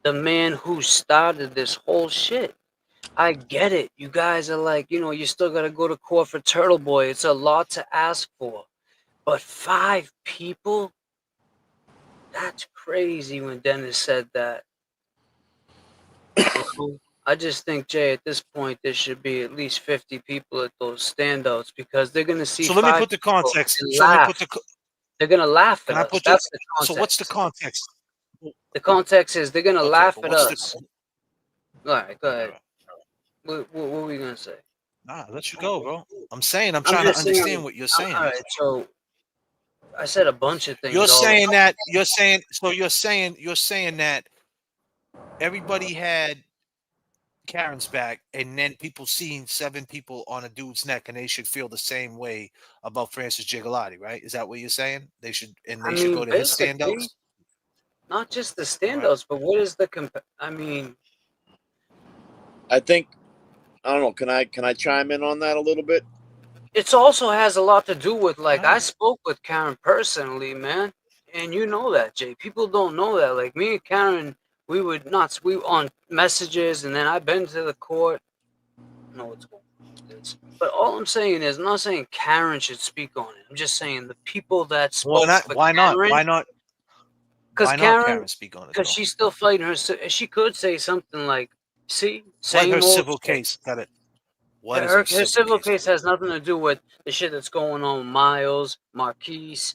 Speaker 7: the man who started this whole shit. I get it. You guys are like, you still got to go to court for Turtleboy. It's a lot to ask for. But 5 people? That's crazy when Dennis said that. I just think, Jay, at this point, there should be at least 50 people at those standouts, because they're going to see
Speaker 2: So let me
Speaker 7: 5
Speaker 2: put the
Speaker 7: people
Speaker 2: context.
Speaker 7: and
Speaker 2: So let me
Speaker 7: laugh.
Speaker 2: put the.
Speaker 7: They're going to laugh at
Speaker 2: Can I
Speaker 7: us.
Speaker 2: put
Speaker 7: That's
Speaker 2: the?
Speaker 7: the context.
Speaker 2: So what's the context?
Speaker 7: The context is they're going to
Speaker 2: Okay,
Speaker 7: laugh
Speaker 2: but
Speaker 7: at
Speaker 2: what's
Speaker 7: us. All right, go ahead. What were we going to say?
Speaker 2: Nah, let you go, bro. I'm trying to
Speaker 7: just saying,
Speaker 2: understand what you're saying.
Speaker 7: All right, so I said a bunch of things.
Speaker 2: You're saying that everybody had Karen's back, and then people seeing 7 people on a dude's neck, and they should feel the same way about Francis Gigliotti, right? Is that what you're saying? They should go to his
Speaker 7: basically,
Speaker 2: standouts.
Speaker 7: not just the standouts, but what is the
Speaker 6: I think, I don't know. Can I chime in on that a little bit?
Speaker 7: It also has a lot to do with, like, I spoke with Karen personally, man, and you know that, Jay. People don't know that. Like, me and Karen, we on messages, and then I've been to the court. I know what's going on with this. But all I'm saying is, I'm not saying Karen should speak on it. I'm just saying the people that spoke for
Speaker 2: Why not?
Speaker 7: Karen.
Speaker 2: Why not?
Speaker 7: Because
Speaker 2: Why not Karen speak on it?
Speaker 7: because she's still fighting her. She could say something like, "See,
Speaker 2: What
Speaker 7: same
Speaker 2: her
Speaker 7: old
Speaker 2: civil
Speaker 7: shit."
Speaker 2: case? Got it. What is
Speaker 7: Her
Speaker 2: her
Speaker 7: civil case has nothing to do with the shit that's going on with Miles, Marquise,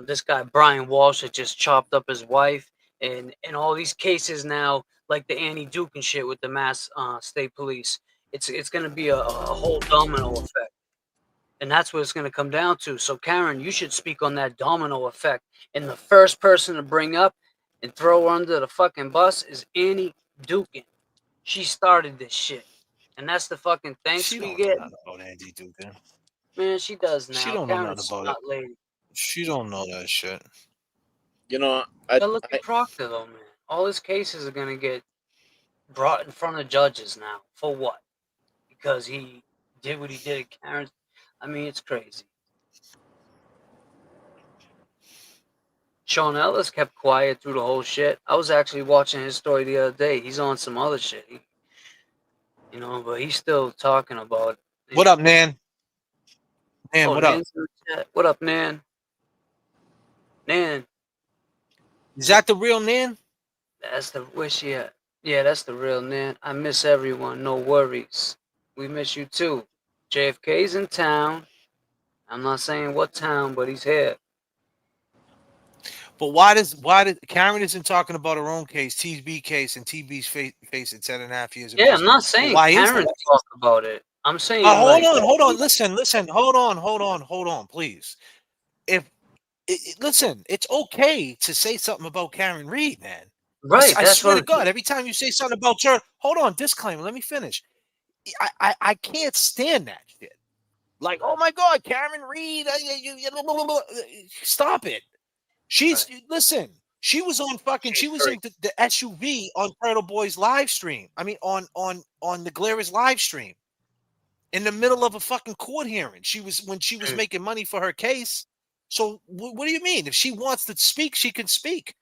Speaker 7: this guy Brian Walsh that just chopped up his wife, and all these cases now, like the Annie Duke and shit with the Mass State Police. It's going to be a whole domino effect, and that's what it's going to come down to. So Karen, you should speak on that domino effect, and the first person to bring up and throw her under the fucking bus is Annie Duke. She started this shit. And that's the fucking thanks
Speaker 2: She
Speaker 7: we
Speaker 2: don't
Speaker 7: get.
Speaker 2: know nothing about Andy Dugan.
Speaker 7: Man, she does now.
Speaker 2: She don't know
Speaker 7: Karen's
Speaker 2: nothing about
Speaker 7: not
Speaker 2: it.
Speaker 7: lady.
Speaker 2: She don't know that shit.
Speaker 7: But look at Proctor though, man. All his cases are gonna get brought in front of judges now. For what? Because he did what he did at Karen's. I mean, it's crazy. Sean Ellis kept quiet through the whole shit. I was actually watching his story the other day. He's on some other shit. But he's still talking about it.
Speaker 2: What up, Nan? Nan, what up?
Speaker 7: What up, Nan? Nan.
Speaker 2: Is that the real Nan?
Speaker 7: That's the wish, yeah. Yeah, that's the real Nan. I miss everyone. No worries. We miss you too. JFK's in town. I'm not saying what town, but he's here.
Speaker 2: But why did Karen isn't talking about her own case, TB case, and TB's facing 10.5 years in prison?
Speaker 7: I'm not saying
Speaker 2: why
Speaker 7: Karen
Speaker 2: is that?
Speaker 7: talk about it. I'm saying
Speaker 2: hold on. Listen. Hold on, please. Listen, it's okay to say something about Karenread, man.
Speaker 7: Right.
Speaker 2: I swear to God, every time you say something about her, hold on, disclaimer. Let me finish. I can't stand that shit. Like, oh my God, Karenread, stop it. Listen. She was on she was in the SUV on Turtleboy's live stream. I mean, on the Glara's live stream, in the middle of a fucking court hearing. When she was making money for her case. So what do you mean? If she wants to speak, she can speak.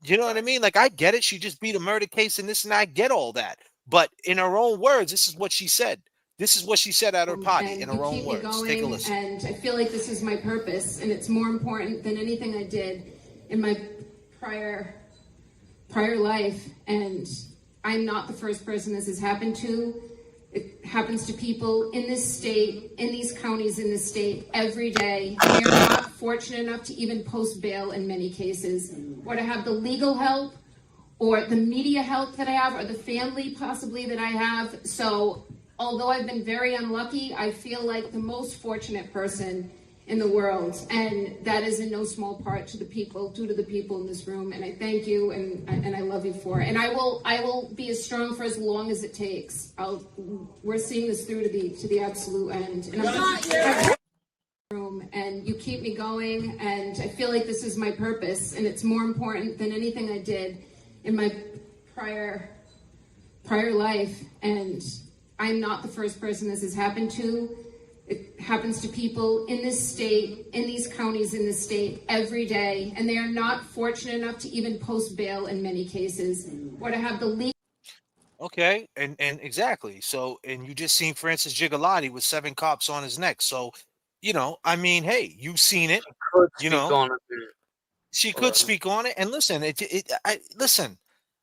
Speaker 2: You know what I mean? Like, I get it. She just beat a murder case and this and I get all that. But in her own words, this is what she said. This is what she said at her potty in her own words. Take a listen.
Speaker 16: And I feel like this is my purpose, and it's more important than anything I did in my prior life. And I'm not the first person this has happened to. It happens to people in this state, in these counties in this state, every day. They're not fortunate enough to even post bail in many cases, or to have the legal help, or the media help that I have, or the family possibly that I have. So although I've been very unlucky, I feel like the most fortunate person in the world, and that is in no small part to the people, due to the people in this room. And I thank you, and I love you for it. And I will be as strong for as long as it takes. We're seeing this through to the absolute end. And and you keep me going, and I feel like this is my purpose, and it's more important than anything I did in my prior life. And I'm not the first person this has happened to. It happens to people in this state, in these counties in this state, every day, and they are not fortunate enough to even post bail in many cases, or to have the legal.
Speaker 2: Okay, and exactly. So, and you just seen Francis Gigliotti with 7 cops on his neck. So, you know, I mean, hey, you've seen it. You know, she could speak on it. And listen, listen.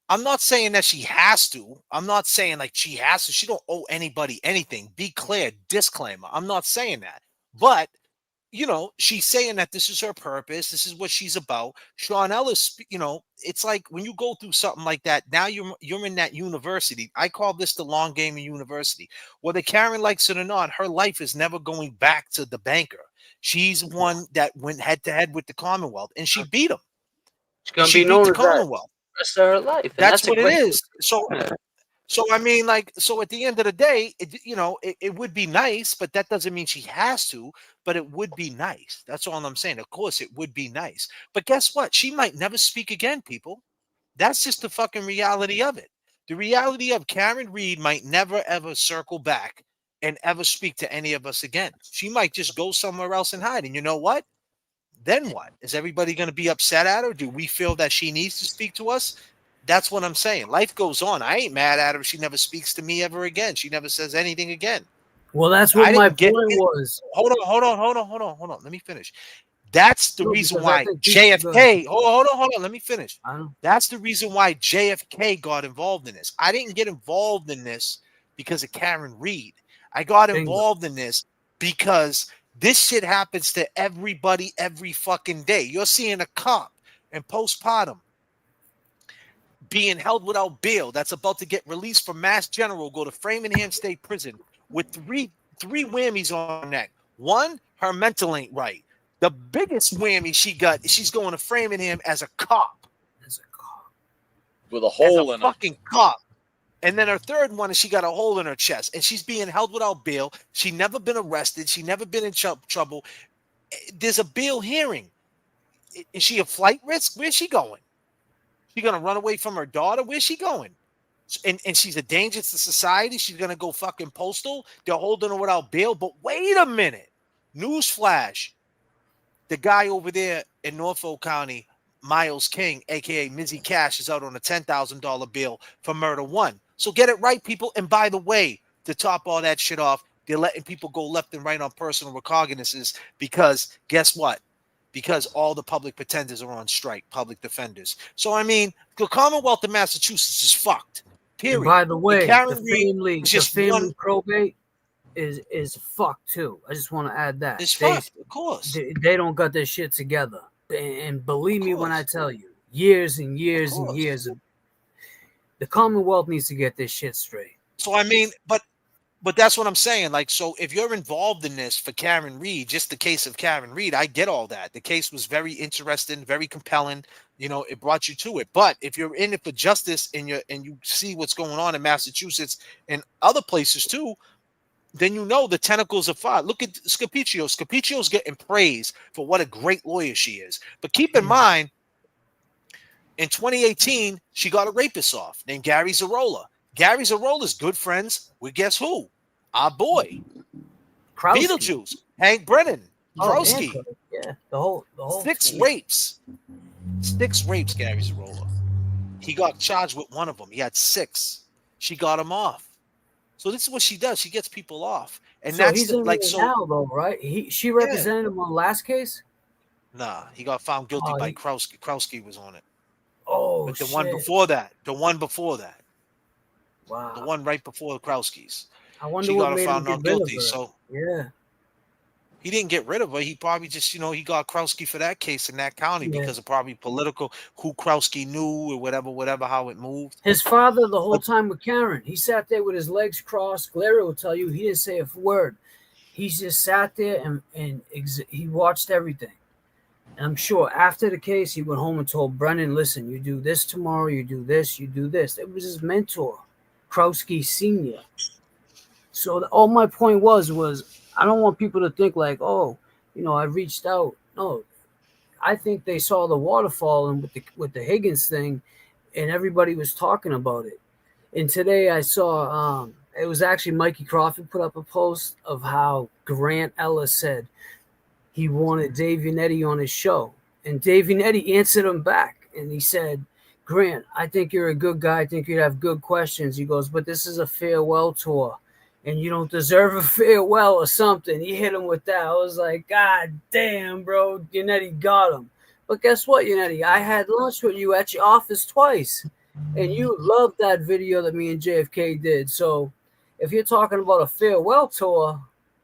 Speaker 2: I'm not saying that she has to. I'm not saying like she has to. She don't owe anybody anything. Be clear, disclaimer. I'm not saying that. But, you know, she's saying that this is her purpose. This is what she's about. Sean Ellis, you know, it's like when you go through something like that, now you're in that university. I call this the long game in university. Whether Karen likes it or not, her life is never going back to the banker. She's one that went head to head with the Commonwealth, and she beat him.
Speaker 7: She's gonna
Speaker 2: She
Speaker 7: be
Speaker 2: beat
Speaker 7: known
Speaker 2: the
Speaker 7: as that
Speaker 2: Commonwealth.
Speaker 7: the rest of her life. And
Speaker 2: That's what
Speaker 7: a
Speaker 2: it
Speaker 7: great
Speaker 2: is. So I mean, like, so at the end of the day, you know, it would be nice, but that doesn't mean she has to. But it would be nice. That's all I'm saying. Of course, it would be nice. But guess what? She might never speak again, people. That's just the fucking reality of it. The reality of Karenread might never ever circle back and ever speak to any of us again. She might just go somewhere else and hide. And you know what? Then what? Is everybody going to be upset at her? Do we feel that she needs to speak to us? That's what I'm saying. Life goes on. I ain't mad at her if she never speaks to me ever again. She never says anything again.
Speaker 17: Well, that's what my point was.
Speaker 2: Hold on. Let me finish. That's the reason why J.F.K. Hold on. Let me finish. That's the reason why J.F.K. got involved in this. I didn't get involved in this because of Karenread. I got involved in this because this shit happens to everybody every fucking day. You're seeing a cop in postpartum being held without bail that's about to get released from Mass General, go to Framingham State Prison with three whammies on her neck. One, her mental ain't right. The biggest whammy she got, she's going to Framingham as a cop.
Speaker 6: With a hole in her.
Speaker 2: Fucking cop. And then her third one is she got a hole in her chest, and she's being held without bail. She never been arrested. She never been in trouble. There's a bail hearing. Is she a flight risk? Where's she going? She gonna run away from her daughter? Where's she going? And she's a danger to society. She's gonna go fucking postal. They're holding her without bail. But wait a minute. Newsflash. The guy over there in Norfolk County, Miles King, aka Mizzy Cash, is out on a $10,000 bail for murder 1. So get it right, people. And by the way, to top all that shit off, they're letting people go left and right on personal recognizances because guess what? Because all the public pretenders are on strike, public defenders. So, I mean, the Commonwealth of Massachusetts is fucked. Period.
Speaker 17: And by the way, the family probate is fucked too. I just want to add that.
Speaker 2: It's fucked, of course.
Speaker 17: They don't got their shit together. And believe me when I tell you, years and years and years of the Commonwealth needs to get this shit straight.
Speaker 2: So I mean, but that's what I'm saying. Like, so if you're involved in this for Karenread, just the case of Karenread, I get all that. The case was very interesting, very compelling. You know, it brought you to it. But if you're in it for justice and you see what's going on in Massachusetts and other places too, then you know the tentacles are fire. Look at Scapiccio. Scapicio's getting praise for what a great lawyer she is. But keep in mind, in 2018, she got a rapist off named Gary Zarola. Gary Zarola's good friends with guess who? Our boy. Beetlejuice. Hank Brennan. Krosky.
Speaker 17: Yeah, the whole
Speaker 2: Six
Speaker 17: team.
Speaker 2: rapes, Gary Zarola. He got charged with one of them. He had 6. She got him off. So this is what she does. She gets people off, and
Speaker 17: So
Speaker 2: that's
Speaker 17: he's
Speaker 2: the
Speaker 17: in
Speaker 2: like.
Speaker 17: there
Speaker 2: So
Speaker 17: now, though, right? She represented him on last case.
Speaker 2: nah, he got found guilty
Speaker 17: Oh,
Speaker 2: by Krowski. Krowski was on it.
Speaker 17: Oh
Speaker 2: But the
Speaker 17: shit!
Speaker 2: one before that, the one
Speaker 17: Wow.
Speaker 2: right before the Krowskis,
Speaker 17: I wonder
Speaker 2: she
Speaker 17: what
Speaker 2: got
Speaker 17: made him
Speaker 2: found
Speaker 17: get
Speaker 2: not
Speaker 17: rid of
Speaker 2: guilty.
Speaker 17: her.
Speaker 2: So
Speaker 17: Yeah.
Speaker 2: he didn't get rid of her. He probably just, he got Krowski for that case in that county
Speaker 17: Yeah.
Speaker 2: because of probably political, who Krowski knew or whatever, how it moved.
Speaker 17: His father, the whole time with Karen, he sat there with his legs crossed. Gloria will tell you he didn't say a word. He just sat there and he watched everything. And I'm sure after the case, he went home and told Brennan, listen, you do this tomorrow, you do this, you do this. It was his mentor, Krowski Sr. So all my point was I don't want people to think like, oh, I reached out. No, I think they saw the waterfall and with the Higgins thing, and everybody was talking about it. And today I saw it was actually Mikey Crawford put up a post of how Grant Ellis said he wanted Dave Yannetti on his show, and Dave Yannetti answered him back, and he said, "Grant, I think you're a good guy. I think you'd have good questions." He goes, "But this is a farewell tour, and you don't deserve a farewell or something." He hit him with that. I was like, God damn, bro, Yannetti got him. But guess what, Yannetti? I had lunch with you at your office twice, and you loved that video that me and J.F.K. did. So if you're talking about a farewell tour,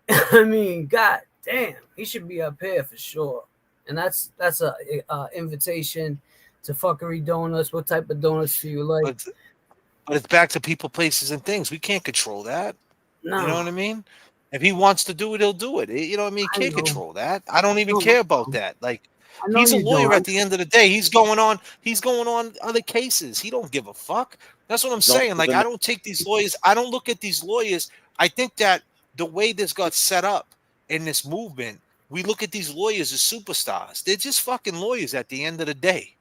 Speaker 17: I mean, God damn, he should be up here for sure. And that's a invitation to Fuckery Donuts. What type of donuts do you like?
Speaker 2: But it's back to people, places, and things. We can't control that.
Speaker 17: No.
Speaker 2: You know what I mean? If he wants to do it, he'll do it. You know what I mean? You can't control that. I don't even care about that. Like, he's a lawyer at the end of the day. He's going on other cases. He don't give a fuck. That's what I'm saying. Like, I don't take these lawyers. I don't look at these lawyers. I think that the way this got set up in this movement, we look at these lawyers as superstars. They're just fucking lawyers at the end of the day.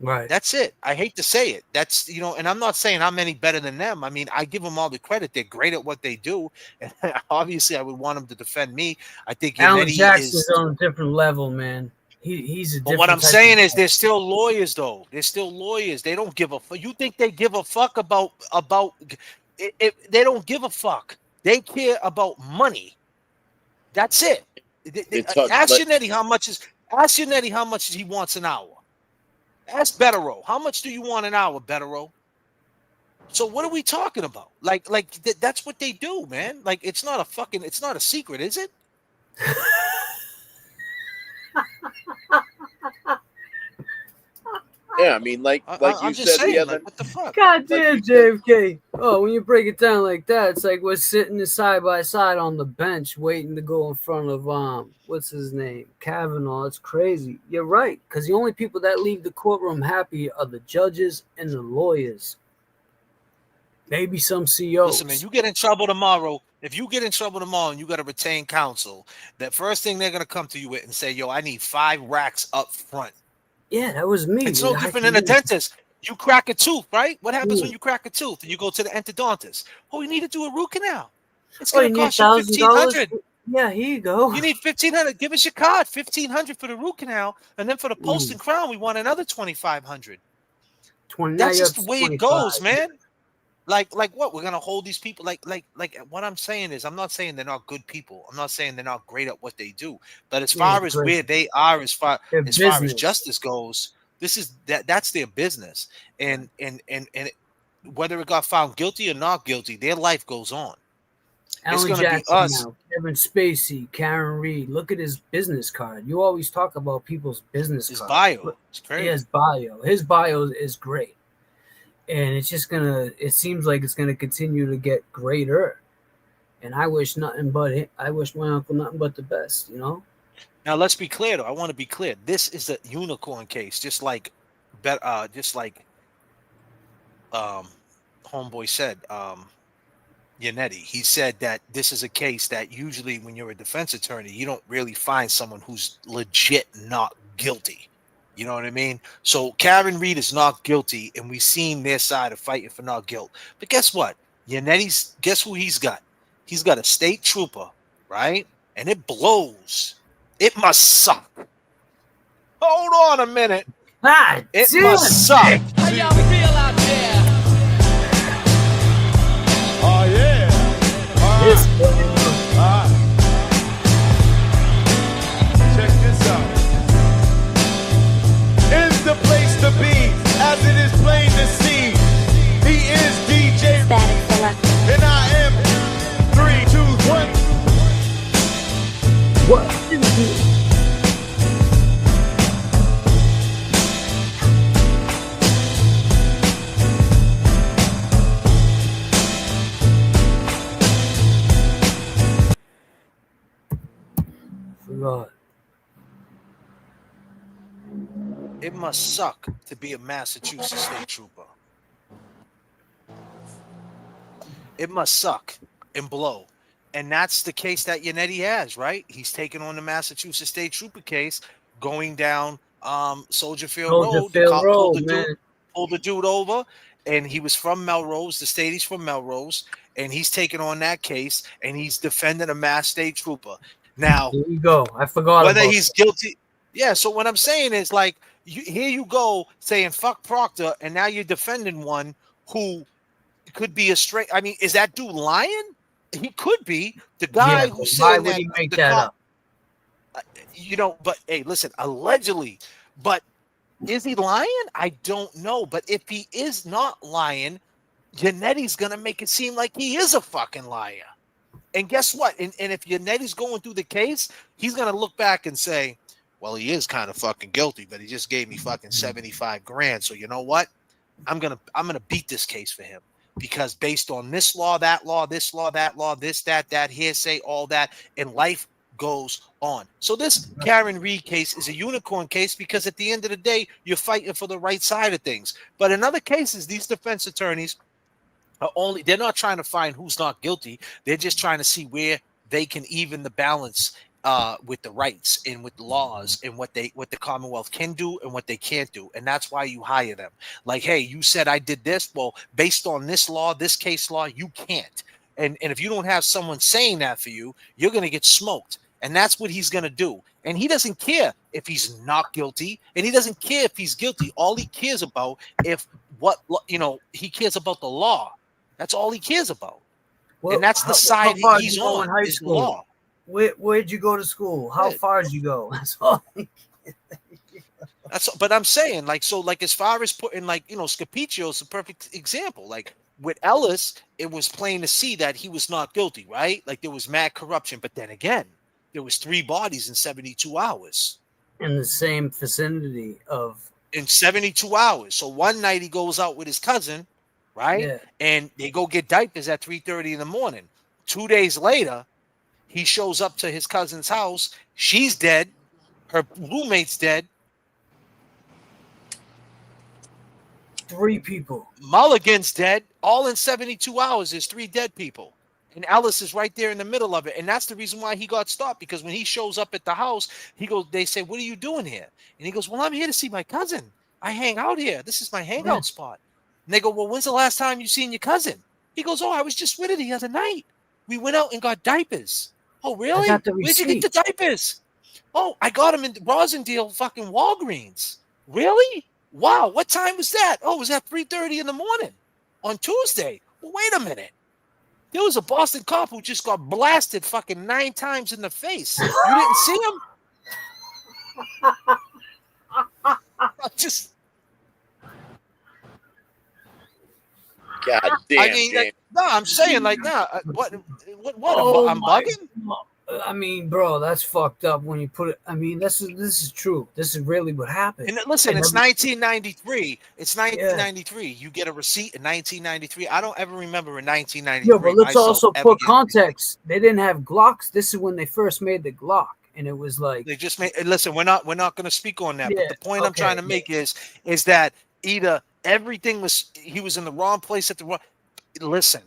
Speaker 17: Right.
Speaker 2: That's it. I hate to say it. That's, and I'm not saying I'm any better than them. I mean, I give them all the credit. They're great at what they do. And obviously, I would want them to defend me. I think
Speaker 17: Alan
Speaker 2: Yannetti
Speaker 17: Jackson's
Speaker 2: is
Speaker 17: on a different level, man. He's a different.
Speaker 2: But what I'm saying is, they're still lawyers, though. They're still lawyers. They don't give a fuck. You think they give a fuck about it? They don't give a fuck. They care about money. That's it. Ask Yannetti how much he wants an hour. Ask Bettero, how much do you want an hour, Bettero? So what are we talking about? Like that's what they do, man. Like, it's not a secret, is it?
Speaker 6: Yeah, I mean, like you said the other.
Speaker 2: What the fuck?
Speaker 17: God damn, J.F.K. Oh, when you break it down like that, it's like we're sitting side by side on the bench waiting to go in front of what's his name, Kavanaugh. It's crazy. You're right, because the only people that leave the courtroom happy are the judges and the lawyers. Maybe some CEOs.
Speaker 2: Listen, man, you get in trouble tomorrow. If you get in trouble tomorrow and you got to retain counsel, the first thing they're gonna come to you with and say, "Yo, I need 5 racks up front."
Speaker 17: Yeah, that was me.
Speaker 2: It's no different than a dentist. You crack a tooth, right? What happens when you crack a tooth and you go to the endodontist? Oh, you need to do a root canal. It's going to cost you $1,500.
Speaker 17: Yeah, here you go.
Speaker 2: You need $1,500. Give us your card. $1,500 for the root canal, and then for the post and crown, we want another $2,500. That's just the way it goes, man. Like what? We're gonna hold these people like what I'm saying is, I'm not saying they're not good people. I'm not saying they're not great at what they do. But as far as where they are, as far as justice goes, that's their business. And whether it got found guilty or not guilty, their life goes on.
Speaker 17: Alan Jackson now, Kevin Spacey, Karenread. Look at his business card. You always talk about people's business cards.
Speaker 2: His bio. It's crazy.
Speaker 17: His bio. His bio is great. And it's just it seems like it's gonna continue to get greater. And I wish my uncle nothing but the best,
Speaker 2: Now let's be clear though. I want to be clear. This is a unicorn case, just like Homeboy said, Yannetti. He said that this is a case that usually when you're a defense attorney, you don't really find someone who's legit not guilty. You know what I mean? So Karenread is not guilty, and we've seen their side of fighting for not guilt. But guess what? Yannetti's, guess who he's got? He's got a state trooper, right? And it blows. It must suck. Hold on a minute.
Speaker 17: Ah,
Speaker 2: it must suck.
Speaker 9: How y'all feel out there?
Speaker 5: Oh, yeah. Check this out. Is the place to be, as it is plain to see. He is DJ and I am 3, 2, 1.
Speaker 17: What? Forgot.
Speaker 2: It must suck to be a Massachusetts state trooper. It must suck and blow. And that's the case that Yannetti has, right? He's taken on the Massachusetts state trooper case, going down Soldier Field Road. The cop pulled the dude over, and he was from Melrose. The state he's from Melrose, and he's taken on that case, and he's defending a Mass state trooper. Now,
Speaker 17: here you go. I forgot
Speaker 2: whether
Speaker 17: about
Speaker 2: he's
Speaker 17: that.
Speaker 2: guilty. Yeah, so what I'm saying is, like, here you go saying fuck Proctor, and now you're defending one who could be a straight. I mean, is that dude lying? He could be. The guy
Speaker 17: Yeah,
Speaker 2: who's
Speaker 17: why
Speaker 2: saying
Speaker 17: would
Speaker 2: that
Speaker 17: he make
Speaker 2: the
Speaker 17: that
Speaker 2: cop,
Speaker 17: up?
Speaker 2: you know, but hey, listen, allegedly, but is he lying? I don't know. But if he is not lying, Yannetti's gonna make it seem like he is a fucking liar. And guess what? And if Yannetti's going through the case, he's gonna look back and say, well, he is kind of fucking guilty, but he just gave me fucking 75 grand. So you know what? I'm gonna beat this case for him, because based on this law, that law, this law, that law, this, that hearsay, all that, and life goes on. So this Karenread case is a unicorn case, because at the end of the day, you're fighting for the right side of things. But in other cases, these defense attorneys they're not trying to find who's not guilty. They're just trying to see where they can even the balance with the rights and with the laws and what the Commonwealth can do and what they can't do. And that's why you hire them. Like, hey, you said I did this. Well, based on this law, this case law, you can't. And if you don't have someone saying that for you, you're going to get smoked. And that's what he's going to do. And he doesn't care if he's not guilty, and he doesn't care if he's guilty. All he cares about he cares about the law. That's all he cares about.
Speaker 17: Well,
Speaker 2: and that's the side he's on, is the law.
Speaker 17: Where'd you go to school? How far did you go? That's all.
Speaker 2: But I'm saying, like, so, like, as far as putting, like, Scapiccio is a perfect example. Like, with Ellis, it was plain to see that he was not guilty, right? Like, there was mad corruption. But then again, there was 3 bodies in 72 hours.
Speaker 17: In the same vicinity of...
Speaker 2: In 72 hours. So one night he goes out with his cousin, right?
Speaker 17: Yeah.
Speaker 2: And they go get diapers at 3:30 in the morning. 2 days later, he shows up to his cousin's house. She's dead. Her roommate's dead.
Speaker 17: 3 people.
Speaker 2: Mulligan's dead. All in 72 hours. There's 3 dead people. And Ellis is right there in the middle of it. And that's the reason why he got stopped. Because when he shows up at the house, they say, what are you doing here? And he goes, well, I'm here to see my cousin. I hang out here. This is my hangout spot. And they go, well, when's the last time you seen your cousin? He goes, oh, I was just with her the other night. We went out and got diapers. Oh, really? Where'd you get the diapers? Oh, I got them in Rosendale fucking Walgreens. Really? Wow. What time was that? Oh, it was at 3:30 in the morning on Tuesday. Well, wait a minute. There was a Boston cop who just got blasted fucking 9 times in the face. You didn't see him? Just...
Speaker 6: God damn.
Speaker 2: I mean, I'm saying, like, what
Speaker 17: Oh,
Speaker 2: I'm bugging?
Speaker 17: I mean, bro, that's fucked up when you put it. I mean, this is true. This is really what happened.
Speaker 2: And listen, it's 1993. It's 1993. Yeah. You get a receipt in 1993. I don't ever remember in 1993.
Speaker 17: Yeah, but let's also put context. They didn't have Glocks. This is when they first made the Glock, and it was like
Speaker 2: they just made. Listen, we're not going to speak on that. Yeah, but the point I'm trying to make is that either everything he was in the wrong place at the wrong. Listen.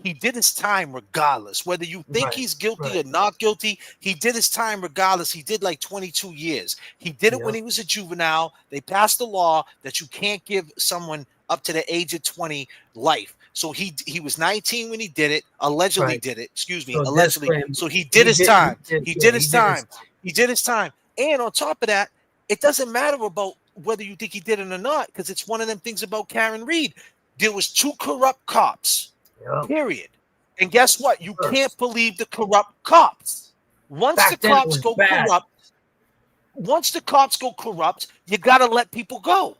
Speaker 2: He did his time regardless. Whether you think he's guilty or not guilty, he did his time regardless. He did like 22 years. He did it when he was a juvenile. They passed a law that you can't give someone up to the age of 20 life. So he was 19 when he did it. Allegedly did it. Excuse me.
Speaker 17: So
Speaker 2: allegedly. So he did his time. He did his time. He did his time. And on top of that, it doesn't matter about whether you think he did it or not, because it's one of them things about Karenread. There was 2 corrupt cops, period. And guess what? You can't believe the corrupt cops. Once the cops go corrupt, you got to let people go.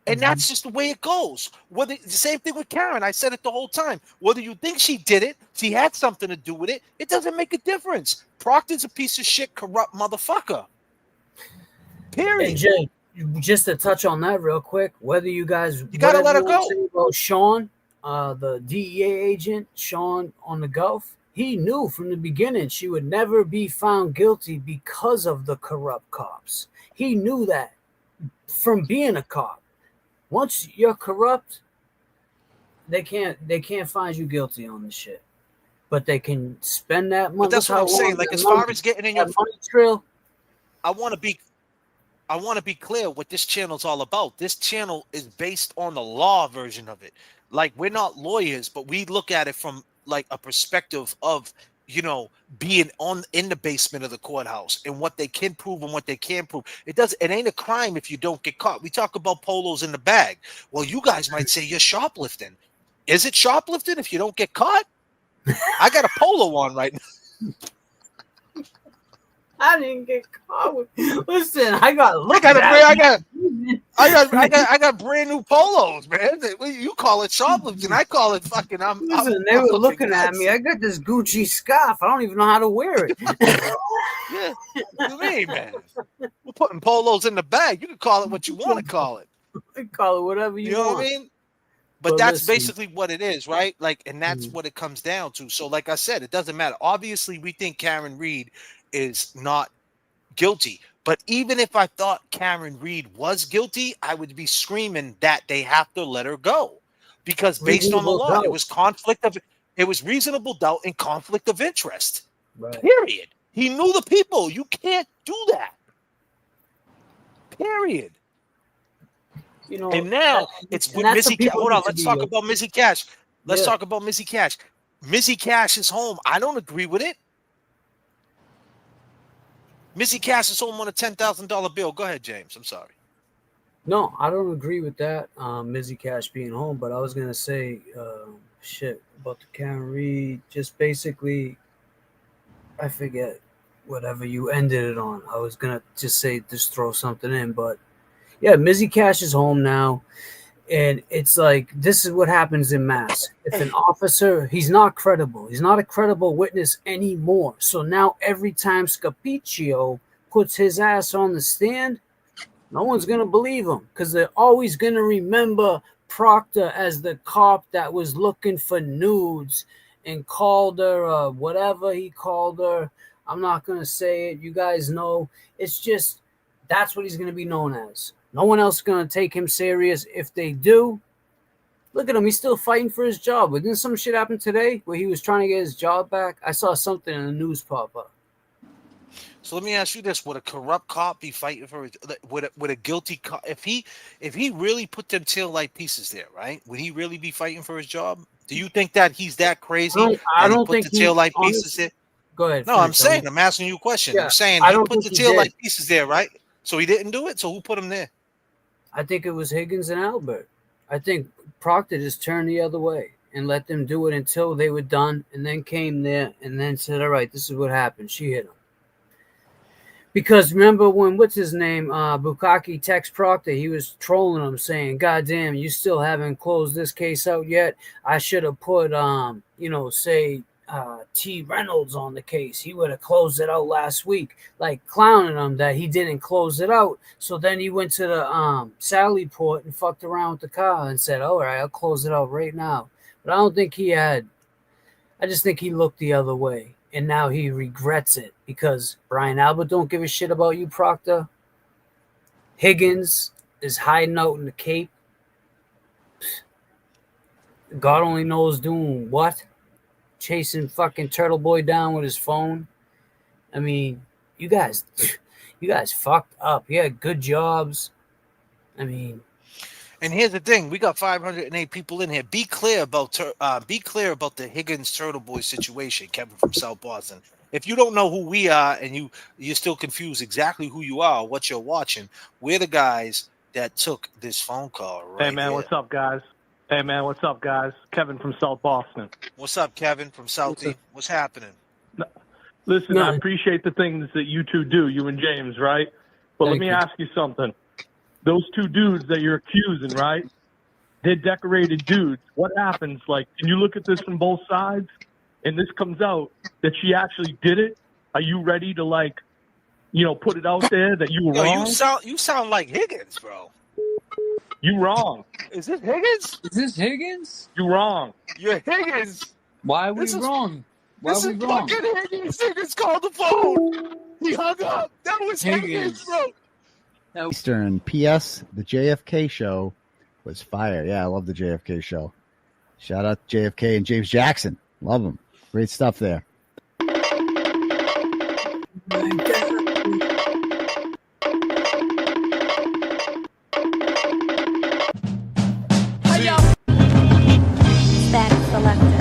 Speaker 2: And that's just the way it goes. Whether the same thing with Karen, I said it the whole time. Whether you think she did it, she had something to do with it, it doesn't make a difference. Proctor's a piece of shit, corrupt motherfucker. Period.
Speaker 17: And Jay, just to touch on that real quick, whether you
Speaker 2: gotta let her go.
Speaker 17: About Sean, the DEA agent, Sean on the Gulf, he knew from the beginning she would never be found guilty because of the corrupt cops. He knew that from being a cop. Once you're corrupt, they can't find you guilty on this shit. But they can spend that money.
Speaker 2: But that's what I'm saying. Like, as far as getting in your
Speaker 17: money trail,
Speaker 2: I want to be clear what this channel's all about. This channel is based on the law version of it. Like, we're not lawyers, but we look at it from like a perspective of, you know, being in the basement of the courthouse and what they can prove and what they can't prove. It ain't a crime if you don't get caught. We talk about polos in the bag. Well, you guys might say you're shoplifting. Is it shoplifting if you don't get caught? I got a polo on right now.
Speaker 17: I didn't get caught with. Listen, I got
Speaker 2: brand new polos, man. You call it shoplifting. I call it fucking.
Speaker 17: They were looking at me. I got this Gucci scarf. I don't even know how to wear it.
Speaker 2: Yeah, what do you mean, man? We're putting polos in the bag. You can call it what you want to call it.
Speaker 17: Call it whatever you want.
Speaker 2: Know what I mean? But that's basically what it is, right? Like, and that's what it comes down to. So, like I said, it doesn't matter. Obviously, we think Karenread is not guilty. But even if I thought Karenread was guilty, I would be screaming that they have to let her go. Because based on the law, it was reasonable doubt and conflict of interest.
Speaker 17: Right.
Speaker 2: Period. He knew the people. You can't do that. Period.
Speaker 17: You know,
Speaker 2: and now it's with Missy Cash. Hold on, let's talk about Missy Cash. Let's talk about Missy Cash. Missy Cash is home. I don't agree with it. Missy Cash is home on a $10,000 bill. Go ahead, James. I'm sorry.
Speaker 17: No, I don't agree with that. Missy Cash being home, but I was gonna say shit about the Karenread. Just basically, I forget whatever you ended it on. I was gonna just throw something in, but yeah, Missy Cash is home now. And it's like, this is what happens in mass. If an officer, he's not credible. He's not a credible witness anymore. So now every time Scapiccio puts his ass on the stand, no one's going to believe him because they're always going to remember Proctor as the cop that was looking for nudes and called her whatever he called her. I'm not going to say it. You guys know. It's just, that's what he's going to be known as. No one else is going to take him serious. If they do, look at him. He's still fighting for his job. But didn't some shit happen today where he was trying to get his job back? I saw something in the news pop up.
Speaker 2: So let me ask you this: would a corrupt cop be fighting for his? Would a guilty cop, if he really put them tail light pieces there, right? Would he really be fighting for his job? Do you think that he's that crazy?
Speaker 17: I don't think
Speaker 2: the tail light pieces there.
Speaker 17: Go ahead.
Speaker 2: No, I'm saying, I'm asking you a question.
Speaker 17: Yeah,
Speaker 2: I'm saying he put the tail light pieces there, right? So he didn't do it. So who put him there?
Speaker 17: I think it was Higgins and Albert. I think Proctor just turned the other way and let them do it until they were done, and then came there and then said, all right, this is what happened. She hit him. Because remember when, what's his name, Bukaki text Proctor, he was trolling him saying, God damn, you still haven't closed this case out yet. I should have put, say T. Reynolds on the case. He would have closed it out last week, like clowning him that he didn't close it out. So then he went to the Sally port and fucked around with the car and said, all right, I'll close it out right now. But I don't think he had. I just think he looked the other way. And now he regrets it because Brian Albert don't give a shit about you, Proctor. Higgins is hiding out in the Cape. God only knows doing what. Chasing fucking Turtleboy down with his phone. I mean, you guys fucked up. You had good jobs. I mean,
Speaker 2: and here's the thing: we got 508 people in here. Be clear about the Higgins Turtleboy situation, Kevin from South Boston. if you don't know who we are and you're still confused exactly who you are, or what you're watching, we're the guys that took this phone call right
Speaker 8: Hey, man,
Speaker 2: here.
Speaker 8: what's up, guys? Hey, man, what's up, guys? Kevin from South Boston.
Speaker 2: What's up, Kevin from Southie? What's happening?
Speaker 8: Listen, I appreciate the things that you two do, you and James, right? But let me ask you something. Those two dudes that you're accusing, right? They're decorated dudes. What happens? Like, can you look at this from both sides? And this comes out that she actually did it. Are you ready to, like, you know, put it out there that you were wrong?
Speaker 2: You sound like Higgins, bro.
Speaker 8: You wrong.
Speaker 2: Is this Higgins?
Speaker 7: Is this Higgins?
Speaker 8: You wrong.
Speaker 2: You're Higgins.
Speaker 7: Why are we wrong? Why are we wrong?
Speaker 2: Fucking Higgins. Higgins called the phone. He hung up. That was Higgins, bro.
Speaker 18: Eastern. P.S. The J.F.K. show was fire. Yeah, I love the J.F.K. show. Shout out to J.F.K. and James Jackson. Love them. Great stuff there.
Speaker 19: Static selector.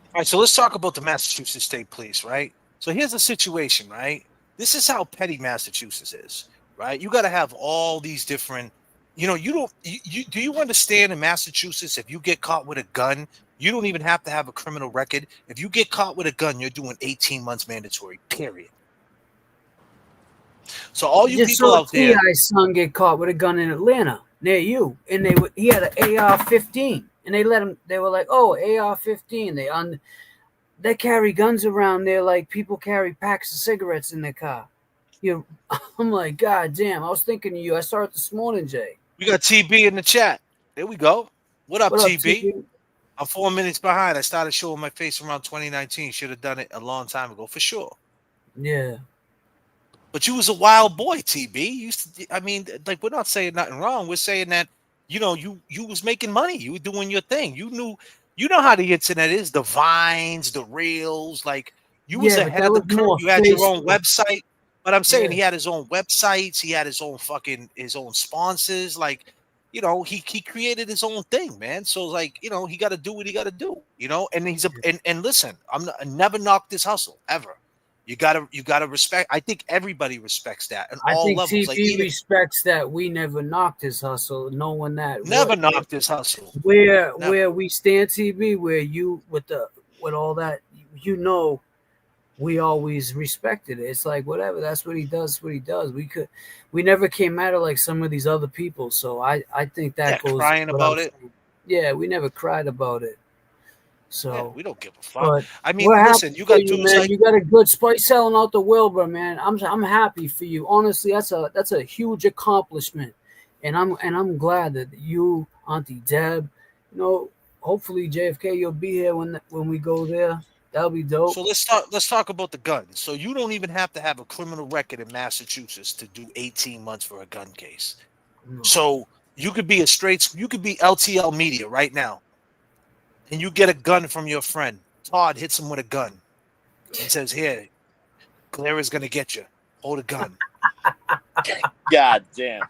Speaker 2: All right, so let's talk about the Massachusetts State Police, right? So here's the situation, right? This is how petty Massachusetts is, right? You got to have all these different, you know, do you understand in Massachusetts, if you get caught with a gun, you don't even have to have a criminal record. If you get caught with a gun, you're doing 18 months mandatory, period. So all you people out there.
Speaker 17: T.I.'s son get caught with a gun in Atlanta near you, and he had an AR-15. And they let him. They were like, "Oh, AR-15." They carry guns around there like people carry packs of cigarettes in their car. I'm like, God damn! I was thinking of you. I saw it this morning, Jay.
Speaker 2: We got TB in the chat. There we go. What up, TB? I'm 4 minutes behind. I started showing my face around 2019. Should have done it a long time ago, for sure.
Speaker 17: Yeah.
Speaker 2: But you was a wild boy, TB. You used to, I mean, like, we're not saying nothing wrong. We're saying that, you know, you was making money. You were doing your thing. You know how the internet is, the Vines, the Reels. Like, you was ahead of the curve. You had your own website. But I'm saying he had his own websites. He had his own sponsors. Like, you know, he created his own thing, man. So, like, you know, he got to do what he got to do, you know. And and listen, I never knocked this hustle ever. You gotta respect. I think everybody respects that. And
Speaker 17: I
Speaker 2: all
Speaker 17: think
Speaker 2: levels.
Speaker 17: TV respects that we never knocked his hustle, knowing that
Speaker 2: never knocked his hustle.
Speaker 17: Where we stand, TV, where you with all that, you know, we always respected it. It's like whatever. That's what he does. What he does. We never came at it like some of these other people. So I think that goes
Speaker 2: crying about it.
Speaker 17: Yeah, we never cried about it. So
Speaker 2: we don't give a fuck.
Speaker 17: But
Speaker 2: I mean, listen, you got dudes like
Speaker 17: you got a good spice selling out the Wilbur, man. I'm happy for you. Honestly, that's a huge accomplishment, and I'm glad that you, Auntie Deb, you know, hopefully JFK, you'll be here when we go there. That'll be dope.
Speaker 2: So let's talk about the guns. So you don't even have to have a criminal record in Massachusetts to do 18 months for a gun case. No. So you could be LTL Media right now. And you get a gun from your friend. Todd hits him with a gun and says, "Here, Clara's gonna get you. Hold a gun."
Speaker 6: God damn.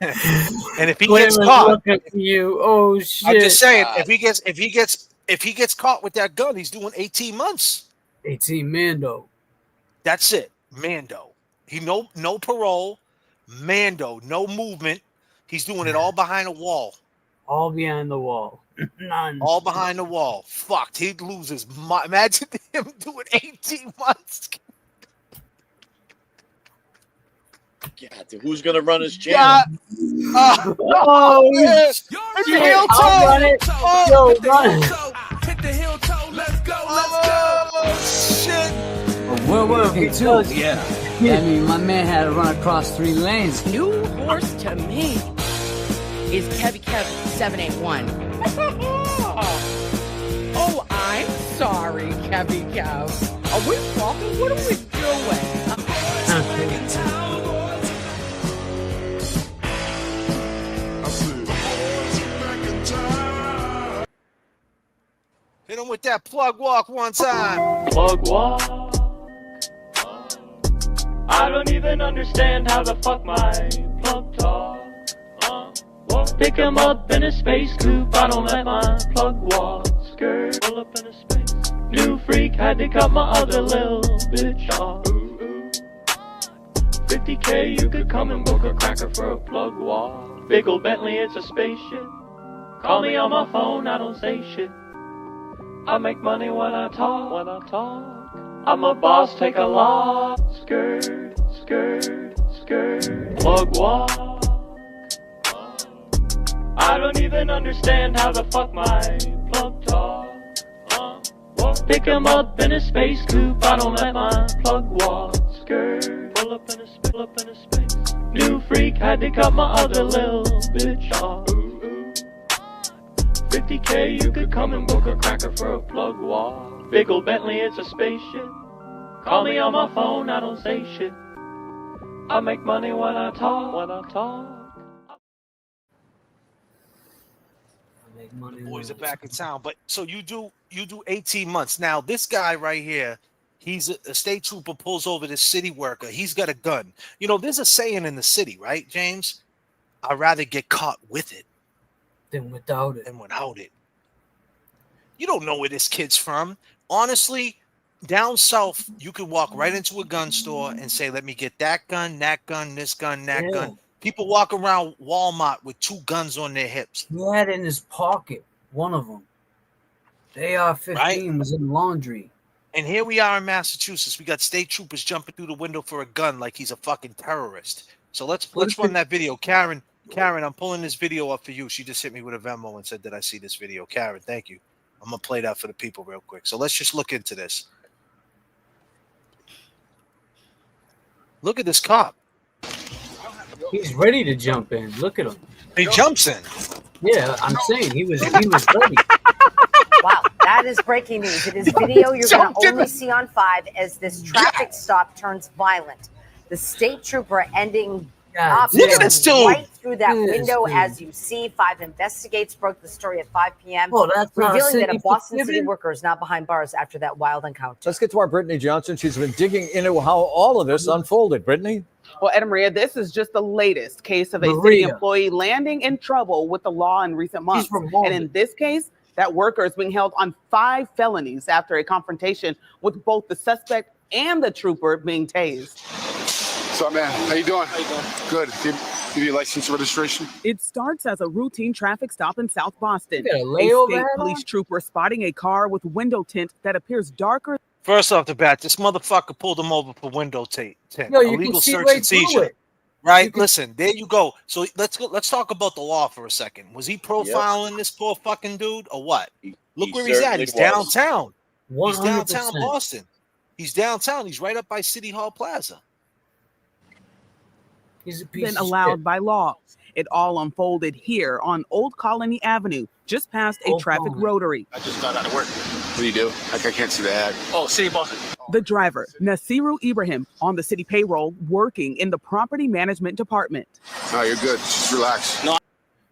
Speaker 2: And if he gets caught,
Speaker 17: you, oh shit!
Speaker 2: I'm just saying, if he gets caught with that gun, he's doing 18 months.
Speaker 17: 18 Mando.
Speaker 2: That's it, Mando. He no parole, Mando, no movement. He's doing it all behind a wall.
Speaker 17: All behind the wall. None.
Speaker 2: All behind the wall. Fucked. He'd lose his mind. Imagine him doing 18 months.
Speaker 6: God, dude, who's gonna run his channel?
Speaker 2: Yeah.
Speaker 17: Oh,
Speaker 2: yeah.
Speaker 17: shit.
Speaker 2: Hit the heel toe.
Speaker 17: I'll run it.
Speaker 2: Oh.
Speaker 17: Yo, run.
Speaker 4: Hit the heel toe. Let's go.
Speaker 2: Oh, shit.
Speaker 1: We're working too.
Speaker 17: Yeah.
Speaker 1: That means my man had to run across 3 lanes.
Speaker 11: New horse to me is KEV 781. Oh, I'm sorry, KEV. Are we fucking? What are we doing?
Speaker 2: Hit him with that plug walk one time.
Speaker 19: Plug walk. I don't even understand how the fuck my plug talk. Pick him up in a space coupe. I don't let my plug walk. Skirt, pull up in a space. New freak had to cut my other little bitch off. 50K, you could come and book a cracker for a plug walk. Big ol' Bentley, it's a spaceship. Call me on my phone, I don't say shit. I make money when I talk. I'm a boss, take a lot. Skirt, skirt, skirt. Plug walk. I don't even understand how the fuck my plug talk. Pick him up in a space coupe. I don't let my plug walk. Skirt, pull up in a space. New freak had to cut my other little bitch off. 50K, you could come and book a cracker for a plug walk. Big ol' Bentley, it's a spaceship. Call me on my phone, I don't say shit. I make money when I talk.
Speaker 2: The boys are back in town. But so you do 18 months. Now, this guy right here, he's a state trooper, pulls over this city worker. He's got a gun. You know, there's a saying in the city, right, James? I'd rather get caught with it
Speaker 17: than without it.
Speaker 2: You don't know where this kid's from. Honestly, down south, you could walk right into a gun store and say, let me get that gun, this gun, that gun. People walk around Walmart with 2 guns on their hips.
Speaker 17: He had in his pocket, one of them. The AR-15 was in laundry.
Speaker 2: And here we are in Massachusetts. We got state troopers jumping through the window for a gun like he's a fucking terrorist. So let's run that video. Karen, I'm pulling this video up for you. She just hit me with a Venmo and said that I see this video. Karen, thank you. I'm going to play that for the people real quick. So let's just look into this. Look at this cop.
Speaker 17: He's ready to jump in. Look at him.
Speaker 2: He jumps in.
Speaker 17: Yeah, I'm saying he was ready.
Speaker 20: Wow, that is breaking news. It is video you're going to only see on 5 as this traffic stop turns violent. The state trooper ending up
Speaker 2: look at this dude.
Speaker 20: Right through that window, as you see. 5 investigates broke the story at 5 p.m.
Speaker 17: Oh, that's
Speaker 20: revealing that a Boston City worker is now behind bars after that wild encounter.
Speaker 21: Let's get to our Brittany Johnson. She's been digging into how all of this unfolded. Brittany?
Speaker 22: Well, Ed and Maria, this is just the latest case of a city employee landing in trouble with the law in recent months. And in this case, that worker is being held on 5 felonies after a confrontation with both the suspect and the trooper being tased.
Speaker 23: What's up, man? How you doing? Good. Give you a license and registration.
Speaker 24: It starts as a routine traffic stop in South Boston.
Speaker 17: A
Speaker 24: state police trooper spotting a car with window tint that appears darker.
Speaker 2: First off the bat, this motherfucker pulled him over for window tint.
Speaker 17: No, you
Speaker 2: illegal
Speaker 17: can see
Speaker 2: search
Speaker 17: right
Speaker 2: and seizure.
Speaker 17: through it.
Speaker 2: Right? Listen, there you go. So let's go. Let's talk about the law for a second. Was he profiling this poor fucking dude or what? Look where he's at. He's downtown.
Speaker 17: 100%.
Speaker 2: He's downtown Boston. He's downtown. He's right up by City Hall Plaza.
Speaker 17: He's a piece
Speaker 24: Been
Speaker 17: of
Speaker 24: allowed
Speaker 17: shit.
Speaker 24: by law. It all unfolded here on Old Colony Avenue, just past a traffic rotary.
Speaker 23: I just got out of work. What do you do? Like, I can't see the ad. Oh, City of Boston.
Speaker 24: The driver, Nasiru Ibrahim, on the city payroll, working in the property management department.
Speaker 23: No, you're good. Just relax.
Speaker 2: No.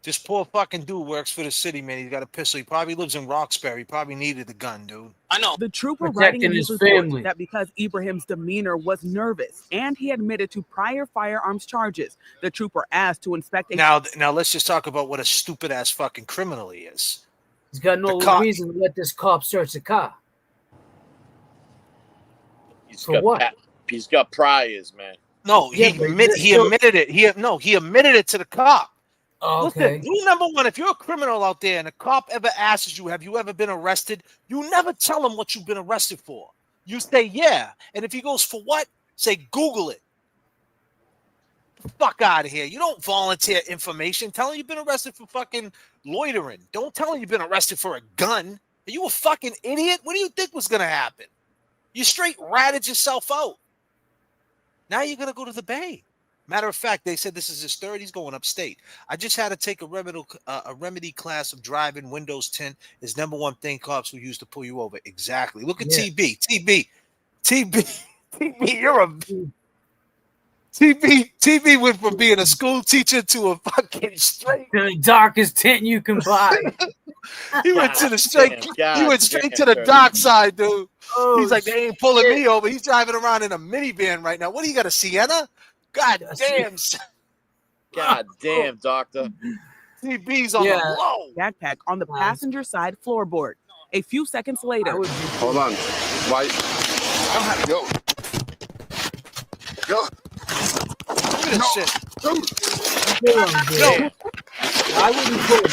Speaker 2: This poor fucking dude works for the city, man. He's got a pistol. He probably lives in Roxbury. He probably needed the gun, dude.
Speaker 23: I know.
Speaker 24: The trooper
Speaker 17: Protecting
Speaker 24: writing in his
Speaker 17: his
Speaker 24: report
Speaker 17: family.
Speaker 24: that because Ibrahim's demeanor was nervous and he admitted to prior firearms charges, the trooper asked to inspect a
Speaker 2: Now let's just talk about what a stupid ass fucking criminal he is.
Speaker 17: He's got no reason to let this cop search the car.
Speaker 6: He's got priors, man.
Speaker 2: No, he admitted it. He admitted it to the cop.
Speaker 17: Oh, okay.
Speaker 2: Listen, rule number 1, if you're a criminal out there and a cop ever asks you, have you ever been arrested? You never tell him what you've been arrested for. You say, yeah. And if he goes, for what? Say, Google it. Fuck out of here. You don't volunteer information. Tell him you've been arrested for fucking loitering. Don't tell him you've been arrested for a gun. Are you a fucking idiot? What do you think was going to happen? You straight ratted yourself out. Now you're going to go to the Bay. Matter of fact, they said this is his third. He's going upstate. I just had to take a remedy class of driving windows tint. Is number one thing cops will use to pull you over. Exactly. Look at TB. TB, you're a... TB went from being a school teacher to a fucking straight...
Speaker 17: The darkest tint you can buy.
Speaker 2: He went to the straight... He went straight to the dark side, dude. He's like, they ain't pulling me over. He's driving around in a minivan right now. What do you got, a Sienna? God damn.
Speaker 6: God damn, doctor.
Speaker 2: TB's on the low.
Speaker 24: Backpack on the passenger side floorboard. A few seconds later.
Speaker 23: Hold on. Why? Yo.
Speaker 2: Look at this shit.
Speaker 23: Yo. I wouldn't put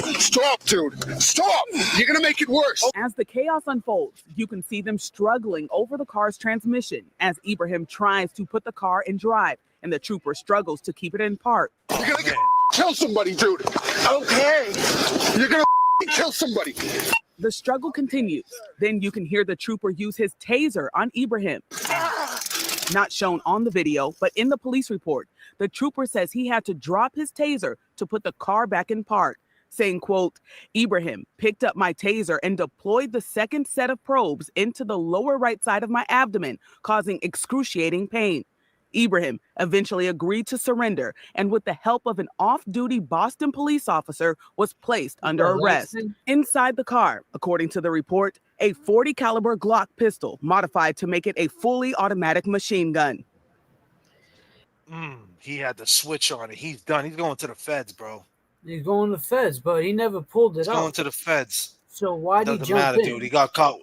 Speaker 23: it. Stop, dude. Stop. You're going to make it worse.
Speaker 24: As the chaos unfolds, you can see them struggling over the car's transmission as Ibrahim tries to put the car in drive and the trooper struggles to keep it in park.
Speaker 23: You're going to kill somebody, dude. Okay. You're going to kill somebody.
Speaker 24: The struggle continues. Then you can hear the trooper use his taser on Ibrahim. Not shown on the video, but in the police report, the trooper says he had to drop his taser to put the car back in park, saying, quote, Ibrahim picked up my taser and deployed the second set of probes into the lower right side of my abdomen, causing excruciating pain. Ibrahim eventually agreed to surrender and with the help of an off-duty Boston police officer was placed under arrest. Inside the car, according to the report, a .40 caliber Glock pistol modified to make it a fully automatic machine gun.
Speaker 2: He had the switch on it. He's done. He's going to the feds, bro.
Speaker 17: He's going to the feds, but he never pulled it out.
Speaker 2: He's going to the feds.
Speaker 17: So why did he jump in?
Speaker 2: Dude. He got caught.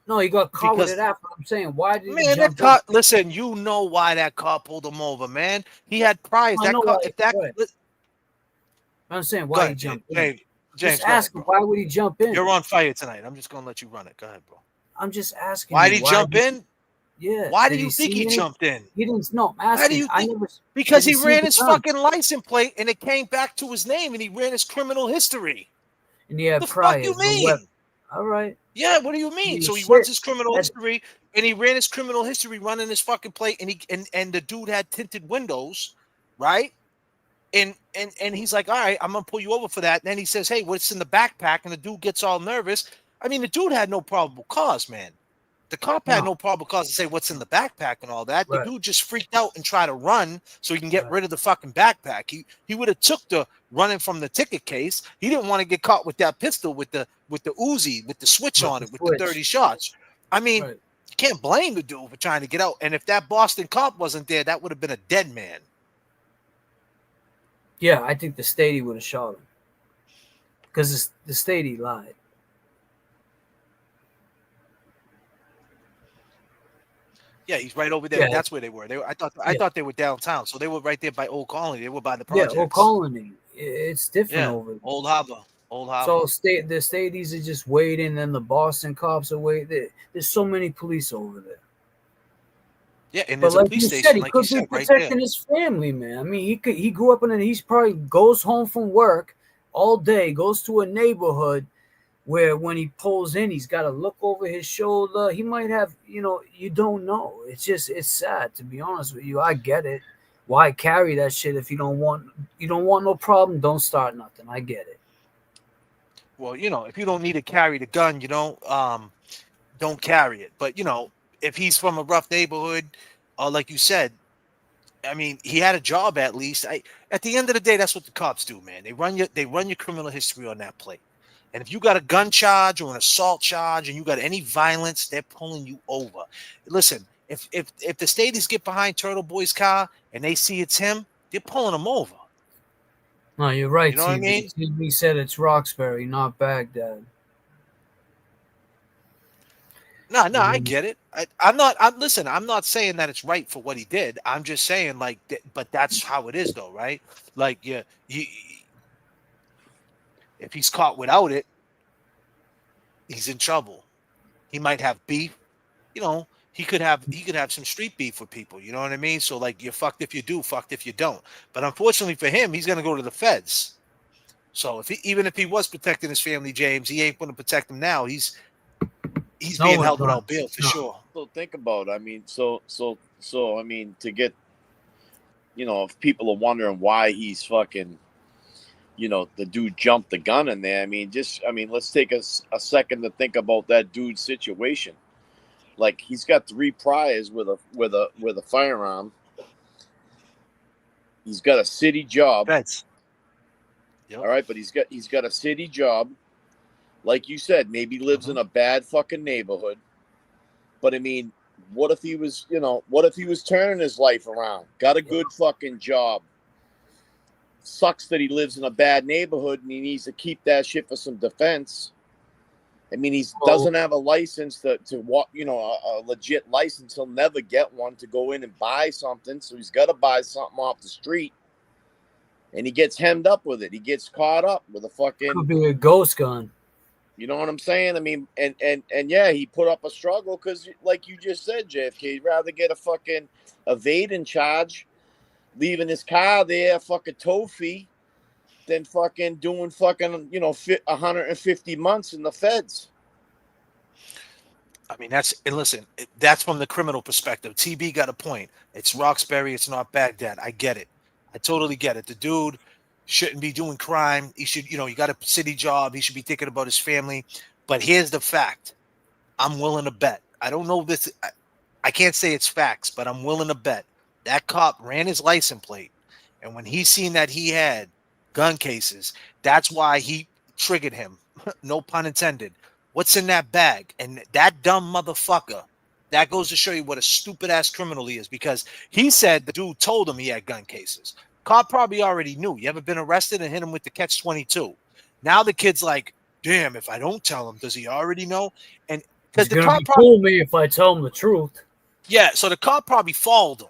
Speaker 17: No, he got caught with it after. I'm saying, why did he jump
Speaker 2: in? Listen, you know why that car pulled him over, man. He had priors.
Speaker 17: I'm saying, why he jumped in?
Speaker 2: James,
Speaker 17: just ask him, why would he jump in?
Speaker 2: You're on fire tonight. I'm just going to let you run it. Go ahead, bro.
Speaker 17: I'm just asking.
Speaker 2: Why did he jump in?
Speaker 17: Yeah.
Speaker 2: Why do you think he jumped in?
Speaker 17: He didn't know. Why do you think?
Speaker 2: Because he ran his fucking license plate and it came back to his name and he ran his criminal history.
Speaker 17: And he had
Speaker 2: priors. What do you mean?
Speaker 17: All right.
Speaker 2: Yeah, what do you mean? So he runs his criminal history and he ran his criminal history running his fucking plate and the dude had tinted windows, right? And he's like, all right, I'm gonna pull you over for that. And then he says, hey, what's in the backpack? And the dude gets all nervous. I mean, the dude had no probable cause, man. The cop had no probable cause to say what's in the backpack and all that. The dude just freaked out and tried to run so he can get rid of the fucking backpack. He would have took the running from the ticket case. He didn't want to get caught with that pistol with the Uzi with the switch on it with the 30 shots. I mean, you can't blame the dude for trying to get out. And if that Boston cop wasn't there, that would have been a dead man.
Speaker 17: Yeah, I think the Stady would have shot him because the Stady lied.
Speaker 2: Yeah, he's right over there. Yeah. That's where they were. I thought they were downtown, so they were right there by Old Colony. They were by the projects.
Speaker 17: Yeah, Old Colony. It's different over there.
Speaker 2: Old Harbor.
Speaker 17: So the Stadies are just waiting, and the Boston cops are waiting. There's so many police over there.
Speaker 2: Yeah, and there's a police station, like you said, right there.
Speaker 17: Protecting his family, man. I mean, he grew up in it. He's probably goes home from work all day, goes to a neighborhood where when he pulls in, he's got to look over his shoulder. He might have, you don't know. It's sad, to be honest with you. I get it. Why carry that shit if you don't want no problem? Don't start nothing. I get it.
Speaker 2: Well, if you don't need to carry the gun, don't carry it. But if he's from a rough neighborhood, like you said, I mean, he had a job at least. At the end of the day, that's what the cops do, man. They run your criminal history on that plate. And if you got a gun charge or an assault charge and you got any violence, they're pulling you over. Listen, if the Stadies get behind Turtleboy's car and they see it's him, they're pulling him over.
Speaker 17: No, you're right.
Speaker 2: You know what I mean?
Speaker 17: He said it's Roxbury, not Baghdad.
Speaker 2: No, I get it. I'm not saying that it's right for what he did. I'm just saying, but that's how it is, though, right? Like, if he's caught without it, he's in trouble. He might have beef. he could have some street beef with people. You know what I mean? So like, you're fucked if you do, fucked if you don't. But unfortunately for him, he's gonna go to the feds. So even if he was protecting his family, James, he ain't gonna protect them now. He's being held without bail for sure.
Speaker 6: So think about it. I mean, so I mean, to get, you know, if people are wondering why he's fucking, you know, the dude jumped the gun in there. I mean, let's take a second to think about that dude's situation. Like, he's got 3 priors with a firearm. He's got a city job.
Speaker 2: Feds.
Speaker 6: Yep. All right, but he's got a city job. Like you said, maybe lives in a bad fucking neighborhood. But I mean, what if he was turning his life around? Got a good fucking job. Sucks that he lives in a bad neighborhood and he needs to keep that shit for some defense. I mean, he doesn't have a license to walk, you know, a legit license. He'll never get one to go in and buy something. So he's got to buy something off the street. And he gets hemmed up with it. He gets caught up with a fucking...
Speaker 17: Could be a ghost gun.
Speaker 6: You know what I'm saying? I mean, and yeah, he put up a struggle because, like you just said, JFK, he'd rather get a fucking evading charge, leaving his car there, fucking tow fee, than fucking doing fucking, you know, 150 months in the feds.
Speaker 2: I mean, that's from the criminal perspective. TB got a point. It's Roxbury. It's not Baghdad. I get it. I totally get it. The dude shouldn't be doing crime. He should, you know, he got a city job. He should be thinking about his family. But here's the fact. I'm willing to bet. I don't know this. I can't say it's facts, but I'm willing to bet that cop ran his license plate. And when he seen that he had gun cases, that's why he triggered him. No pun intended. What's in that bag? And that dumb motherfucker, that goes to show you what a stupid ass criminal he is, because he said the dude told him he had gun cases. Cop probably already knew. You ever been arrested and hit him with the catch-22? Now the kid's like, damn, if I don't tell him, does he already know? And because the cop
Speaker 17: fool me if I tell him the truth.
Speaker 2: Yeah, so the cop probably followed him,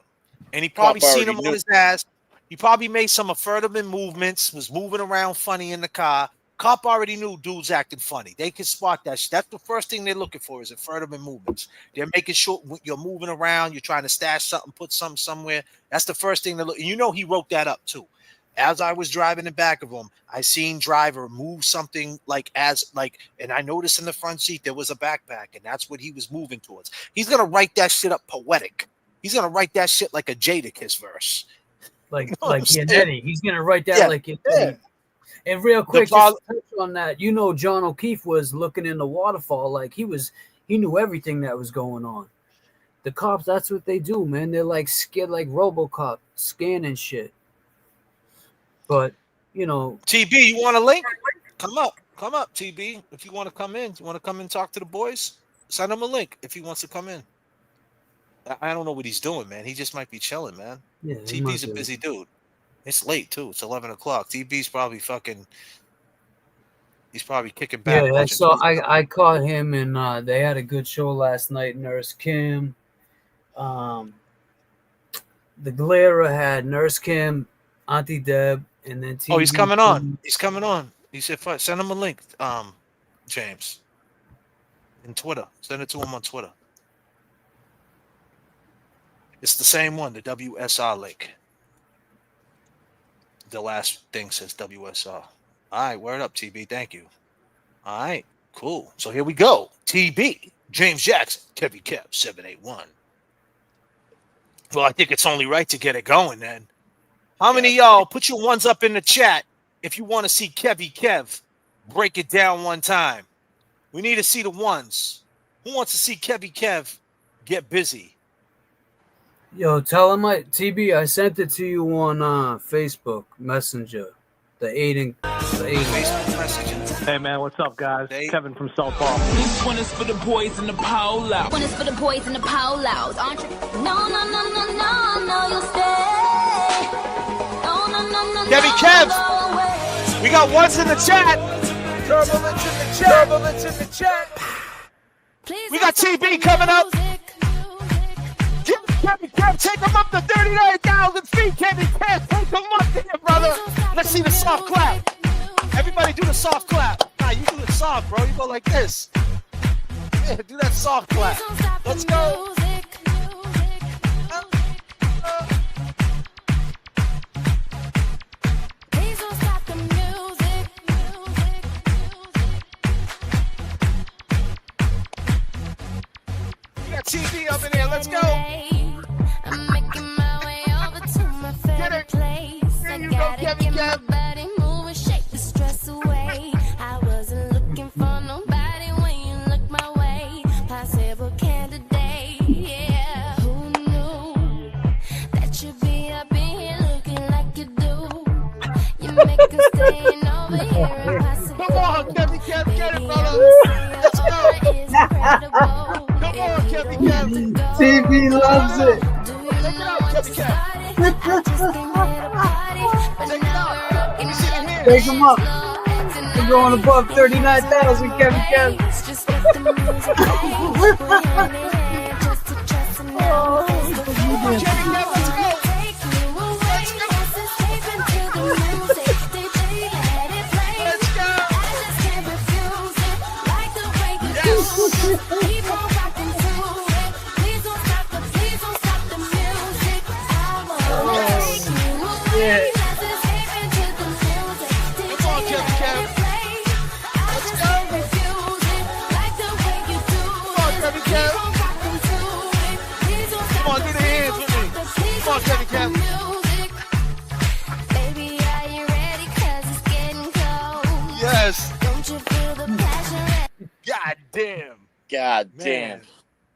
Speaker 2: and he probably seen him on his ass. He probably made some affirmative movements, was moving around funny in the car. Cop already knew dude's acting funny. They can spot that shit. That's the first thing they're looking for, is affirmative movements. They're making sure you're moving around, you're trying to stash something, put something somewhere. That's the first thing they look. And you know he wrote that up too. As I was driving in back of him, I seen driver move something and I noticed in the front seat there was a backpack, and that's what he was moving towards. He's gonna write that shit up poetic. He's gonna write that shit like a Jadakiss verse.
Speaker 17: Like Gigliotti. He's gonna write that like Gigliotti. Yeah. And real quick, just to touch on that, you know, John O'Keefe was looking in the waterfall like he knew everything that was going on. The cops, that's what they do, man. They're like scared, like RoboCop, scanning shit. But you know,
Speaker 2: TB, you want a link? Come up, TB. If you want to come in, and talk to the boys? Send him a link if he wants to come in. I don't know what he's doing, man. He just might be chilling, man.
Speaker 17: Yeah,
Speaker 2: TB's a busy dude. It's late too. It's 11 o'clock. TB's probably he's probably kicking back.
Speaker 17: Yeah, so I caught him, and they had a good show last night. Nurse Kim, the Glera had Nurse Kim, Auntie Deb, and then TB.
Speaker 2: Oh, he's coming on. He's coming on. He said, send him a link, James, in Twitter. Send it to him on Twitter. It's the same one, the WSR link. The last thing says WSR. All right, word up, TB. Thank you. All right, cool. So here we go. TB, James Jackson, KEVY 781. Well, I think it's only right to get it going then. How many of y'all put your ones up in the chat if you want to see KEV break it down one time? We need to see the ones. Who wants to see KEV get busy?
Speaker 17: Yo, tell him TB, I sent it to you on Facebook Messenger. The
Speaker 2: Facebook Messenger.
Speaker 8: Hey man, what's up, guys? Kevin from South Ball.
Speaker 9: This one is for the boys in the polo. One is for the boys in the polos. No, you'll stay. No.
Speaker 2: KEV, we got ones in the chat.
Speaker 9: Turbulence in the chat.
Speaker 2: We got TB coming up. KEV, take him up to 39,000 feet. KEV, take him up there, brother. Let's see the soft clap. Everybody do the soft clap. Nah, you do it soft, bro. You go like this. Yeah, do that soft clap. Let's go.
Speaker 5: TV up in here. Let's go.
Speaker 9: I'm making my way over to my favorite place.
Speaker 5: There
Speaker 9: I
Speaker 5: you go,
Speaker 9: gotta
Speaker 5: Kevy
Speaker 9: get
Speaker 5: Kev.
Speaker 9: my body moving, shake the stress away. I wasn't looking for nobody when you look my way. Possible candidate, yeah. Who knew that you'd be up in here looking like you do? You make us staying over here impossible.
Speaker 5: Come on, Kevy Kev, get it, brother. Let's go. Come on, Kevy Kev.
Speaker 3: TV loves it.
Speaker 5: Check it out, Kevy Kev. Check it out. Let me see the hands.
Speaker 3: Take them up. We're going above 39,000, Kevin Kev.
Speaker 5: Yes. God damn.
Speaker 6: God damn.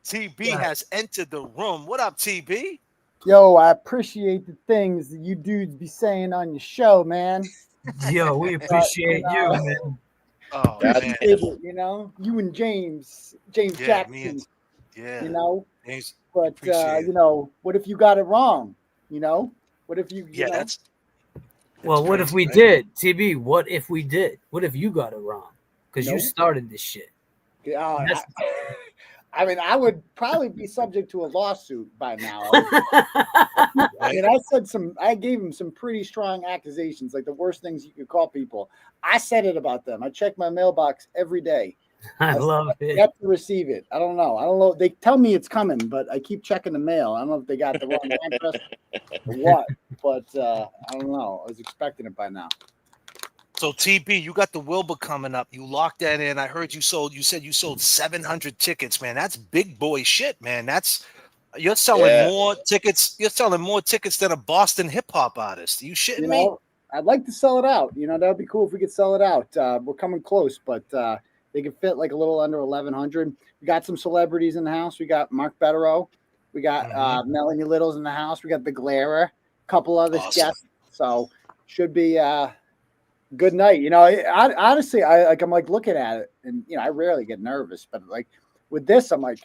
Speaker 5: TB has entered the room. What up, TB?
Speaker 3: Yo, I appreciate the things that you dudes be saying on your show, man.
Speaker 17: Yo, we appreciate you, man.
Speaker 5: Oh,
Speaker 3: man. It, you know, you and James Jackson.
Speaker 5: Yeah.
Speaker 3: You know,
Speaker 5: James,
Speaker 3: but you know, what if you got it wrong? You know, what if you?
Speaker 5: Yeah,
Speaker 3: know?
Speaker 5: that's.
Speaker 17: Well, what if we did, TB? What if we did? What if you got it wrong? Because you started this shit.
Speaker 3: I mean, I would probably be subject to a lawsuit by now. I mean, I gave him some pretty strong accusations, like the worst things you could call people. I said it about them. I check my mailbox every day.
Speaker 17: I love it.
Speaker 3: Have to receive it. I don't know. They tell me it's coming, but I keep checking the mail. I don't know if they got the wrong address or what, but I don't know. I was expecting it by now.
Speaker 2: So TB, you got the Wilbur coming up. You locked that in. I heard you said you sold 700 tickets, man. That's big boy shit, man. You're selling more tickets. You're selling more tickets than a Boston hip hop artist. You shitting me?
Speaker 3: I'd like to sell it out. You know, that would be cool if we could sell it out. We're coming close, but they can fit like a little under 1,100. We got some celebrities in the house. We got Mark Betterow. We got Melanie Little's in the house. We got the Glarer, a couple other guests. So should be good night. You know, honestly, I'm like looking at it, and you know, I rarely get nervous, but like with this, I'm like,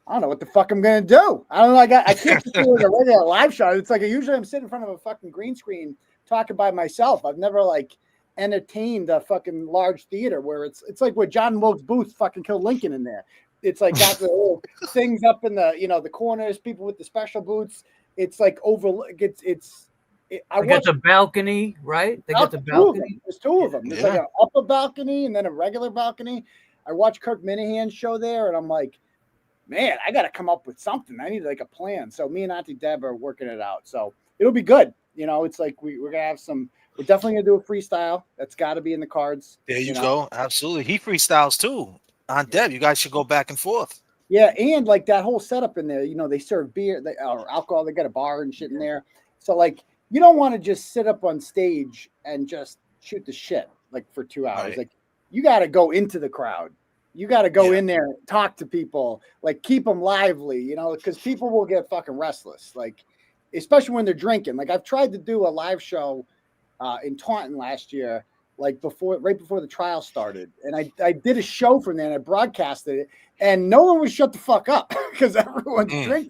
Speaker 3: I don't know what the fuck I'm gonna do. I don't know. I can't just do like a regular live show. It's like usually I'm sitting in front of a fucking green screen talking by myself. I've never like entertained a fucking large theater where it's like where John Wilkes Booth fucking killed Lincoln in there. It's like got the little things up in the the corners, people with the special boots. It's like
Speaker 17: I got the balcony, right? They got the balcony.
Speaker 3: There's two of them. There's like an upper balcony and then a regular balcony. I watched Kirk Minahan's show there, and I'm like, man, I got to come up with something. I need like a plan. So me and Auntie Deb are working it out. So it'll be good. You know, it's like we're gonna have some. We're definitely gonna do a freestyle. That's got to be in the cards.
Speaker 2: There you go. Absolutely. He freestyles too. Aunt Deb, you guys should go back and forth.
Speaker 3: Yeah, and like that whole setup in there. You know, they serve beer or alcohol. They got a bar and shit in there. So like, you don't want to just sit up on stage and just shoot the shit like for 2 hours.
Speaker 2: Right.
Speaker 3: Like, you got to go into the crowd. You got to go in there, talk to people, like keep them lively, you know, because people will get fucking restless, like especially when they're drinking. Like I've tried to do a live show in Taunton last year, like right before the trial started, and I did a show from there and I broadcasted it, and no one would shut the fuck up because everyone's drinking,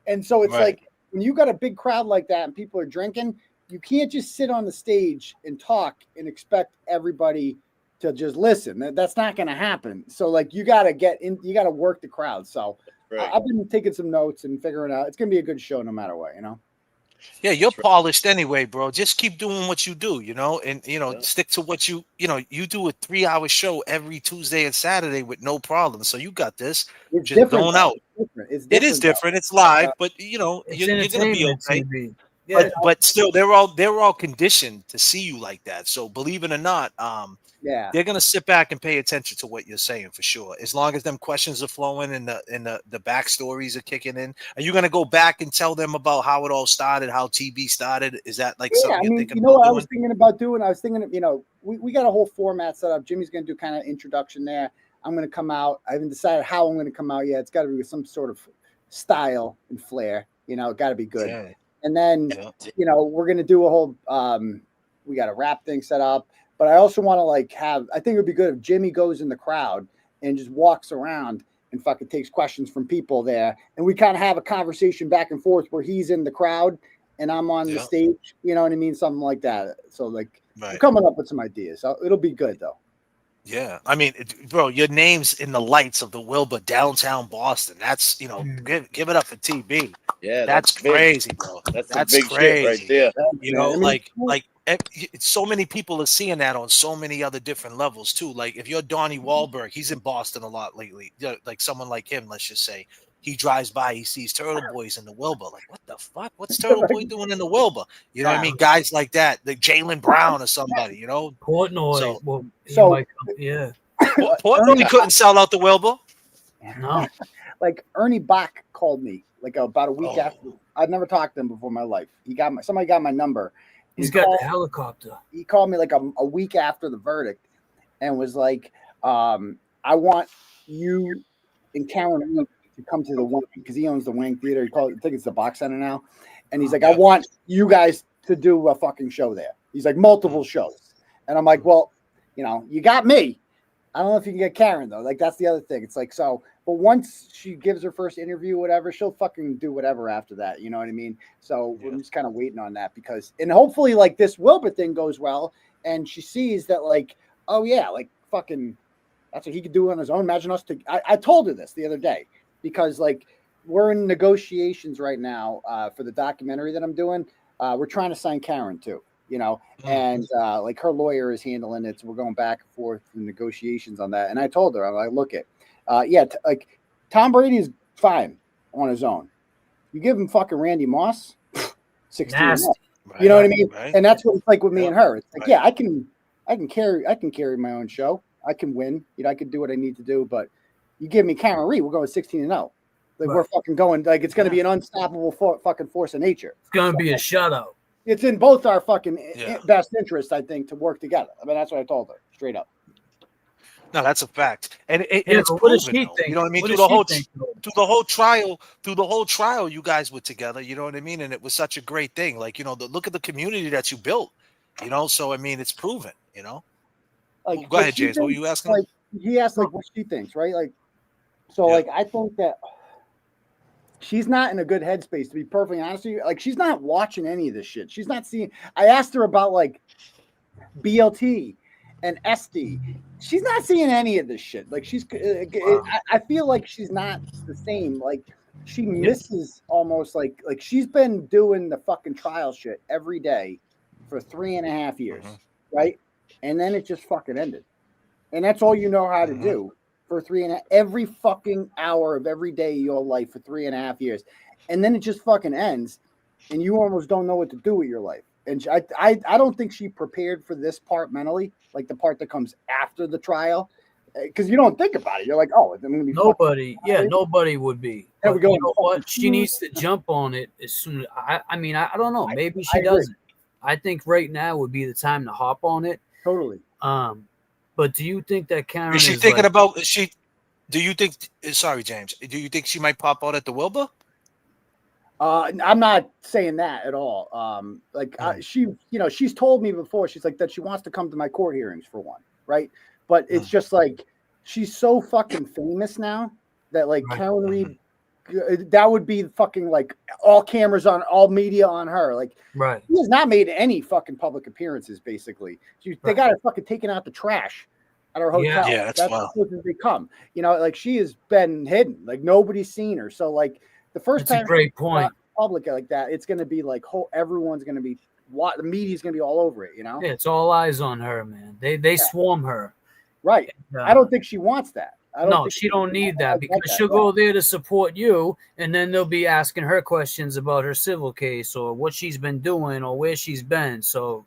Speaker 3: and so it's like when you got a big crowd like that and people are drinking, you can't just sit on the stage and talk and expect everybody to just listen. That's not going to happen. So like you got to get in, you got to work the crowd. So I've been taking some notes and figuring out it's going to be a good show no matter what, you know?
Speaker 2: Yeah, you're polished anyway, bro. Just keep doing what you do, you know, and, you know, stick to what you do a 3-hour show every Tuesday and Saturday with no problem. So you got this.
Speaker 3: It's
Speaker 2: just
Speaker 3: different.
Speaker 2: going out. It is different. It's live, but, you know, you're going to be okay.
Speaker 17: Yeah.
Speaker 2: But still, they're all conditioned to see you like that. So believe it or not,
Speaker 3: Yeah.
Speaker 2: they're gonna sit back and pay attention to what you're saying for sure. As long as them questions are flowing and the backstories are kicking in. Are you gonna go back and tell them about how it all started, how TV started? Is that like
Speaker 3: Yeah,
Speaker 2: something
Speaker 3: I
Speaker 2: you're
Speaker 3: mean,
Speaker 2: thinking
Speaker 3: you know
Speaker 2: about
Speaker 3: what I
Speaker 2: doing?
Speaker 3: was thinking about doing? I was thinking of, we got a whole format set up. Jimmy's going to do kind of introduction there. I'm going to come out. I haven't decided how I'm going to come out yet. It's got to be with some sort of style and flair. Got to be good.
Speaker 2: Yeah.
Speaker 3: And then, we're going to do a whole, we got a rap thing set up. But I also want to I think it would be good if Jimmy goes in the crowd and just walks around and fucking takes questions from people there. And we kind of have a conversation back and forth where he's in the crowd and I'm on the stage, you know what I mean? Something like that. So we're coming up with some ideas. So it'll be good though.
Speaker 2: Yeah. I mean, bro, your name's in the lights of the Wilbur downtown Boston. That's, give it up for TB.
Speaker 6: Yeah.
Speaker 2: That's crazy, bro.
Speaker 6: That's
Speaker 2: That's
Speaker 6: big shit right there.
Speaker 2: So many people are seeing that on so many other different levels too. Like if you're Donnie Wahlberg, he's in Boston a lot lately. Like someone like him, let's just say, he drives by, he sees Turtleboys in the Wilbur. Like, what the fuck? What's Turtleboy doing in the Wilbur? You know what I mean? Guys like that, like Jalen Brown or somebody,
Speaker 17: Portnoy.
Speaker 2: Portnoy couldn't sell out the Wilbur.
Speaker 17: No.
Speaker 3: Like Ernie Bach called me about a week after. I'd never talked to him before in my life. Somebody got my number.
Speaker 17: He's got the helicopter.
Speaker 3: He called me like a week after the verdict and was like, I want you and Karenread to come to the Wang because he owns the Wang Theater. I think it's the Box Center now. And he's like, I want you guys to do a fucking show there. He's like, multiple shows. And I'm like, well, you got me. I don't know if you can get Karen though. Like that's the other thing. It's like so. But once she gives her first interview, whatever, she'll fucking do whatever after that. You know what I mean? So we're just kind of waiting on that and hopefully this Wilbur thing goes well, and she sees that oh yeah, fucking, that's what he could do on his own. Imagine us I told her this the other day because we're in negotiations right now for the documentary that I'm doing. We're trying to sign Karen too. And her lawyer is handling it. So we're going back and forth in negotiations on that. And I told her, I'm like, look Tom Brady is fine on his own. You give him fucking Randy Moss, 16. You know what I mean? Right. And that's what it's like with me and her. It's like, I can carry my own show. I can win. I can do what I need to do. But you give me Karenread, we're going 16-0. We're fucking going. It's going to be an unstoppable fucking force of nature.
Speaker 17: It's going to be a shutout.
Speaker 3: It's in both our fucking best interest, I think, to work together. I mean, that's what I told her, straight up.
Speaker 2: No, that's a fact, and it's proven. You know what I mean? Through the whole trial, you guys were together. You know what I mean? And it was such a great thing. Look at the community that you built. So I mean, it's proven. Go ahead, James. What were you asking?
Speaker 3: He asked what she thinks, right? I think that she's not in a good headspace, to be perfectly honest with you. She's not watching any of this shit. She's not seeing. I asked her about BLT and SD. She's not seeing any of this shit. I feel like she's not the same. She misses almost she's been doing the fucking trial shit every day for 3.5 years, right? And then it just fucking ended. And that's all you know how to do. For every fucking hour of every day of your life for 3.5 years. And then it just fucking ends and you almost don't know what to do with your life. And I don't think she prepared for this part mentally, the part that comes after the trial. Because you don't think about it. You're like, oh, I'm gonna be
Speaker 17: nobody would be.
Speaker 3: There we go.
Speaker 17: You know what? She needs to jump on it as soon as I don't know. Maybe she doesn't. I think right now would be the time to hop on it.
Speaker 3: Totally.
Speaker 17: But do you think that Karen
Speaker 2: is she thinking about she? Do you think? Sorry, James. Do you think she might pop out at the Wilbur?
Speaker 3: I'm not saying that at all. She's told me before. She's like that she wants to come to my court hearings for one, right? But it's just she's so fucking famous now that Karenread, that would be fucking all cameras on, all media on her.
Speaker 17: Right.
Speaker 3: She has not made any fucking public appearances. Basically, they got her fucking taking out the trash at our hotel.
Speaker 2: Yeah, that's
Speaker 3: what they come. She has been hidden. Nobody's seen her. So the first time,
Speaker 17: a great point.
Speaker 3: Public like that, it's going to be everyone's going to be the media's going to be all over it.
Speaker 17: Yeah, it's all eyes on her, man. They swarm her.
Speaker 3: Right. I don't think she wants that.
Speaker 17: She don't need that because she'll go there to support you, and then they'll be asking her questions about her civil case or what she's been doing or where she's been. So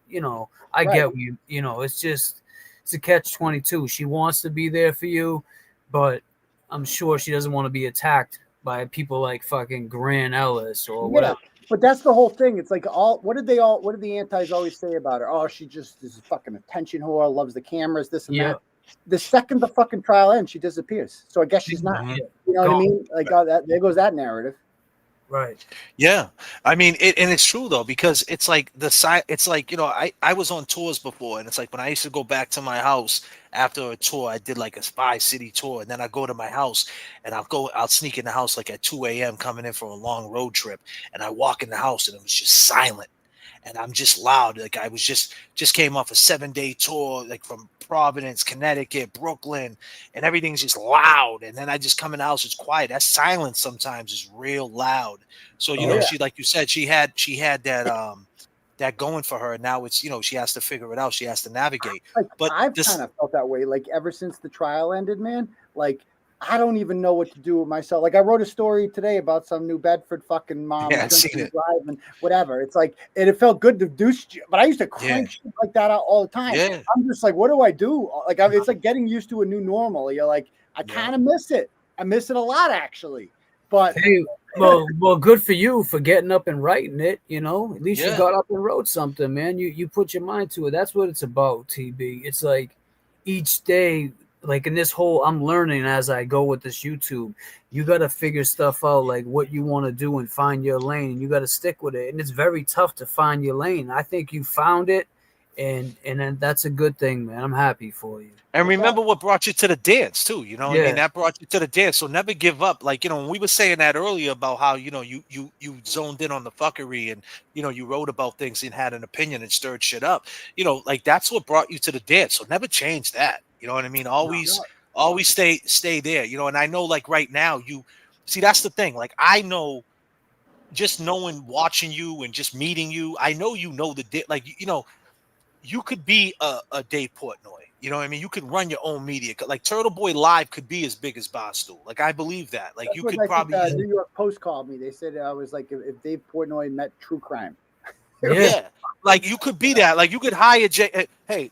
Speaker 17: I get you. It's just it's a catch-22. She wants to be there for you, but I'm sure she doesn't want to be attacked by people like fucking Gran Ellis or whatever.
Speaker 3: But that's the whole thing. It's like what did the antis always say about her? Oh, she just is a fucking attention whore, loves the cameras, this and that. The second the fucking trial ends, she disappears. So I guess she's not. You know what I mean? Like there goes that narrative.
Speaker 17: Right.
Speaker 2: Yeah. I mean, and it's true though, because it's like it's like, you know, I was on tours before, and it's like when I used to go back to my house after a tour, I did like a 5-city tour, and then I go to my house and I'll sneak in the house like at 2 a.m. coming in from a long road trip, and I walk in the house and it was just silent. And I'm just loud. Like I was just came off a 7-day tour, like from Providence, Connecticut, Brooklyn, and everything's just loud. And then I just come in the house, it's quiet. That silence sometimes is real loud. So you know, she, like you said, she had that that going for her. And now it's, you know, she has to figure it out. She has to navigate. But
Speaker 3: I've kind of felt that way. Like ever since the trial ended, man. Like I don't even know what to do with myself. Like I wrote a story today about some New Bedford fucking mom driving whatever. It's like, and it felt good to do, but I used to crank shit like that out all the time.
Speaker 2: Yeah.
Speaker 3: I'm just like, what do I do? Like it's like getting used to a new normal. You're like, I kind of miss it. I miss it a lot actually. But
Speaker 17: hey, well, good for you for getting up and writing it. You know, at least you got up and wrote something, man. You put your mind to it. That's what it's about, TB. It's like each day. Like in this whole, I'm learning as I go with this YouTube. You got to figure stuff out, like what you want to do and find your lane. You got to stick with it. And it's very tough to find your lane. I think you found it, and then that's a good thing, man. I'm happy for you.
Speaker 2: And remember what brought you to the dance too. You know what I mean? That brought you to the dance. So never give up. Like, you know, when we were saying that earlier about how, you know, you zoned in on the fuckery and, you know, you wrote about things and had an opinion and stirred shit up. You know, like that's what brought you to the dance. So never change that. You know what I mean? Always stay there. You know, and I know like right now you see, that's the thing. Like I know, just knowing, watching you and just meeting you, I know like, you know, you could be a Dave Portnoy. You know what I mean? You could run your own media. Like Turtleboy Live could be as big as Barstool. Like I believe that. Like you could probably.
Speaker 3: New York Post called me. They said I was like if Dave Portnoy met true crime.
Speaker 2: Yeah, like you could be that. Like you could hire Hey,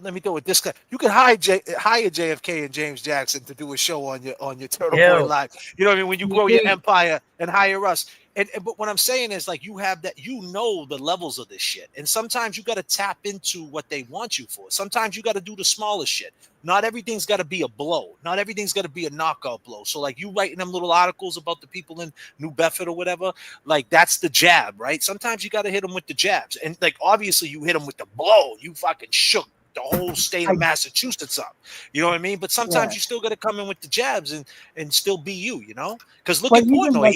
Speaker 2: let me throw it this guy. You could hire J.F.K. and James Jackson to do a show on your Turtleboy Live. You know what I mean? When you grow your empire and hire us. But what I'm saying is like you have that, you know, the levels of this shit. And sometimes you got to tap into what they want you for. Sometimes you got to do the smallest shit. Not everything's got to be a blow. Not everything's got to be a knockout blow. So like you writing them little articles about the people in New Bedford or whatever, like that's the jab, right? Sometimes you got to hit them with the jabs. And like obviously you hit them with the blow. You fucking shook the whole state of Massachusetts up. You know what I mean? But sometimes you still got to come in with the jabs and still be you know? Because look at Portnoy.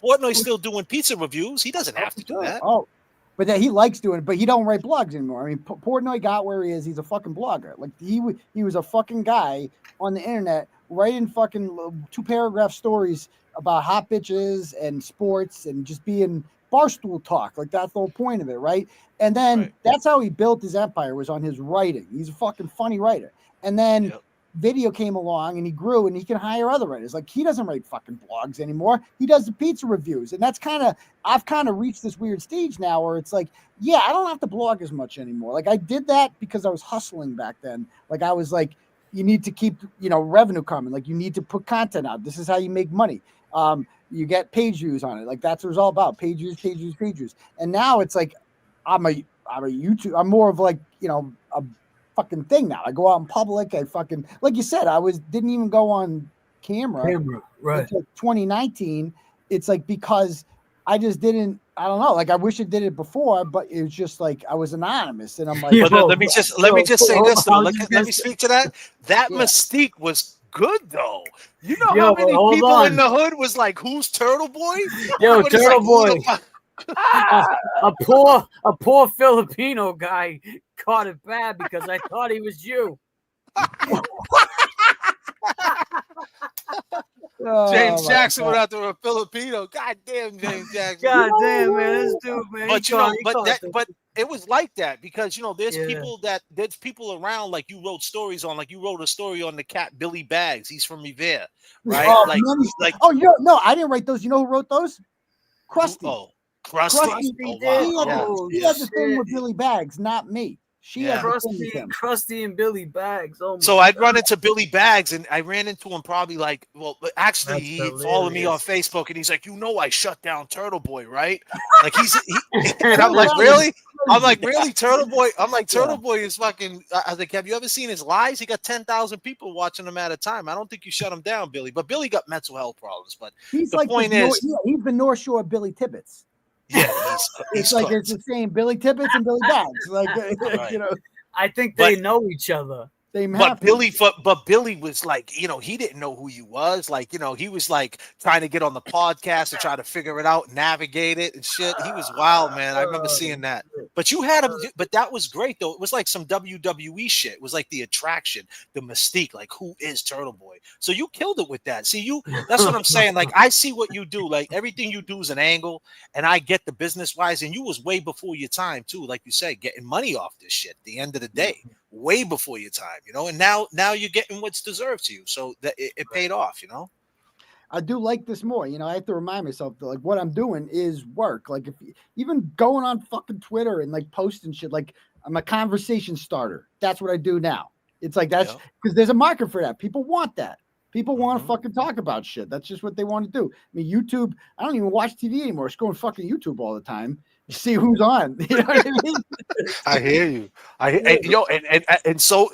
Speaker 2: Portnoy's still doing pizza reviews. He doesn't have to do that.
Speaker 3: Oh, but that he likes doing it, but he don't write blogs anymore. I mean, Portnoy got where he is. He's a fucking blogger. Like he was a fucking guy on the internet writing fucking 2-paragraph stories about hot bitches and sports and just being barstool talk. Like that's the whole point of it, right? And then that's how he built his empire, was on his writing. He's a fucking funny writer. And then video came along and he grew and he can hire other writers. Like he doesn't write fucking blogs anymore. He does the pizza reviews. And that's I've kind of reached this weird stage now where it's like, yeah, I don't have to blog as much anymore. Like I did that because I was hustling back then. Like I was like, you need to keep, you know, revenue coming. Like you need to put content out. This is how you make money. You get page views on it. Like that's what it's all about. Page views. And now it's like, I'm a YouTube. I'm more of like, you know, a fucking thing now. I go out in public. I fucking, like you said, didn't even go on camera
Speaker 17: right
Speaker 3: until 2019. It's like because I just didn't. I don't know. Like I wish I did it before, but it was just like I was anonymous, and I'm like,
Speaker 2: let me just say this though. Let me speak to that. That mystique was good though. You know how many people in the hood was like, "Who's Turtleboy?"
Speaker 17: Yo, Turtleboy. A poor Filipino guy caught it bad because I thought he was you.
Speaker 2: James Jackson went after a Filipino. God damn, James Jackson.
Speaker 17: God damn, man, this dude, man.
Speaker 2: But you know, but it was like that because you know, there's people around. Like you wrote stories on, like you wrote a story on the cat Billy Bags. He's from Revere, right?
Speaker 3: No, I didn't write those. You know who wrote those? Krusty.
Speaker 2: Krusty.
Speaker 3: He had the thing with Billy Bags, not me. She had the thing with
Speaker 17: Krusty,
Speaker 3: him.
Speaker 17: Krusty and Billy Bags. Oh my
Speaker 2: So I'd
Speaker 17: God.
Speaker 2: run into Billy Bags, and I ran into him probably like, well, actually,
Speaker 17: That's
Speaker 2: he followed me on
Speaker 17: hilarious.
Speaker 2: Facebook, and he's like, I shut down Turtleboy, right? Like and I'm like, really? I'm like, really, Turtleboy? I'm like, Turtleboy is fucking. I was like, have you ever seen his lives? He got 10,000 people watching him at a time. I don't think you shut him down, Billy. But Billy got mental health problems. But
Speaker 3: He's
Speaker 2: the
Speaker 3: like
Speaker 2: point is,
Speaker 3: he's the North Shore of Billy Tibbetts.
Speaker 2: yeah,
Speaker 3: it's like it's the same Billy Tibbetts and Billy Bags. Like
Speaker 2: Right.
Speaker 3: you know,
Speaker 17: I think they know each other.
Speaker 3: They
Speaker 2: But Billy was like, he didn't know who you was. Like, he was like trying to get on the podcast and try to figure it out, navigate it and shit. He was wild, man. I remember seeing that. But you had him, but that was great though. It was like some WWE shit. It was like the attraction, the mystique, like who is Turtleboy? So you killed it with that. See, that's what I'm saying. Like, I see what you do. Like everything you do is an angle, and I get the business wise, and you was way before your time too, like you say, getting money off this shit at the end of the day. Way before your time, and now you're getting what's deserved to you. So that it paid off,
Speaker 3: I do like this more. I have to remind myself that like what I'm doing is work. Like if even going on fucking Twitter and like posting shit, like I'm a conversation starter. That's what I do now. It's like that's because there's a market for that. People want that. People want to fucking talk about shit. That's just what they want to do. I mean, YouTube, I don't even watch TV anymore. It's going fucking YouTube all the time. You see who's on. You know what I mean?
Speaker 2: I hear you. And so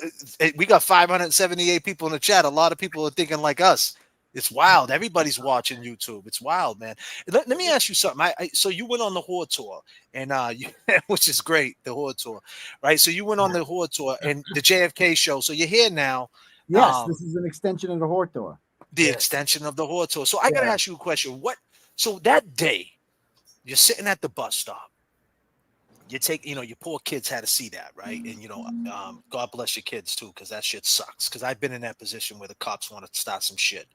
Speaker 2: we got 578 people in the chat. A lot of people are thinking like us. It's wild. Everybody's watching YouTube. It's wild, man. Let me ask you something. So you went on the Horde tour, and which is great, the Horde tour, right? So you went on the Horde tour and the JFK show. So you're here now.
Speaker 3: Yes, this is an extension of the Horde tour.
Speaker 2: The extension of the Horde tour. So I gotta ask you a question. So that day, you're sitting at the bus stop. You take, your poor kids had to see that, right? And God bless your kids too, because that shit sucks. Because I've been in that position where the cops want to start some shit,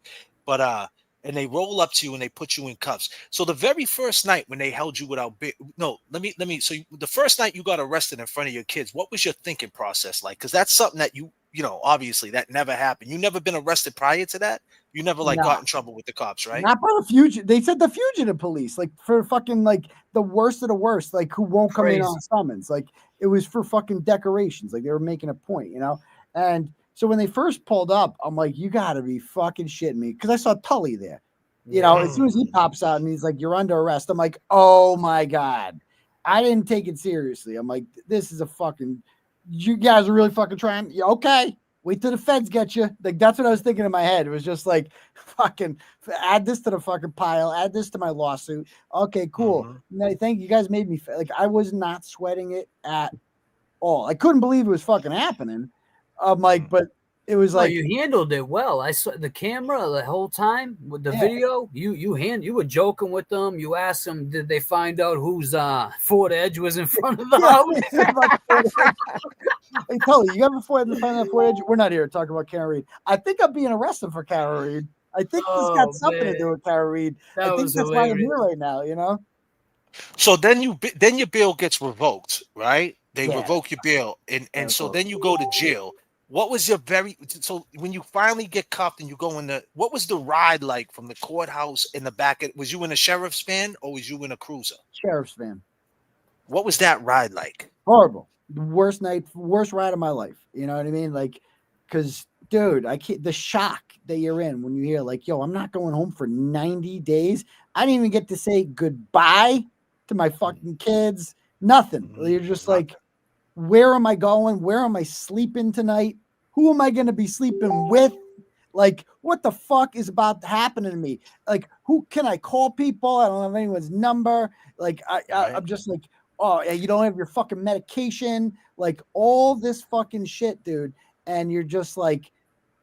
Speaker 2: but and they roll up to you and they put you in cuffs. So the very first night when they held you without let me. So the first night you got arrested in front of your kids, what was your thinking process like? Because that's something that obviously that never happened. You never been arrested prior to that. You never got in trouble with the cops, right?
Speaker 3: Not by the fugitive. They said the fugitive police, like for fucking like the worst of the worst, like who won't come in on summons. Like it was for fucking decorations. Like they were making a point, And so when they first pulled up, I'm like, you gotta be fucking shitting me. Cause I saw Tully there. As soon as he pops out and he's like, you're under arrest. I'm like, oh my God. I didn't take it seriously. I'm like, this is a fucking, you guys are really fucking trying. Yeah, okay. Wait till the feds get you. Like, that's what I was thinking in my head. It was just like, fucking add this to the fucking pile, add this to my lawsuit. Okay, cool. No, thank you guys made me like, I was not sweating it at all. I couldn't believe it was fucking happening. I'm like, but it was like,
Speaker 17: you handled it well. I saw the camera the whole time with the video. You were joking with them. You asked them, did they find out whose Ford Edge was in front of the house?
Speaker 3: Hey, Tully, you ever find that Ford Edge? We're not here to talk about Karenread. I think I'm being arrested for Karenread. I think this got something to do with Karenread. I think that's why I'm here right now.
Speaker 2: So then your bail gets revoked, right? They revoke your bail, and so then you go to jail. What was your so when you finally get cuffed and you go in what was the ride like from the courthouse in the back? Was you in a sheriff's van or was you in a cruiser?
Speaker 3: Sheriff's van.
Speaker 2: What was that ride like?
Speaker 3: Horrible. The worst ride of my life. You know what I mean? Like, cause dude, the shock that you're in when you hear like, yo, I'm not going home for 90 days. I didn't even get to say goodbye to my fucking kids. Nothing. You're just like, where am I going? Where am I sleeping tonight? Who am I going to be sleeping with? Like, what the fuck is about to happen to me? Like, who can I call people? I don't have anyone's number. Like, I'm just like, oh, you don't have your fucking medication. Like, all this fucking shit, dude. And you're just like,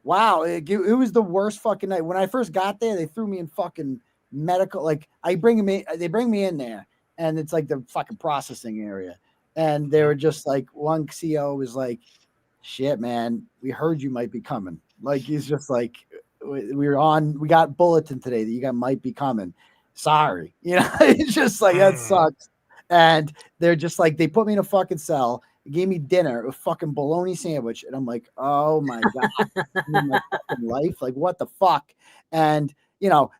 Speaker 3: wow, it was the worst fucking night. When I first got there, they threw me in fucking medical. Like, they bring me in there, and it's like the fucking processing area. And they were just like, one CO was like, shit, man, we heard you might be coming. Like, he's just like, we got bulletin today that you guys might be coming. Sorry. It's just like, that sucks. And they're just like, they put me in a fucking cell, gave me dinner, a fucking bologna sandwich. And I'm like, oh my God, my fucking life. Like, what the fuck? And,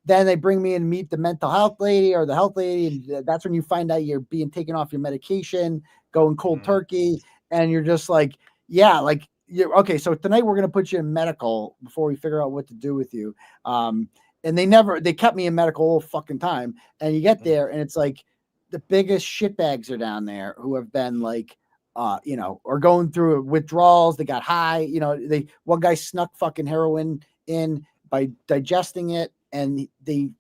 Speaker 3: then they bring me in and meet the mental health lady or the health lady. And that's when you find out you're being taken off your medication, going cold turkey. and you're just like, yeah, like, okay, so tonight we're gonna put you in medical before we figure out what to do with you. And they kept me in medical all fucking time. And you get there, and it's like the biggest shitbags are down there who have been like, you know, or going through withdrawals. They got high, you know, one guy snuck fucking heroin in by digesting it, and they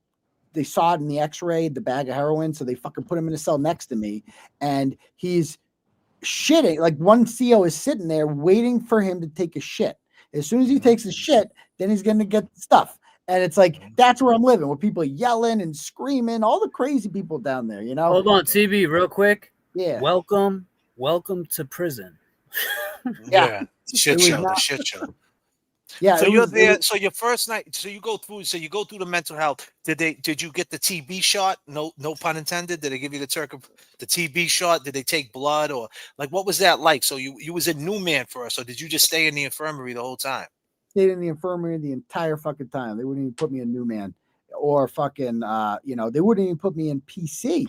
Speaker 3: saw it in the x-ray, the bag of heroin, so they fucking put him in a cell next to me, and he's shitting. Like, one CO is sitting there waiting for him to take a shit. As soon as he takes a shit, then he's gonna get stuff. And it's like, that's where I'm living, with people yelling and screaming, all the crazy people down there, you know.
Speaker 17: Hold on, TB, real quick.
Speaker 3: Yeah.
Speaker 17: Welcome to prison.
Speaker 2: Yeah. Shit show. The shit show.
Speaker 3: Yeah.
Speaker 2: So you're there. So your first night. So you go through. So you go through the mental health. Did you get the TB shot? No pun intended. Did they give you the TB shot? Did they take blood, or like what was that like? So you was a new man first, or did you just stay in the infirmary the whole time?
Speaker 3: Stayed in the infirmary the entire fucking time. They wouldn't even put me in new man, or fucking you know, they wouldn't even put me in PC,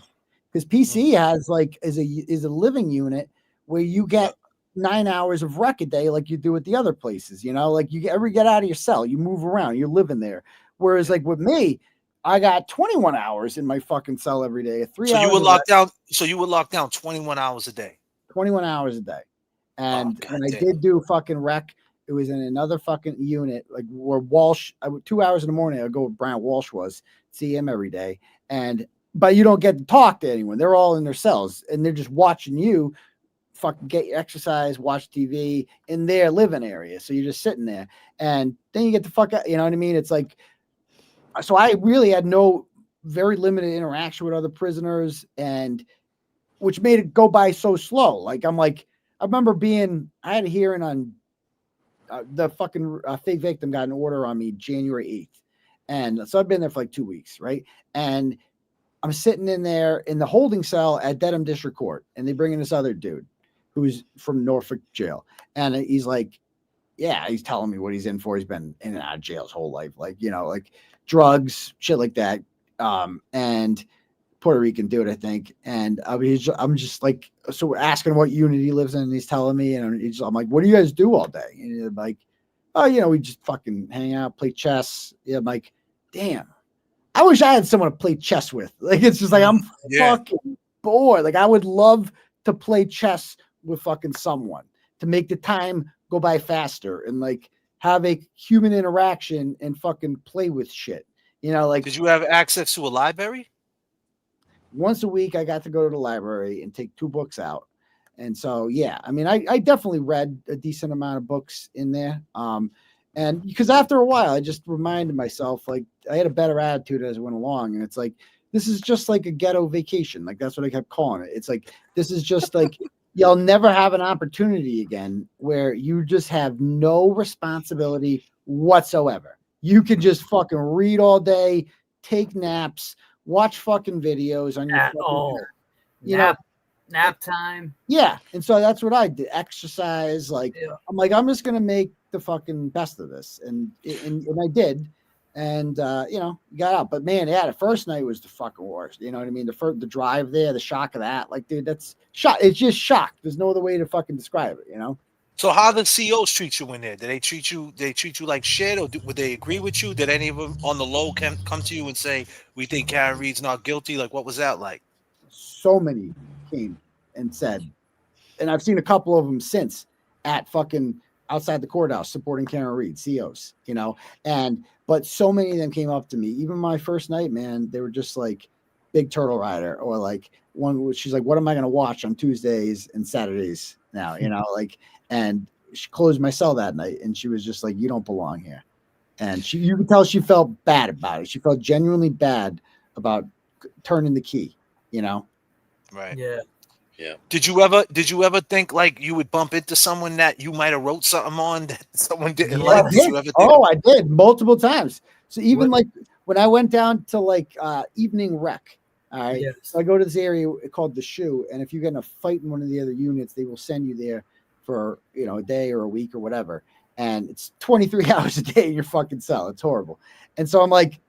Speaker 3: because PC has like is a living unit where you get 9 hours of rec a day, like you do at the other places, you know, like you ever get out of your cell, you move around, you're living there. Whereas like with me, I got 21 hours in my fucking cell every day. 3 hours.
Speaker 2: So you were locked down. So you were locked down 21 hours a day.
Speaker 3: 21 hours a day. And when I did do fucking rec, it was in another fucking unit, like where Walsh, 2 hours in the morning, I'd go where Brian Walsh was, see him every day. But you don't get to talk to anyone. They're all in their cells, and they're just watching you fucking get your exercise, watch TV in their living area. So you're just sitting there, and then you get the fuck out. You know what I mean? It's like, so I really had very limited interaction with other prisoners, and which made it go by so slow. Like, I remember I had a hearing on the fucking fake victim got an order on me January 8th. And so I've been there for like 2 weeks. Right. And I'm sitting in there in the holding cell at Dedham District Court, and they bring in this other dude who's from Norfolk jail. And he's like, yeah, he's telling me what he's in for. He's been in and out of jail his whole life. Like, you know, like drugs, shit like that. And Puerto Rican dude, I think. And I'm just like, so we're asking what unit he lives in, and he's telling me, and I'm like, what do you guys do all day? And he's like, oh, you know, we just fucking hang out, play chess. Yeah, I'm like, damn, I wish I had someone to play chess with. Like, it's just like, I'm fucking bored. Like, I would love to play chess with fucking someone to make the time go by faster and like have a human interaction and fucking play with shit. You know, like,
Speaker 2: did you have access to a library?
Speaker 3: Once a week, I got to go to the library and take 2 books out. And so, yeah, I mean, I definitely read a decent amount of books in there. And because after a while, I just reminded myself, like, I had a better attitude as I went along. And it's like, this is just like a ghetto vacation. Like, that's what I kept calling it. It's like, this is just like, you'll never have an opportunity again where you just have no responsibility whatsoever. You can just fucking read all day, take naps, watch fucking videos on your
Speaker 17: nap time.
Speaker 3: Yeah. And so that's what I did. Exercise. Like, I'm like, I'm just going to make the fucking best of this. And I did. And, you know, got out. But man, yeah, the first night was the fucking worst. You know what I mean? The drive there, the shock of that. Like, dude, that's shock. It's just shock. There's no other way to fucking describe it, you know?
Speaker 2: So how the COs treat you in there? Did they treat you like shit, or would they agree with you? Did any of them on the low come to you and say, we think Karenread's not guilty? Like, what was that like?
Speaker 3: So many came and said, and I've seen a couple of them since at fucking outside the courthouse supporting Karenread, COs, you know, but so many of them came up to me. Even my first night, man, they were just like, Big Turtle Rider, or like one, she's like, what am I going to watch on Tuesdays and Saturdays now? You know, like, and she closed my cell that night, and she was just like, you don't belong here. And you could tell she felt bad about it. She felt genuinely bad about turning the key, you know?
Speaker 2: Right.
Speaker 17: Yeah.
Speaker 6: Yeah.
Speaker 2: Did you ever think like you would bump into someone that you might have wrote something on that someone didn't like? Did you ever think?
Speaker 3: Oh, I did multiple times. So even like when I went down to like evening rec, all right. Yes. So I go to this area called the Shoe, and if you get in a fight in one of the other units, they will send you there for, you know, a day or a week or whatever. And it's 23 hours a day in your fucking cell. It's horrible. And so I'm like,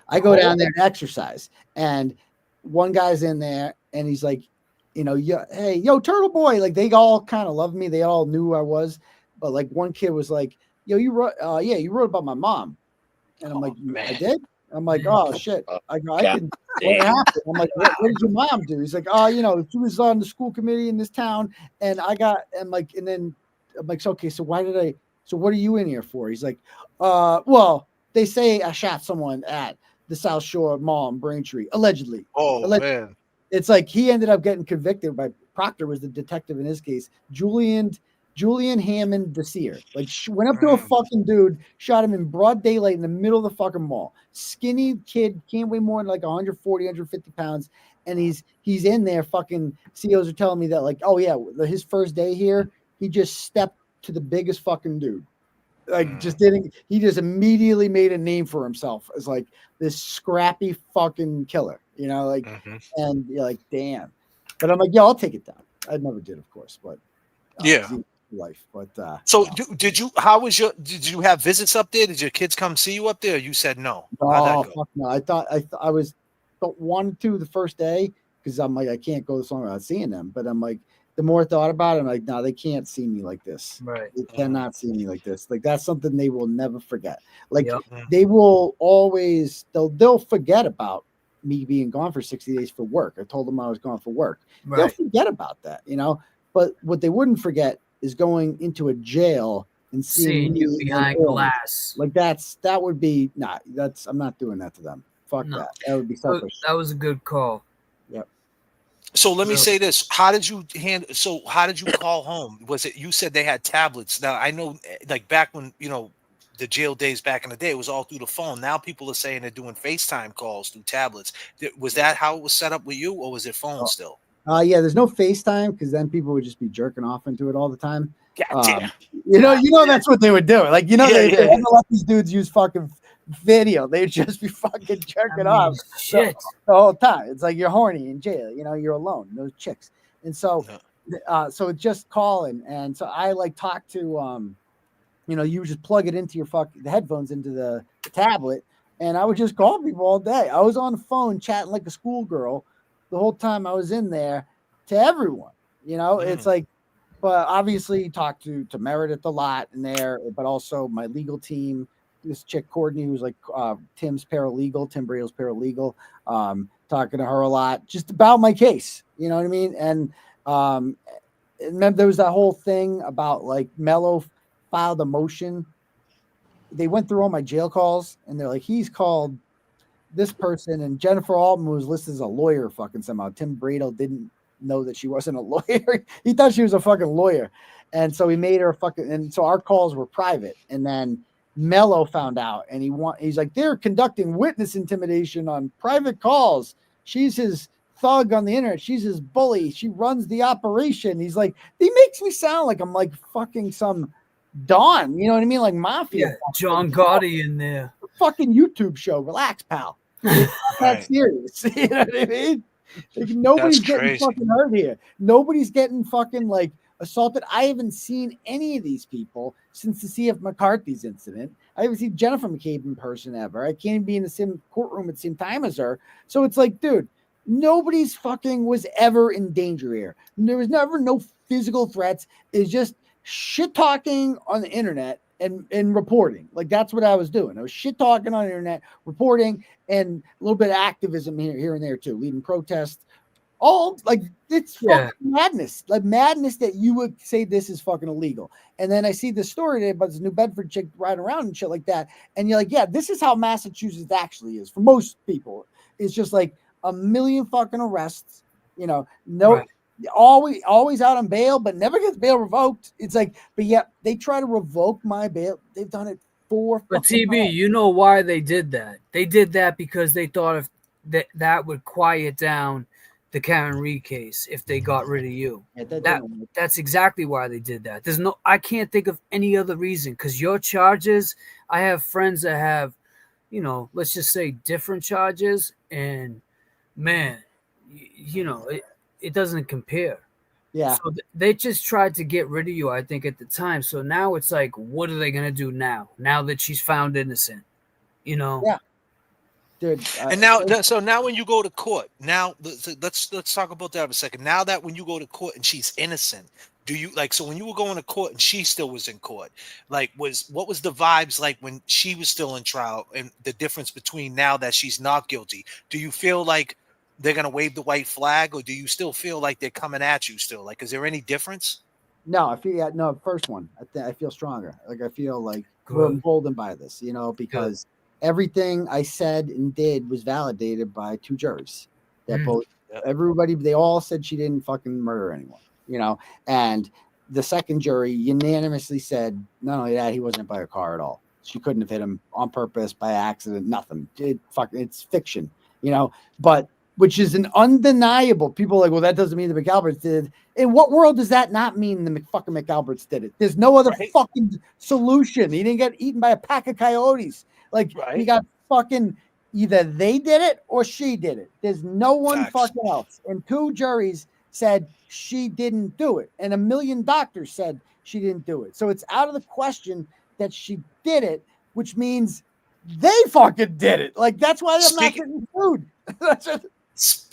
Speaker 3: I go down there to exercise, and one guy's in there, and he's like, you know, hey, yo, Turtleboy. Like they all kind of loved me. They all knew who I was. But like one kid was like, yo, you wrote about my mom. And I'm like, I did? I'm like, oh shit. I go, I can. What happened? I'm like, what did your mom do? He's like, oh, you know, she was on the school committee in this town, and then I'm like, so okay, so what are you in here for? He's like, well, they say I shot someone at the South Shore Mall in Braintree, allegedly.
Speaker 2: Man.
Speaker 3: It's like he ended up getting convicted by Proctor was the detective in his case. Julian Hammond Desir, like went up to a fucking dude, shot him in broad daylight in the middle of the fucking mall. Skinny kid, can't weigh more than like 140, 150 pounds. And he's in there fucking COs are telling me that like, oh yeah, his first day here, he just stepped to the biggest fucking dude. Like he just immediately made a name for himself as like this scrappy fucking killer, you know, like, and you're like, damn. But I'm like, yeah, I'll take it down. I never did, of course, but life. But
Speaker 2: so did you have visits up there? Did your kids come see you up there? Or you said no?
Speaker 3: Oh fuck no. I thought I was wanted to the first day because I'm like, I can't go this long without seeing them. But I'm like, the more I thought about it, I'm like, no, they can't see me like this.
Speaker 17: Right.
Speaker 3: They cannot see me like this. Like that's something they will never forget. Like they will always they'll forget about me being gone for 60 days for work. I told them I was gone for work.
Speaker 17: Right.
Speaker 3: They'll forget about that, you know. But what they wouldn't forget is going into a jail and seeing
Speaker 17: you behind glass.
Speaker 3: Like that would be I'm not doing that to them. Fuck that. That would be selfish.
Speaker 17: That was a good call.
Speaker 3: Yep.
Speaker 2: So let me say this. How did you call home? Was it, you said they had tablets. Now I know like back when, you know, the jail days back in the day, it was all through the phone. Now people are saying they're doing FaceTime calls through tablets. Was that how it was set up with you, or was it phone still?
Speaker 3: Yeah, there's no FaceTime because then people would just be jerking off into it all the time.
Speaker 2: Gotcha.
Speaker 3: You know that's what they would do. Like, you know, they wouldn't let these dudes use fucking video. They'd just be fucking jerking off the whole time. It's like you're horny in jail. You know, you're alone. Those chicks. And so, so it's just calling. And so I like talk to, you know, you just plug it into the headphones into the tablet, and I would just call people all day. I was on the phone chatting like a schoolgirl the whole time I was in there to everyone. You know, it's like, but obviously talk to Meredith a lot in there, but also my legal team. This chick Courtney, who's like Tim's paralegal, Tim Brio's paralegal, talking to her a lot just about my case. You know what I mean? And remember there was that whole thing about like Mello filed a motion. They went through all my jail calls and they're like, he's called this person, and Jennifer Altman was listed as a lawyer fucking somehow. Tim Bradle didn't know that she wasn't a lawyer. He thought she was a fucking lawyer. And so he made her and so our calls were private. And then Mello found out and he's like, they're conducting witness intimidation on private calls. She's his thug on the internet. She's his bully. She runs the operation. He's like, he makes me sound like I'm like fucking some Don, you know what I mean? Like mafia.
Speaker 17: Yeah, John Gotti in there.
Speaker 3: Fucking YouTube show. Relax, pal. It's not that serious. You know what I mean? Like, nobody's getting fucking hurt here. Nobody's getting fucking like assaulted. I haven't seen any of these people since the CF McCarthy's incident. I haven't seen Jennifer McCabe in person ever. I can't even be in the same courtroom at the same time as her. So it's like, dude, nobody's fucking was ever in danger here. There was never no physical threats. It's just shit talking on the internet and reporting. Like that's what I was doing. I was shit talking on the internet, reporting, and a little bit of activism here and there too, leading protests. All like it's fucking madness. Like madness that you would say this is fucking illegal. And then I see the story today about this New Bedford chick riding around and shit like that. And you're like, yeah, this is how Massachusetts actually is for most people. It's just like 1 million fucking arrests, you know, always out on bail, but never gets bail revoked. It's like, but yeah, they try to revoke my bail. They've done it 4
Speaker 17: But TB, you know why they did that? They did that because they thought if that would quiet down the Karenread case if they got rid of you. Yeah, that's exactly why they did that. I can't think of any other reason, because your charges, I have friends that have, you know, let's just say different charges, and man, you know, it doesn't compare.
Speaker 3: Yeah.
Speaker 17: So they just tried to get rid of you, I think, at the time. So now it's like, what are they going to do now that she's found innocent? You know?
Speaker 3: Yeah. Dude,
Speaker 2: And now, so now when you go to court, now let's talk about that for a second. Now that when you go to court and she's innocent, do you like, so when you were going to court and she still was in court, like what was the vibes like when she was still in trial, and the difference between now that she's not guilty? Do you feel like they're gonna wave the white flag, or do you still feel like they're coming at you still? Like, is there any difference?
Speaker 3: No, I feel first one. I feel stronger. Like I feel like we're emboldened by this, you know, because everything I said and did was validated by two juries. That both everybody, they all said she didn't fucking murder anyone, you know. And the second jury unanimously said not only that, he wasn't by a car at all. She couldn't have hit him on purpose, by accident, nothing. It's fiction, you know. But which is an undeniable. People are like, well, that doesn't mean the McAlberts did. In what world does that not mean the fucking McAlberts did it? There's no other fucking solution. He didn't get eaten by a pack of coyotes. Like he got fucking, either they did it or she did it. There's no one fucking else. And two juries said she didn't do it. And a million doctors said she didn't do it. So it's out of the question that she did it, which means they fucking did it. Like, that's why I'm not getting food.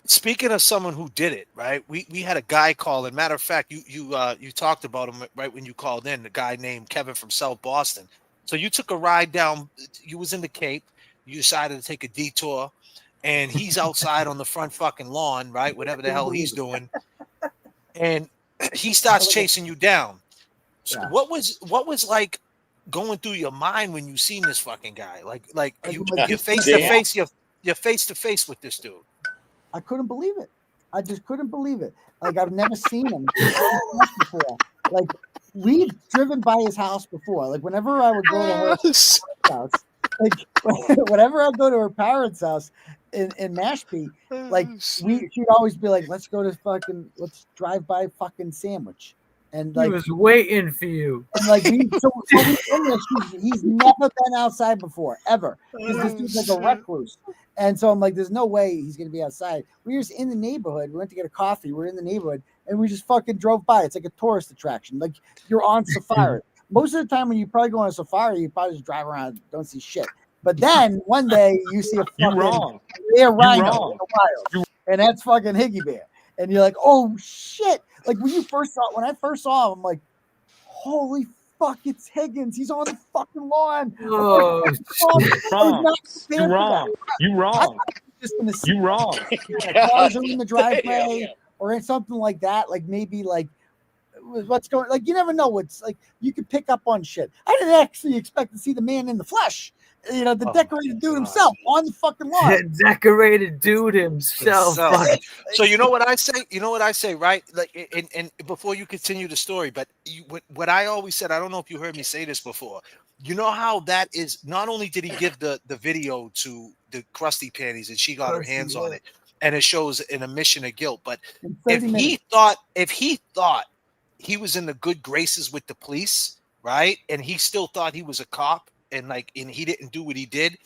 Speaker 2: Speaking of someone who did it, right? We had a guy call in. Matter of fact, you talked about him right when you called in. The guy named Kevin from South Boston. So you took a ride down. You was in the Cape. You decided to take a detour, and he's outside on the front fucking lawn, right? Whatever the hell he's doing, and he starts chasing you down. So what was like going through your mind when you seen this fucking guy? Like you're face to face. You're face to face with this dude.
Speaker 3: I couldn't believe it. I just couldn't believe it. Like, I've never seen him before. Like, we've driven by his house before. Like, whenever I would go to her house, like whenever I go to her parents' house in Mashpee, like she'd always be like, let's drive by fucking Sandwich. And like,
Speaker 17: he was waiting for you.
Speaker 3: And like he's never been outside before, ever. Because this dude's like a recluse. And so I'm like, there's no way he's gonna be outside. We were just in the neighborhood. We went to get a coffee. We're in the neighborhood, and we just fucking drove by. It's like a tourist attraction. Like, you're on safari. Most of the time when you probably go on a safari, you probably just drive around, don't see shit. But then one day you see a fucking rare rhino in the wild, and that's fucking Higgy Bear. And you're like, oh shit. Like, when I first saw him, I'm like, holy fuck, it's Higgins. He's on the fucking lawn.
Speaker 8: Oh, you're wrong.
Speaker 3: Cars are in the driveway or something like that. Like, maybe like what's going, like, you never know what's, like, you could pick up on shit. I didn't actually expect to see the man in the flesh. You know, the decorated dude himself on the fucking lawn.
Speaker 17: The decorated dude himself.
Speaker 2: So you know what I say? You know what I say, right? Like, and before you continue the story, but what I always said, I don't know if you heard me say this before. You know how that is? Not only did he give the video to the Krusty Panties and she got her hands on it, and it shows an admission of guilt. But if he thought he was in the good graces with the police, right, and he still thought he was a cop, and he didn't do what he did,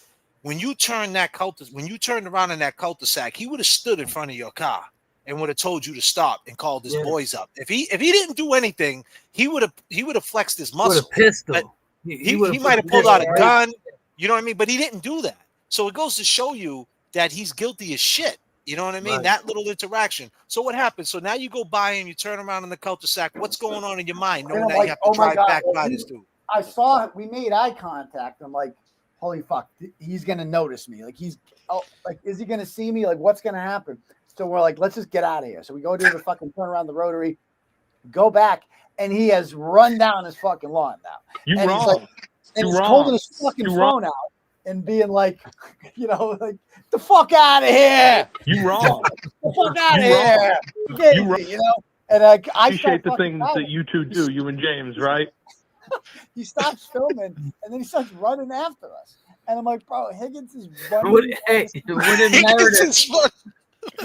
Speaker 2: when you turned around in that cul-de-sac, he would have stood in front of your car and would have told you to stop and called his boys up. If he didn't do anything, he would have flexed his muscle.
Speaker 17: With a pistol.
Speaker 2: But he might have pulled out a gun. You know what I mean? But he didn't do that. So it goes to show you that he's guilty as shit. You know what I mean? Right. That little interaction. So what happens? So now you go by and you turn around in the cul-de-sac. What's going on in your mind, knowing that you have to drive back by this dude?
Speaker 3: I saw it. We made eye contact. I'm like, holy fuck, he's gonna notice me. Like, is he gonna see me? Like, what's gonna happen? So we're like, let's just get out of here. So we go do the fucking turn around the rotary, go back, and he has run down his fucking lawn now. He's holding his fucking phone out and being like, you know, like, the fuck out of here.
Speaker 8: You wrong.
Speaker 3: The fuck out of here. You know? And I
Speaker 8: appreciate the things that you two do, you and James, right?
Speaker 3: He stops filming and then he starts running after us. And I'm like, bro, Higgins is running.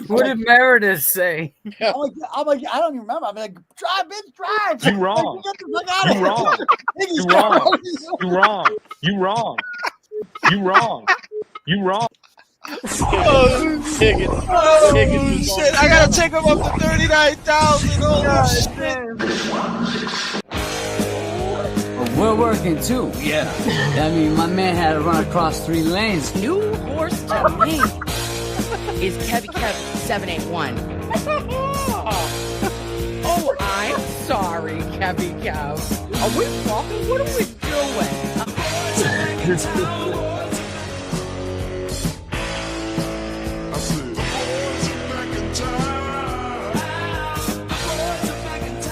Speaker 17: What did Meredith say?
Speaker 3: I'm like, I don't even remember. I'm like, drive, bitch, drive.
Speaker 8: You wrong.
Speaker 3: Like, get the fuck out of here.
Speaker 8: You wrong. You wrong. You wrong. You wrong.
Speaker 2: Oh, Higgins. Oh, shit. I gotta take him up to 39,000. Oh, shit.
Speaker 1: we're working too. Yeah. I mean, my man had to run across 3 lanes.
Speaker 11: New horse to me is KEVY 781. Oh, I'm sorry, KEVY. Are we walking? What are we doing?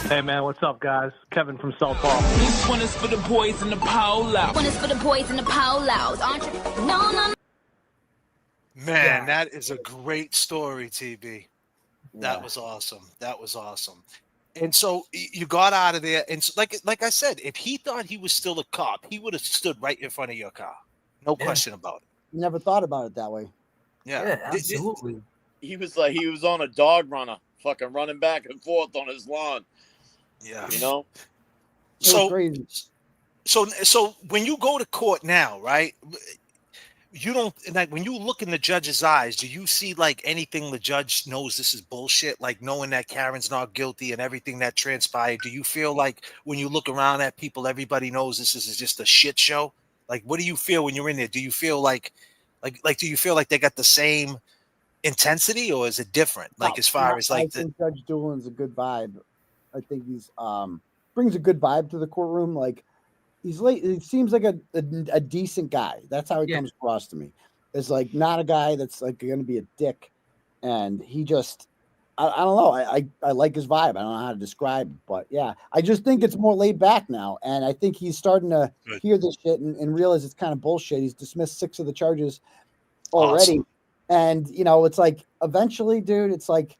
Speaker 8: Hey man, what's up, guys? Kevin from South Park.
Speaker 10: This one is for the boys in the polo. One is for the boys in the polos. No.
Speaker 2: Man, that is a great story, TB. That was awesome. That was awesome. And so you got out of there, and so, like I said, if he thought he was still a cop, he would have stood right in front of your car. No question about it.
Speaker 3: Never thought about it that way.
Speaker 2: Yeah,
Speaker 17: absolutely.
Speaker 6: He was on a dog runner, fucking running back and forth on his lawn.
Speaker 2: Yeah,
Speaker 6: you know.
Speaker 2: So
Speaker 3: crazy.
Speaker 2: So when you go to court now, right? You don't like when you look in the judge's eyes. Do you see like anything the judge knows this is bullshit? Like knowing that Karen's not guilty and everything that transpired. Do you feel like when you look around at people, everybody knows this is just a shit show? Like, what do you feel when you're in there? Do you feel like do you feel like they got the same intensity, or is it different? Like as far as like
Speaker 3: I think Judge Doolin's a good vibe. I think he's brings a good vibe to the courtroom. Like he's late. He seems like a decent guy. That's how he comes across to me. It's like not a guy that's like going to be a dick. And he just, I don't know. I like his vibe. I don't know how to describe it, but yeah, I just think it's more laid back now. And I think he's starting to hear this shit and realize it's kind of bullshit. He's dismissed 6 of the charges already. Awesome. And you know, it's like eventually, dude, it's like,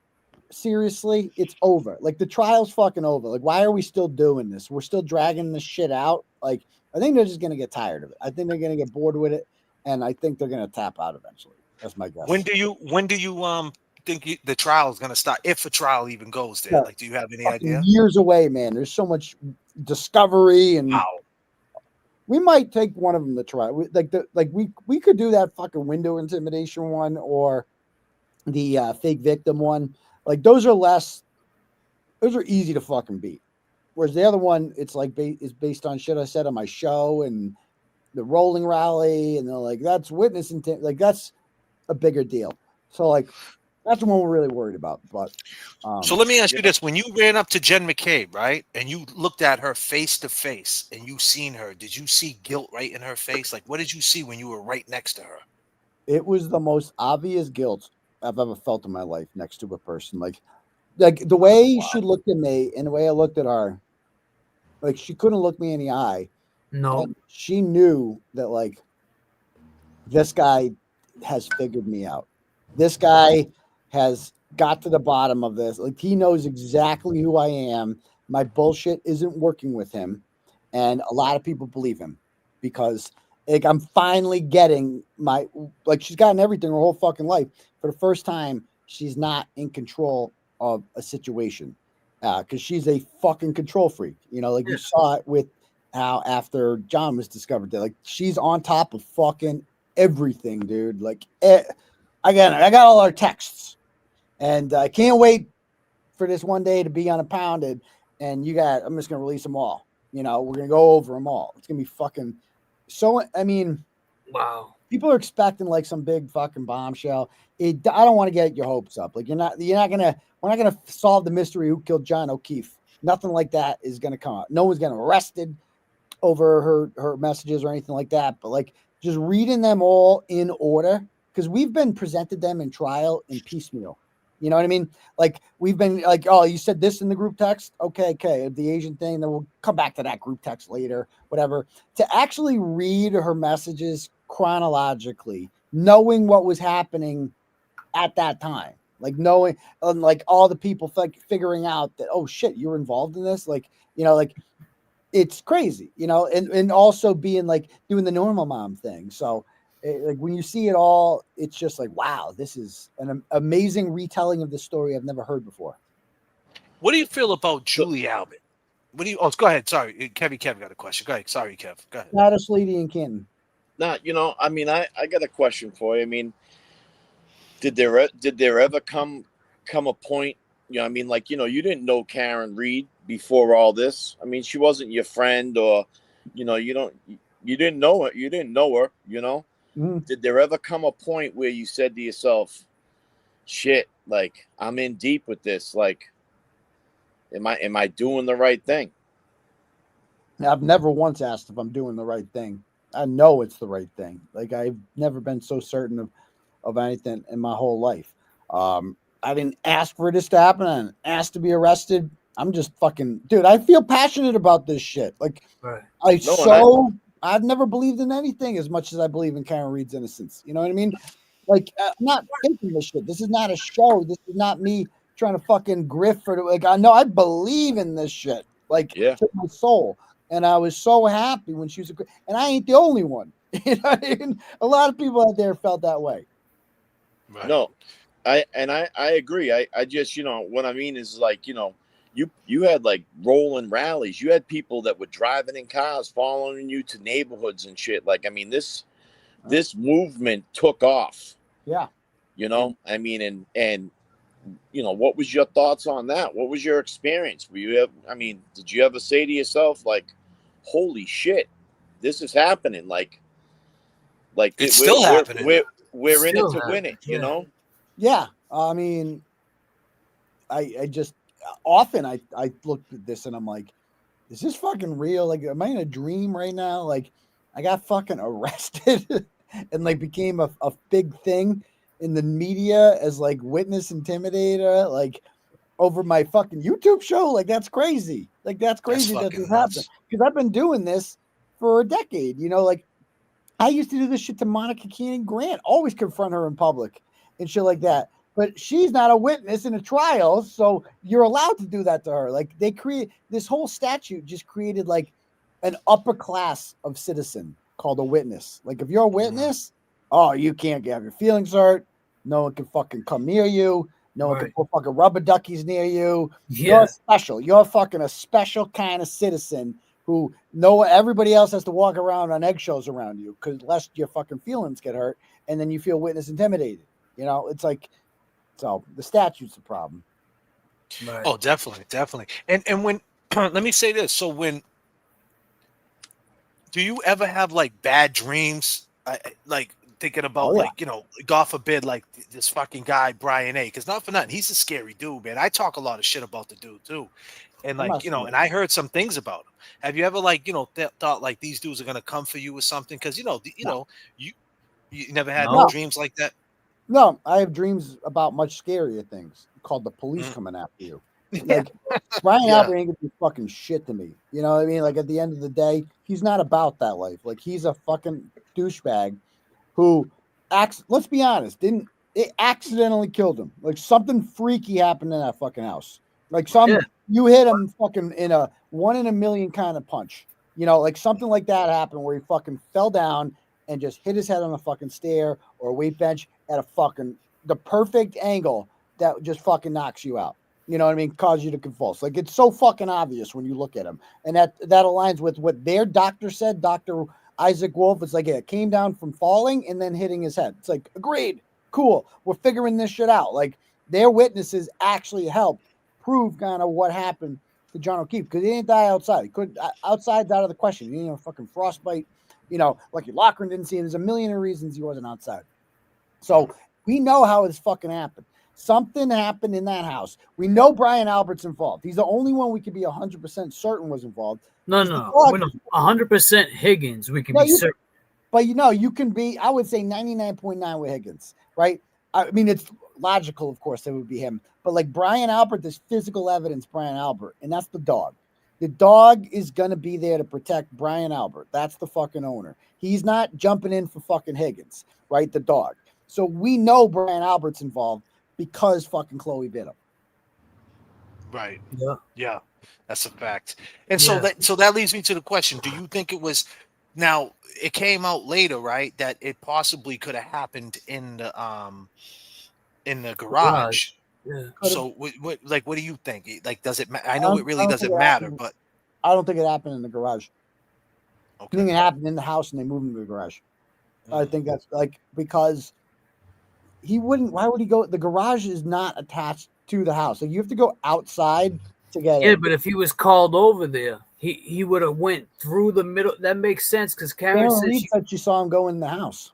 Speaker 3: seriously, it's over. Like the trial's fucking over. Like, why are we still doing this? We're still dragging this shit out. Like, I think they're just gonna get tired of it. I think they're gonna get bored with it, and I think they're gonna tap out eventually. That's my guess.
Speaker 2: When do you think the trial is gonna start? If a trial even goes there, like, do you have any idea?
Speaker 3: Years away, man. There's so much discovery, and we might take one of them to try. We could do that fucking window intimidation one or the fake victim one. Like those are easy to fucking beat. Whereas the other one, it's like is based on shit I said on my show and the rolling rally, and they're like, that's witness intent. Like that's a bigger deal. So like that's the one we're really worried about. But
Speaker 2: so let me ask you this: when you ran up to Jen McCabe, right, and you looked at her face to face, and you seen her, did you see guilt right in her face? Like, what did you see when you were right next to her?
Speaker 3: It was the most obvious guilt I've ever felt in my life next to a person. Like the way she looked at me and the way I looked at her, like she couldn't look me in the eye.
Speaker 17: No,
Speaker 3: she knew that like this guy has figured me out. This guy has got to the bottom of this. Like he knows exactly who I am. My bullshit isn't working with him, and a lot of people believe him because like I'm finally getting my she's gotten everything her whole fucking life. For the first time, she's not in control of a situation because she's a fucking control freak. You know, like you saw it with how after John was discovered that like she's on top of fucking everything, dude. Like I got all our texts, and I can't wait for this one day to be unimpounded. And I'm just gonna release them all. You know, we're gonna go over them all. It's gonna be fucking. So I mean,
Speaker 17: wow.
Speaker 3: People are expecting like some big fucking bombshell. I don't want to get your hopes up. Like we're not gonna solve the mystery who killed John O'Keefe. Nothing like that is gonna come out. No one's getting arrested over her messages or anything like that. But like just reading them all in order, because we've been presented them in trial in piecemeal. You know what I mean? Like we've been like, oh, you said this in the group text. Okay. The Asian thing, then we'll come back to that group text later, whatever. To actually read her messages chronologically, knowing what was happening at that time, like knowing, like all the people figuring out that, oh shit, you were involved in this. Like, you know, like it's crazy, you know, and also being like doing the normal mom thing. So like when you see it all, it's just like, wow, this is an amazing retelling of the story I've never heard before.
Speaker 2: What do you feel about Julie Albert? What do you? Oh, go ahead. Sorry, Kev got a question. Go ahead. Sorry, Kev. Go ahead.
Speaker 3: Hottest lady in Canton.
Speaker 6: Nah, you know, I mean, I got a question for you. I mean, did there ever come a point? You know, I mean, like, you know, you didn't know Karenread before all this. I mean, she wasn't your friend, or you know, you didn't know it. You didn't know her, you know. Did there ever come a point where you said to yourself, shit, like I'm in deep with this, like am I doing the right thing?
Speaker 3: I've never once asked if I'm doing the right thing. I know it's the right thing. Like I've never been so certain of anything in my whole life. I didn't ask for this to happen. I didn't ask to be arrested. I'm just fucking dude. I feel passionate about this shit. Like I've never believed in anything as much as I believe in Karenread's innocence. You know what I mean? Like I'm not faking this shit. This is not a show. This is not me trying to fucking grift for like. I know I believe in this shit. Like to my soul. And I was so happy when she was and I ain't the only one. You know what I mean? A lot of people out there felt that way.
Speaker 6: Right. No, I agree. I just, you know, what I mean is like, you know, you had like rolling rallies. You had people that were driving in cars, following you to neighborhoods and shit. Like, I mean, this movement took off.
Speaker 3: Yeah.
Speaker 6: You know, I mean, and you know, what was your thoughts on that? What was your experience? Did you ever say to yourself, like, holy shit, this is happening? Like
Speaker 2: it's still happening.
Speaker 6: We're in it to win it, you know?
Speaker 3: Yeah. I mean, I just often I looked at this and I'm like, is this fucking real? Like, am I in a dream right now? Like, I got fucking arrested and like became a big thing in the media as like witness intimidator, like over my fucking YouTube show. Like, that's crazy. Like, that's crazy that this happened. Because I've been doing this for a decade, you know, like I used to do this shit to Monica Keenan Grant, always confront her in public and shit like that. But she's not a witness in a trial, so you're allowed to do that to her. Like they create this whole statute just created like an upper class of citizen called a witness. Like if you're a witness, oh, you can't have your feelings hurt. No one can fucking come near you. No one can put fucking rubber duckies near you.
Speaker 17: Yeah.
Speaker 3: You're special. You're fucking a special kind of citizen who everybody else has to walk around on eggshells around you because lest your fucking feelings get hurt and then you feel witness intimidated. You know, it's like, so the statute's the problem.
Speaker 17: Right.
Speaker 2: Oh, definitely. And when let me say this. So do you ever have like bad dreams? Like thinking about like, you know, God forbid, like this fucking guy, Brian A. Because not for nothing, he's a scary dude, man. I talk a lot of shit about the dude too. And like, you know, and I heard some things about him. Have you ever like, you know, thought like these dudes are going to come for you or something? Because, you know, you never had no dreams like that?
Speaker 3: No, I have dreams about much scarier things called the police coming after you. Like Brian Albert ain't gonna do fucking shit to me. You know what I mean? Like at the end of the day, he's not about that life. Like he's a fucking douchebag who let's be honest, it accidentally killed him. Like something freaky happened in that fucking house. Like you hit him fucking in a 1 in a million kind of punch. You know, like something like that happened where he fucking fell down and just hit his head on a fucking stair or a weight bench at the perfect angle that just fucking knocks you out. You know what I mean? Cause you to convulse. Like it's so fucking obvious when you look at him. And that aligns with what their doctor said, Dr. Isaac Wolf. It's like it came down from falling and then hitting his head. It's like, agreed. Cool. We're figuring this shit out. Like their witnesses actually helped prove kind of what happened to John O'Keefe because he didn't die outside. He couldn't. Outside's out of the question. He didn't have a fucking frostbite. You know, Lucky Loughran didn't see him. There's a million of reasons he wasn't outside. So we know how this fucking happened. Something happened in that house. We know Brian Albert's involved. He's the only one we can be 100% certain was involved.
Speaker 17: No, 100% Higgins. We can be certain.
Speaker 3: But you know, you can be, I would say 99.9 with Higgins, right? I mean, it's logical, of course, that would be him. But like Brian Albert, there's physical evidence, Brian Albert, and that's the dog. The dog is going to be there to protect Brian Albert. That's the fucking owner. He's not jumping in for fucking Higgins, right? The dog. So we know Brian Albert's involved because fucking Chloe bit him.
Speaker 2: Right. Yeah. That's a fact. And so that leads me to the question. Do you think it was, now it came out later, right, that it possibly could have happened in the garage.
Speaker 17: Yeah.
Speaker 2: So what do you think? Like, does it I know it really doesn't matter, but
Speaker 3: I don't think it happened in the garage. Okay. I think it happened in the house and they moved into the garage. I think that's like because why would he go? The garage is not attached to the house. Like you have to go outside to get in.
Speaker 17: Yeah, but if he was called over there, he would have went through the middle. That makes sense because Karen
Speaker 3: said she saw him go in the house.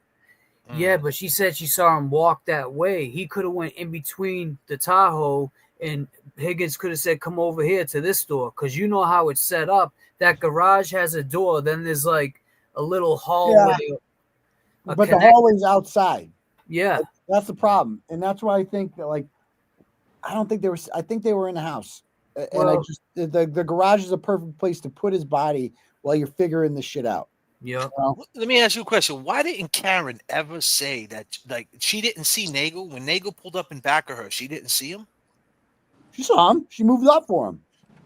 Speaker 17: Yeah, but she said she saw him walk that way. He could have went in between the Tahoe, and Higgins could have said, "Come over here to this door," because you know how it's set up. That garage has a door. Then there's like a little hallway.
Speaker 3: Yeah. But the hallway's outside.
Speaker 17: Yeah,
Speaker 3: that's the problem, and that's why I think that I don't think they were. I think they were in the house, and I just the garage is a perfect place to put his body while you're figuring this shit out.
Speaker 17: Yeah.
Speaker 2: Let me ask you a question. Why didn't Karen ever say that, like, she didn't see Nagel when Nagel pulled up in back of her? She didn't see him.
Speaker 3: She saw him. She moved up for him.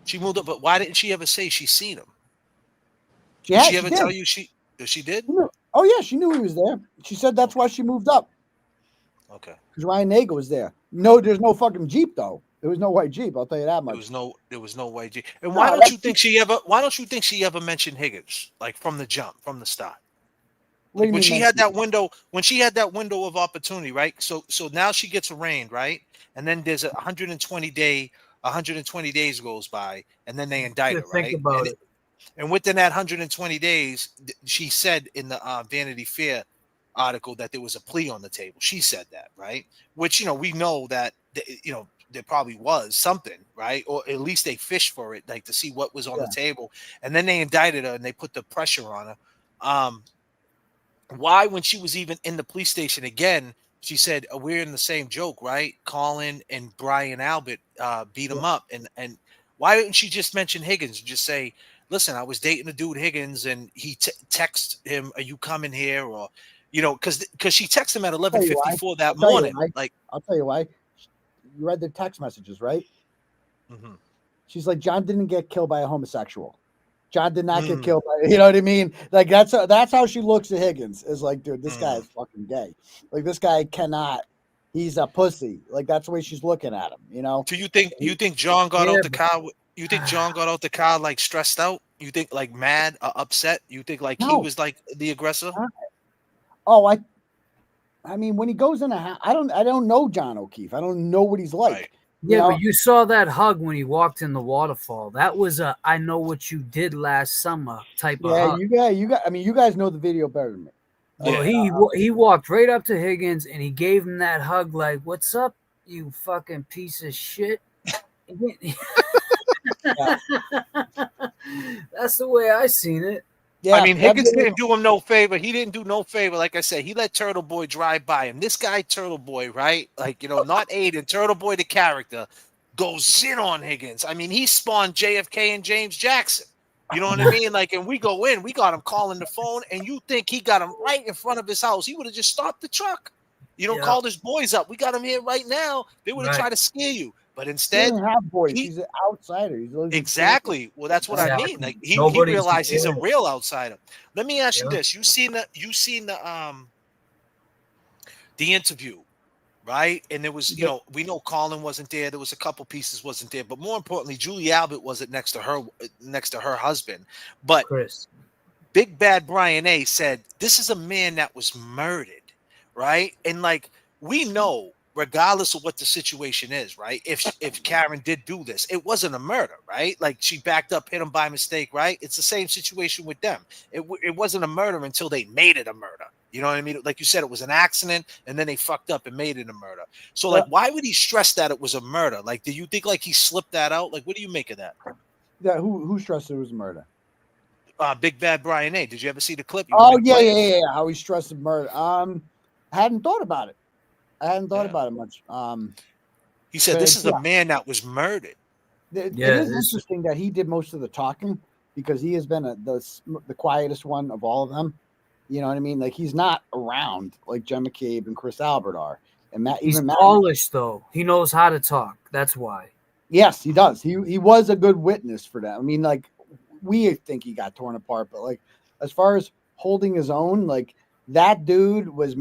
Speaker 2: She moved up, but why didn't she ever say she seen him?
Speaker 3: Did
Speaker 2: she ever tell you she did?
Speaker 3: Oh yeah, she knew he was there. She said that's why she moved up.
Speaker 2: Okay.
Speaker 3: Because Ryan Nagel was there. No, there's no fucking Jeep though. There was no white Jeep. I'll tell you that much.
Speaker 2: There was no white Jeep. And why don't you think she ever mentioned Higgins, like from the jump, from the start? Like when she had that window, of opportunity, right? So now she gets arraigned, right? And then there's 120 days goes by, and then they indict her, right?
Speaker 17: Think about it.
Speaker 2: And within that 120 days, she said in the Vanity Fair article that there was a plea on the table. She said that, right? Which, we know that, there probably was something, right? Or at least they fished for it, like to see what was on the table. And then they indicted her and they put the pressure on her. Why, when she was even in the police station again, she said, we're in the same joke, right? Colin and Brian Albert beat him up. And why didn't she just mention Higgins and just say, listen, I was dating a dude Higgins and he texted him, are you coming here? Or, because she texted him at 11:54 that morning.
Speaker 3: I'll tell you why. You read the text messages, right?
Speaker 2: Mm-hmm.
Speaker 3: She's like, John didn't get killed by a homosexual. John did not get killed by, you know what I mean? Like that's how she looks at Higgins. Is like, dude, this guy is fucking gay. Like this guy cannot. He's a pussy. Like that's the way she's looking at him.
Speaker 2: So you think John got out the car? You think John got out the car like stressed out? You think like mad or upset? You think like he was like the aggressor?
Speaker 3: Oh, I mean, when he goes in a house, I don't know John O'Keefe. I don't know what he's like.
Speaker 2: Right.
Speaker 17: Yeah, but you saw that hug when he walked in the waterfall. That was a "I know what you did last summer" type of hug.
Speaker 3: I mean, you guys know the video better than me.
Speaker 17: Well, he walked right up to Higgins and he gave him that hug, like, "What's up, you fucking piece of shit?" That's the way I seen it.
Speaker 2: Yeah, I mean, Higgins didn't do him no favor. He didn't do no favor. Like I said, he let Turtleboy drive by him. This guy, Turtleboy, right? Like, not Aiden. Turtleboy, the character, goes in on Higgins. I mean, he spawned J.F.K. and James Jackson. You know what I mean? Like, and we go in, we got him calling the phone, and you think he got him right in front of his house. He would have just stopped the truck. Called his boys up. We got him here right now. They would have tried to scare you. But instead,
Speaker 3: he doesn't have boys. He's an outsider.
Speaker 2: Exactly. Well, that's what I mean. Like he realized he's a real outsider. Let me ask you this: you seen the interview, right? And there was, we know Colin wasn't there. There was a couple pieces wasn't there, but more importantly, Julie Albert wasn't next to her husband. But
Speaker 17: Chris.
Speaker 2: Big Bad Brian A said this is a man that was murdered, right? And like we know. Regardless of what the situation is, right? If Karen did do this, it wasn't a murder, right? Like she backed up, hit him by mistake, right? It's the same situation with them. It wasn't a murder until they made it a murder. You know what I mean? Like you said, it was an accident, and then they fucked up and made it a murder. So, like, why would he stress that it was a murder? Like, do you think like he slipped that out? Like, what do you make of that?
Speaker 3: Yeah, who stressed it was a murder?
Speaker 2: Big Bad Brian A. Did you ever see the clip?
Speaker 3: Oh yeah. How he stressed the murder. I hadn't thought about it. I hadn't thought about it much.
Speaker 2: He said this is a man that was murdered.
Speaker 3: It is interesting that he did most of the talking because he has been the quietest one of all of them. You know what I mean? Like he's not around like Jen McCabe and Chris Albert are. And
Speaker 17: he's polished though. He knows how to talk. That's why.
Speaker 3: Yes, he does. He was a good witness for that. I mean, like we think he got torn apart, but like as far as holding his own, like that dude was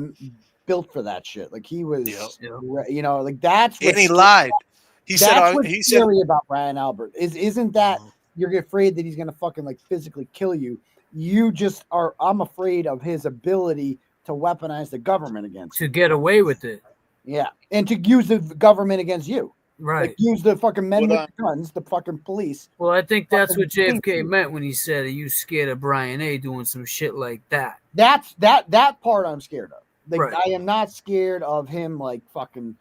Speaker 3: built for that shit. Like he was, like that's what.
Speaker 2: And he lied. He said,
Speaker 3: "What's scary about Brian Albert isn't that you're afraid that he's gonna fucking like physically kill you. You just are. I'm afraid of his ability to weaponize the government against
Speaker 17: to get away with it.
Speaker 3: Yeah, and to use the government against you.
Speaker 17: Right.
Speaker 3: Like, use the fucking men with the guns, the fucking police.
Speaker 17: Well, I think that's what
Speaker 3: Fucking
Speaker 17: JFK meant when he said he was scared of Brian A. doing some shit like that.
Speaker 3: That's that part I'm scared of. Like,
Speaker 17: Right.
Speaker 3: I am not scared of him like fucking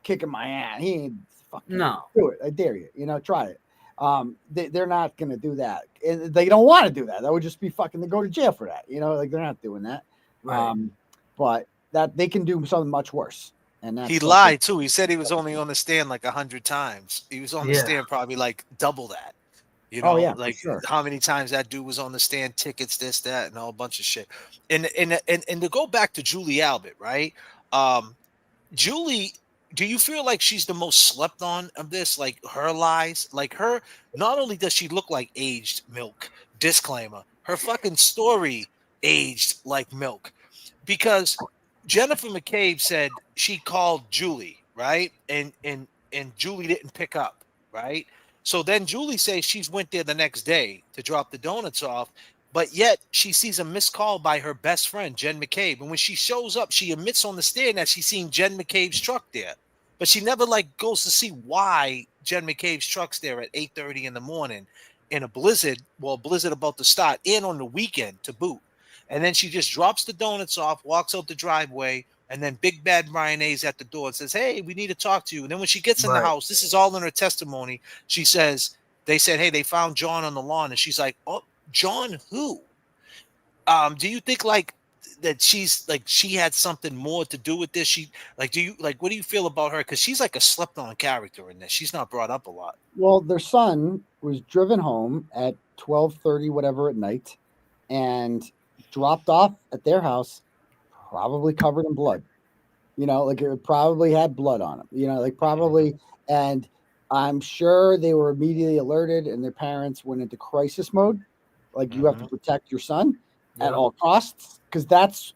Speaker 3: kicking my ass. He ain't fucking do it. I dare you. You know, try it. They're not gonna do that. And they don't want to do that. That would just be fucking to go to jail for that. You know, like they're not doing that.
Speaker 17: Right.
Speaker 3: But that they can do something much worse. And that's
Speaker 2: He lied too. He said he was only on the stand like 100 times. He was on the stand probably like double that. You know, like how many times that dude was on the stand, tickets, this, that, and a whole bunch of shit. And to go back to Julie Albert, right? Julie, do you feel like she's the most slept on of this? Like her lies, like her. Not only does she look like aged milk, disclaimer, her fucking story aged like milk, because Jennifer McCabe said she called Julie, right, and Julie didn't pick up, right. So then Julie says she's went there the next day to drop the donuts off, but yet she sees a missed call by her best friend, Jen McCabe. And when she shows up, she admits on the stand that she's seen Jen McCabe's truck there, but she never like goes to see why Jen McCabe's truck's there at 8:30 in the morning in a blizzard, blizzard about to start, and on the weekend to boot. And then she just drops the donuts off, walks out the driveway, and then Big Bad Brian A's at the door and says, "Hey, we need to talk to you." And then when she gets in the house, this is all in her testimony. She says, they said, "Hey, they found John on the lawn." And she's like, "Oh, John who?" Do you think like that she's like she had something more to do with this? She like, do you like, what do you feel about her? Because she's like a slept on character in this. She's not brought up a lot.
Speaker 3: Well, their son was driven home at 12:30, whatever, at night, and dropped off at their house, probably covered in blood. You know, like it probably had blood on him. You know, like probably, and I'm sure they were immediately alerted, and their parents went into crisis mode. Like, you have to protect your son at all costs, because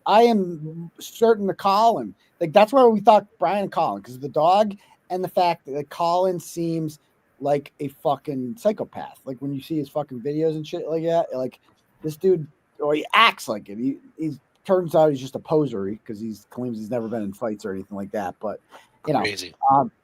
Speaker 3: I am certain to call him. Like, that's why we thought Brian Colin, because of the dog and the fact that Colin seems like a fucking psychopath. Like, when you see his fucking videos and shit like that, like this dude, or he acts like it. He's turns out he's just a poser because he claims he's never been in fights or anything like that. But you know,
Speaker 2: crazy.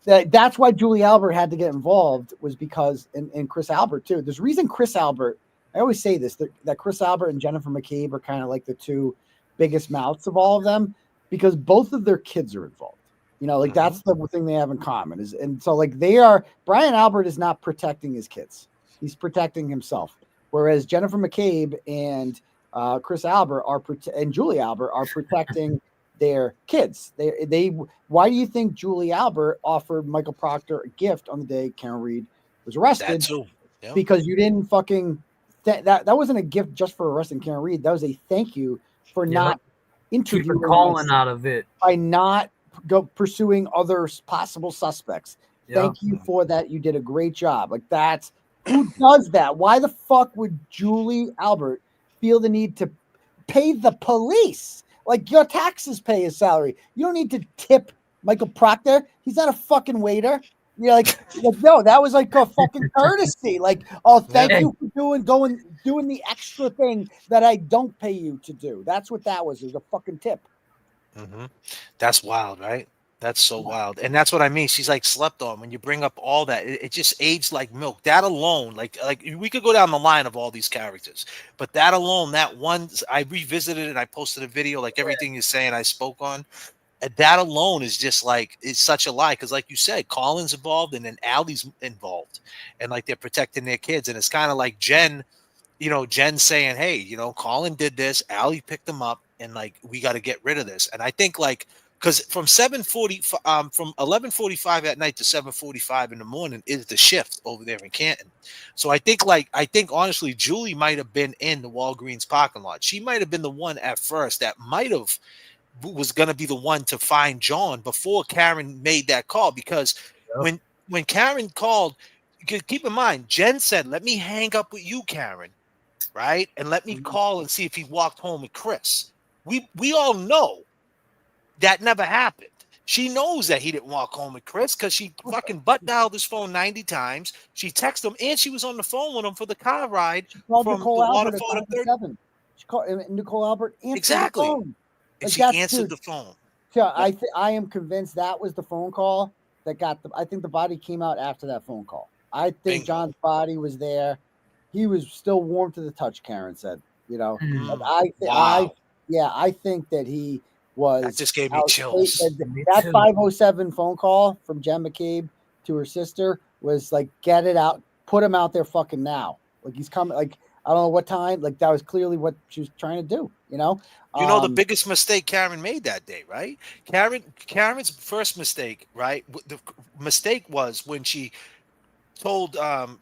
Speaker 3: That's why Julie Albert had to get involved, was because, and Chris Albert too. There's a reason Chris Albert. I always say this, that Chris Albert and Jennifer McCabe are kind of like the two biggest mouths of all of them, because both of their kids are involved. You know, like that's the thing they have in common is, and so like Brian Albert is not protecting his kids; he's protecting himself. Whereas Jennifer McCabe and Chris Albert and Julie Albert are protecting their kids. They. Why do you think Julie Albert offered Michael Proctor a gift on the day Karenread was arrested?
Speaker 2: Yep.
Speaker 3: Because you didn't fucking that wasn't a gift just for arresting Karenread. That was a thank you for not interviewing
Speaker 17: calling out of it
Speaker 3: by not pursuing other possible suspects. Thank you for that. You did a great job. Like, that's who does that? Why the fuck would Julie Albert feel the need to pay the police? Like, your taxes pay his salary. You don't need to tip Michael Proctor. He's not a fucking waiter. You're like no, that was like a fucking courtesy. Like, oh, thank you for doing the extra thing that I don't pay you to do. That's what that was. It was a fucking tip.
Speaker 2: That's wild, right? That's so wild. And that's what I mean. She's like slept on. When you bring up all that, it just aged like milk. That alone, like we could go down the line of all these characters, but that alone, that one, I revisited it and I posted a video, like everything you're saying I spoke on. And that alone is just like, it's such a lie. Cause like you said, Colin's involved and then Allie's involved, and like they're protecting their kids. And it's kind of like Jen saying, hey, you know, Colin did this, Allie picked him up, and like, we got to get rid of this. And I think like, because from 11:45 at night to 7:45 in the morning is the shift over there in Canton. So I think honestly, Julie might have been in the Walgreens parking lot. She might have been the one at first that was going to be the one to find John before Karen made that call. Because when Karen called, keep in mind, Jen said, "Let me hang up with you, Karen, right? And let me call and see if he walked home with Chris." We all know that never happened. She knows that he didn't walk home with Chris because she fucking butt dialed his phone 90 times. She texted him, and she was on the phone with him for the car ride from
Speaker 3: Nicole
Speaker 2: the
Speaker 3: Albert
Speaker 2: waterfall to
Speaker 3: 7. She called Nicole Albert answered
Speaker 2: exactly.
Speaker 3: the phone.
Speaker 2: And she answered the phone.
Speaker 3: Yeah, I am convinced that was the phone call that got the. I think the body came out after that phone call. I think
Speaker 2: Bingo.
Speaker 3: John's body was there. He was still warm to the touch. Karen said, I think that he was.
Speaker 2: That just gave me chills.
Speaker 3: That 507 phone call from Jen McCabe to her sister was like, get it out, put him out there fucking now. Like he's coming. Like I don't know what time. Like that was clearly what she was trying to do.
Speaker 2: The biggest mistake Karen made that day, right? Karen's first mistake, right? The mistake was when she told John's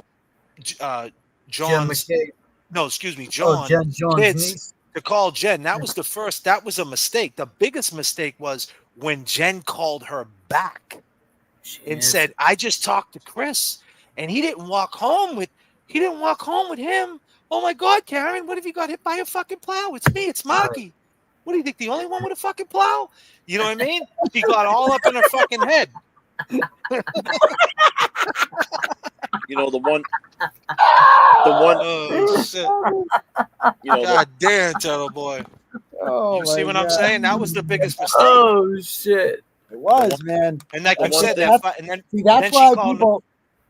Speaker 2: John's kids
Speaker 17: niece.
Speaker 2: to call Jen. That was the first. That was a mistake. The biggest mistake was when Jen called her back and said, "I just talked to Chris, and he didn't walk home with him. Oh my God, Karen, what if you got hit by a fucking plow? It's me. It's Marky. What do you think? The only one with a fucking plow? You know what I mean? She got all up in her fucking head."
Speaker 6: The one.
Speaker 2: Oh shit! God damn, Turtleboy.
Speaker 3: Oh,
Speaker 2: you see what I'm
Speaker 3: God.
Speaker 2: saying? That was the biggest mistake.
Speaker 17: Oh shit!
Speaker 3: It was, man.
Speaker 2: And like you said,
Speaker 3: that's why people.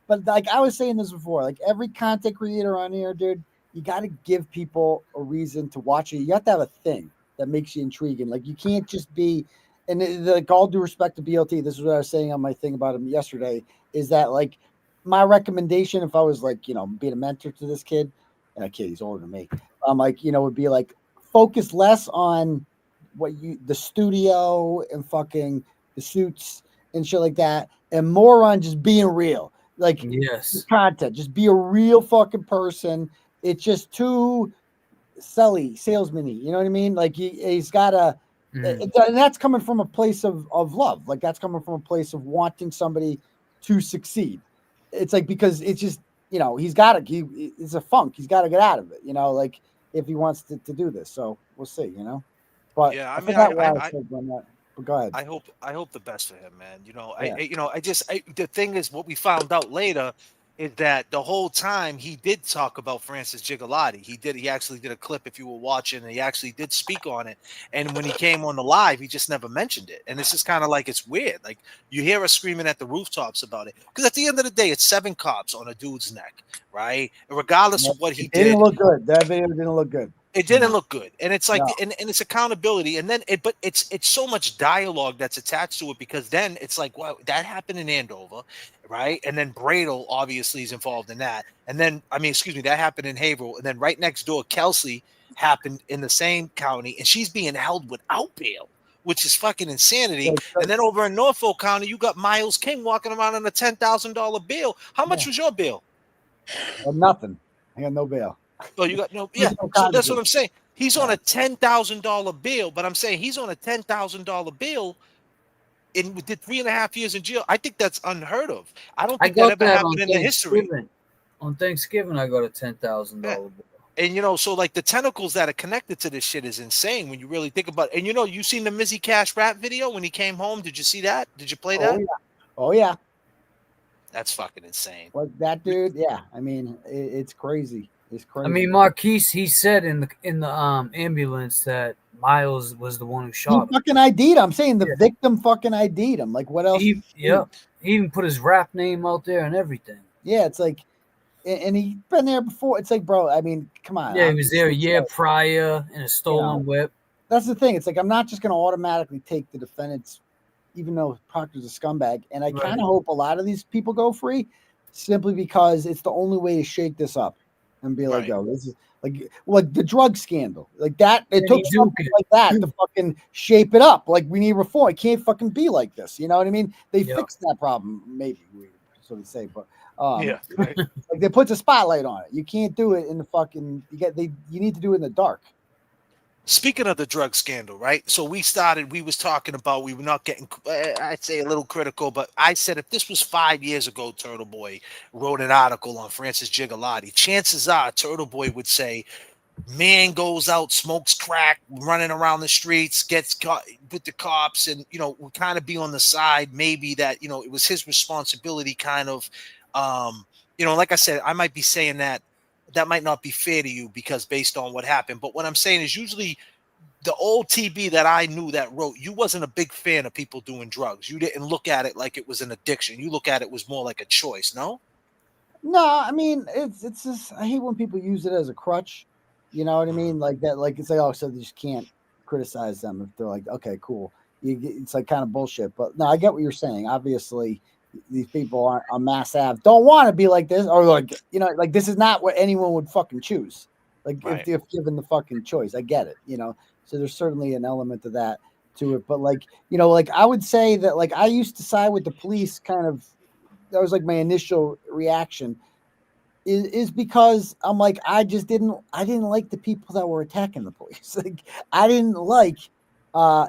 Speaker 3: But like I was saying this before, like every content creator on here, dude, you got to give people a reason to watch it. You have to have a thing that makes you intriguing. Like you can't just be. And like all due respect to BLT, this is what I was saying on my thing about him yesterday. Is that like my recommendation if I was like being a mentor to this kid, and a kid he's older than me, like would be like focus less on the studio and fucking the suits and shit like that, and more on just being real. Like content, just be a real fucking person. It's just too salesman-y, you know what I mean? Like he's got a. And that's coming from a place of love. Like that's coming from a place of wanting somebody to succeed. It's like, because it's just, it's a funk. He's got to get out of it, like if he wants to do this. So we'll see, but
Speaker 2: yeah,
Speaker 3: I forgot why I was saying that. But go ahead.
Speaker 2: I hope the best for him, man. The thing is, what we found out later is that the whole time he did talk about Francis Gigliotti. He actually did a clip if you were watching, and he actually did speak on it. And when he came on the live, he just never mentioned it. And it's just kind of like, it's weird. Like you hear us screaming at the rooftops about it. Because at the end of the day, it's 7 cops on a dude's neck, right? And regardless of what he did.
Speaker 3: It didn't look good. That video didn't look good.
Speaker 2: It didn't look good, and it's like, and it's accountability, and then but it's so much dialogue that's attached to it, because then it's like, wow, that happened in Andover, right? And then Bradle obviously is involved in that, and then that happened in Haverhill, and then right next door, Kelsey happened in the same county, and she's being held without bail, which is fucking insanity. And then over in Norfolk County, you got Miles King walking around on a $10,000 bail. How much was your bail?
Speaker 3: Nothing. I got no bail.
Speaker 2: Oh, you got no, yeah. So that's what I'm saying. He's on a $10,000 bill, but I'm saying he's on a $10,000 bill and did 3.5 years in jail. I think that's unheard of. I don't think that ever happened in the history.
Speaker 17: On Thanksgiving, I got a $10,000 bill.
Speaker 2: And so like the tentacles that are connected to this shit is insane when you really think about it. And you seen the Mizzy Cash rap video when he came home? Did you see that? Did you play that?
Speaker 3: Oh yeah.
Speaker 2: That's fucking insane.
Speaker 3: Like that dude, yeah. I mean, it's crazy. It's crazy.
Speaker 17: I mean, Marquise, he said in the ambulance that Miles was the one who shot him.
Speaker 3: He fucking ID'd him. I'm saying the victim fucking ID'd him. Like, what else?
Speaker 17: He even put his rap name out there and everything.
Speaker 3: Yeah, it's like, and he's been there before. It's like, bro, I mean, come on.
Speaker 17: Yeah, he was there a year prior in a stolen whip.
Speaker 3: That's the thing. It's like, I'm not just going to automatically take the defendants, even though Proctor's a scumbag. And I kind of hope a lot of these people go free simply because it's the only way to shake this up. And be like, yo, this is like the drug scandal, like that. It took something like that to fucking shape it up. Like we need reform. It can't fucking be like this. You know what I mean? They fixed that problem, maybe. So they say, but like they put the spotlight on it. You can't do it in the fucking. You need to do it in the dark.
Speaker 2: Speaking of the drug scandal, right? So we was talking about, we were not getting, I'd say a little critical, but I said if this was 5 years ago, Turtleboy wrote an article on Francis Gigliotti, chances are Turtleboy would say, man goes out, smokes crack, running around the streets, gets caught with the cops, and, would kind of be on the side, maybe that, it was his responsibility kind of, like I said, I might be saying that might not be fair to you because based on what happened. But what I'm saying is usually the old TB that I knew that wrote, you wasn't a big fan of people doing drugs. You didn't look at it like it was an addiction. You look at it was more like a choice. No.
Speaker 3: No, I mean it's just I hate when people use it as a crutch. You know what I mean? Like that, like it's like, oh, so they just can't criticize them if they're like, okay, cool. It's like kind of bullshit. But no, I get what you're saying. Obviously, these people aren't on Mass Ave, don't want to be like this, or like, you know, like this is not what anyone would fucking choose. Like if given the fucking choice, I get it. You know, so there's certainly an element of that to it. But like, you know, like I would say that like I used to side with the police kind of. That was like my initial reaction is because I'm like, I didn't like the people that were attacking the police. Like I didn't like,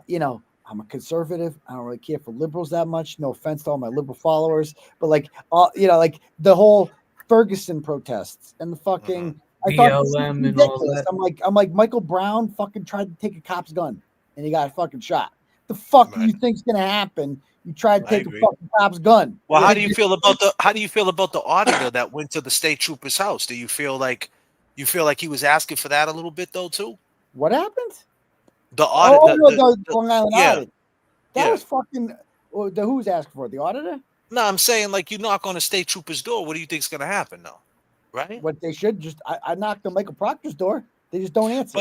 Speaker 3: you know, I'm a conservative. I don't really care for liberals that much. No offense to all my liberal followers, but like, you know, like the whole Ferguson protests and the fucking, I thought this was
Speaker 17: BLM and all
Speaker 3: ridiculous.
Speaker 17: that.
Speaker 3: I'm like Michael Brown fucking tried to take a cop's gun and he got fucking shot. The fuck do you think's gonna happen? You tried to take a fucking cop's gun.
Speaker 2: Well, how do you feel about the auditor that went to the state trooper's house? Do you feel like he was asking for that a little bit though too?
Speaker 3: What happened?
Speaker 2: The audit.
Speaker 3: The Long Island audit. That
Speaker 2: Yeah.
Speaker 3: was fucking. Who's asking for it? The auditor?
Speaker 2: No, I'm saying like you knock on a state trooper's door. What do you think's gonna happen though? Right?
Speaker 3: What they should just. I knocked on Michael Proctor's door. They just don't answer.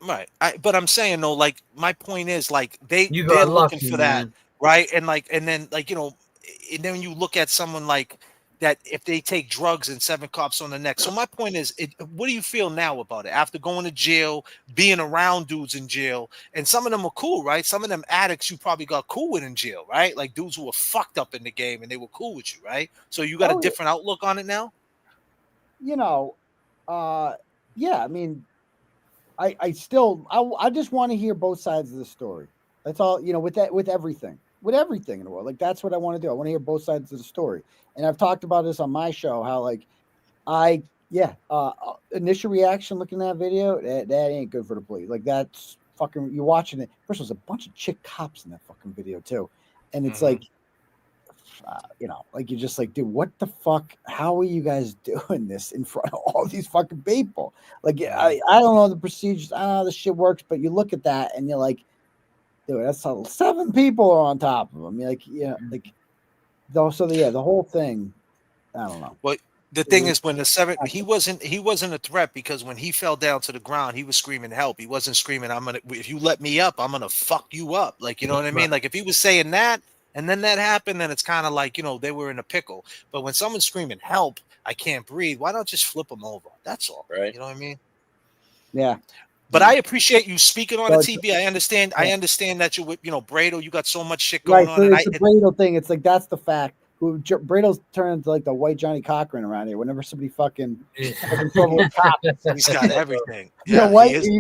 Speaker 2: Right. But I'm saying though, like my point is like they're
Speaker 17: got
Speaker 2: looking
Speaker 17: lucky,
Speaker 2: for that,
Speaker 17: man.
Speaker 2: right? And like and then like you know, and then when you look at someone like that, if they take drugs and 7 cops on the neck. So my point is, what do you feel now about it after going to jail, being around dudes in jail, and some of them are cool, right? Some of them addicts you probably got cool with in jail, right? Like dudes who were fucked up in the game and they were cool with you, right? So you got a different outlook on it now.
Speaker 3: You know, yeah. I mean, I still I just want to hear both sides of the story. That's all, you know, with everything in the world. Like that's what I want to do. I want to hear both sides of the story. And I've talked about this on my show, how like initial reaction looking at that video, that ain't good for the police. Like that's fucking, you're watching it. First of all, there's a bunch of chick cops in that fucking video too. And it's like, you know, like you're just like, dude, what the fuck? How are you guys doing this in front of all these fucking people? Like, I don't know the procedures. I don't know how this shit works, but you look at that and you're like, dude, that's 7 people are on top of them. You're like, yeah, like, though. So the whole thing, I don't know.
Speaker 2: Well, the thing is, when the 7, he wasn't a threat because when he fell down to the ground, he was screaming help. He wasn't screaming, if you let me up, I'm gonna fuck you up. Like, you know what I mean? Like if he was saying that and then that happened, then it's kind of like, you know, they were in a pickle. But when someone's screaming help, I can't breathe, why not just flip them over? That's all. Right. You know what I mean?
Speaker 3: Yeah.
Speaker 2: But I appreciate you speaking on the TV. I understand that you're with, you know, Brado, you got so much shit going on.
Speaker 3: It's the Brado thing. It's like, that's the fact. Brado's turned into like the white Johnny Cochran around here. Whenever somebody fucking trouble with cops,
Speaker 2: he's got everything.
Speaker 3: Yeah, white. He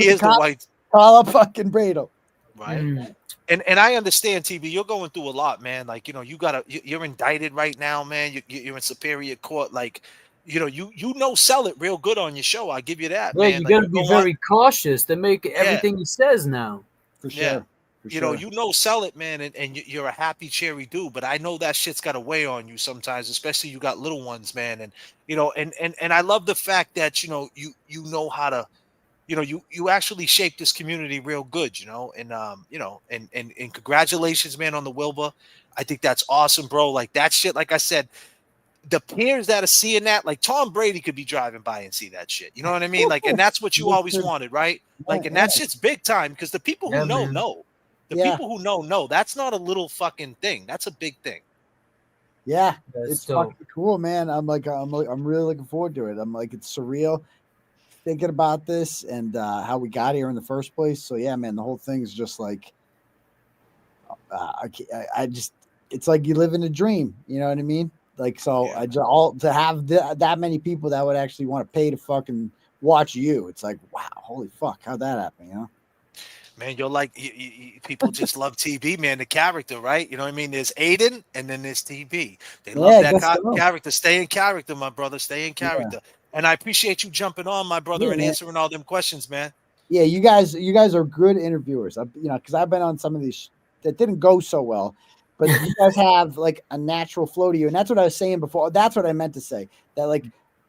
Speaker 3: is the white. Call up fucking Brado.
Speaker 2: Right. And I understand, TV. You're going through a lot, man. Like, you know, you're indicted right now, man. You're in Superior Court. Like, you know, you sell it real good on your show. I give you that, man.
Speaker 17: You got to be very cautious to make everything he says now.
Speaker 3: For sure.
Speaker 2: You sell it, man, and you're a happy, cherry dude. But I know that shit's got to weigh on you sometimes, especially you got little ones, man. And you know, and I love the fact that you know how to, you know, you actually shape this community real good, you know, and you know, and congratulations, man, on the Wilbur. I think that's awesome, bro. Like that shit, like I said, the peers that are seeing that, like Tom Brady could be driving by and see that shit. You know what I mean? Like, and that's what you always wanted, right? Like, and that shit's big time because the people who know. The people who know. That's not a little fucking thing. That's a big thing.
Speaker 3: Yeah, it's fucking cool, man. I'm really looking forward to it. I'm like, it's surreal thinking about this and how we got here in the first place. So yeah, man, the whole thing is just like, I just, it's like you live in a dream. You know what I mean? Like, so to have that many people that would actually want to pay to fucking watch you. It's like, wow, holy fuck, how'd that happen? You know?
Speaker 2: Man, you're like, people just love TB, man, the character, right? You know what I mean? There's Aiden and then there's TB. They love that character. Stay in character, my brother. Stay in character. Yeah. And I appreciate you jumping on, my brother, and answering all them questions, man.
Speaker 3: Yeah, you guys are good interviewers. You know, because I've been on some of these that didn't go so well, but you guys have like a natural flow to you. And that's what I was saying before. That's what I meant to say. That like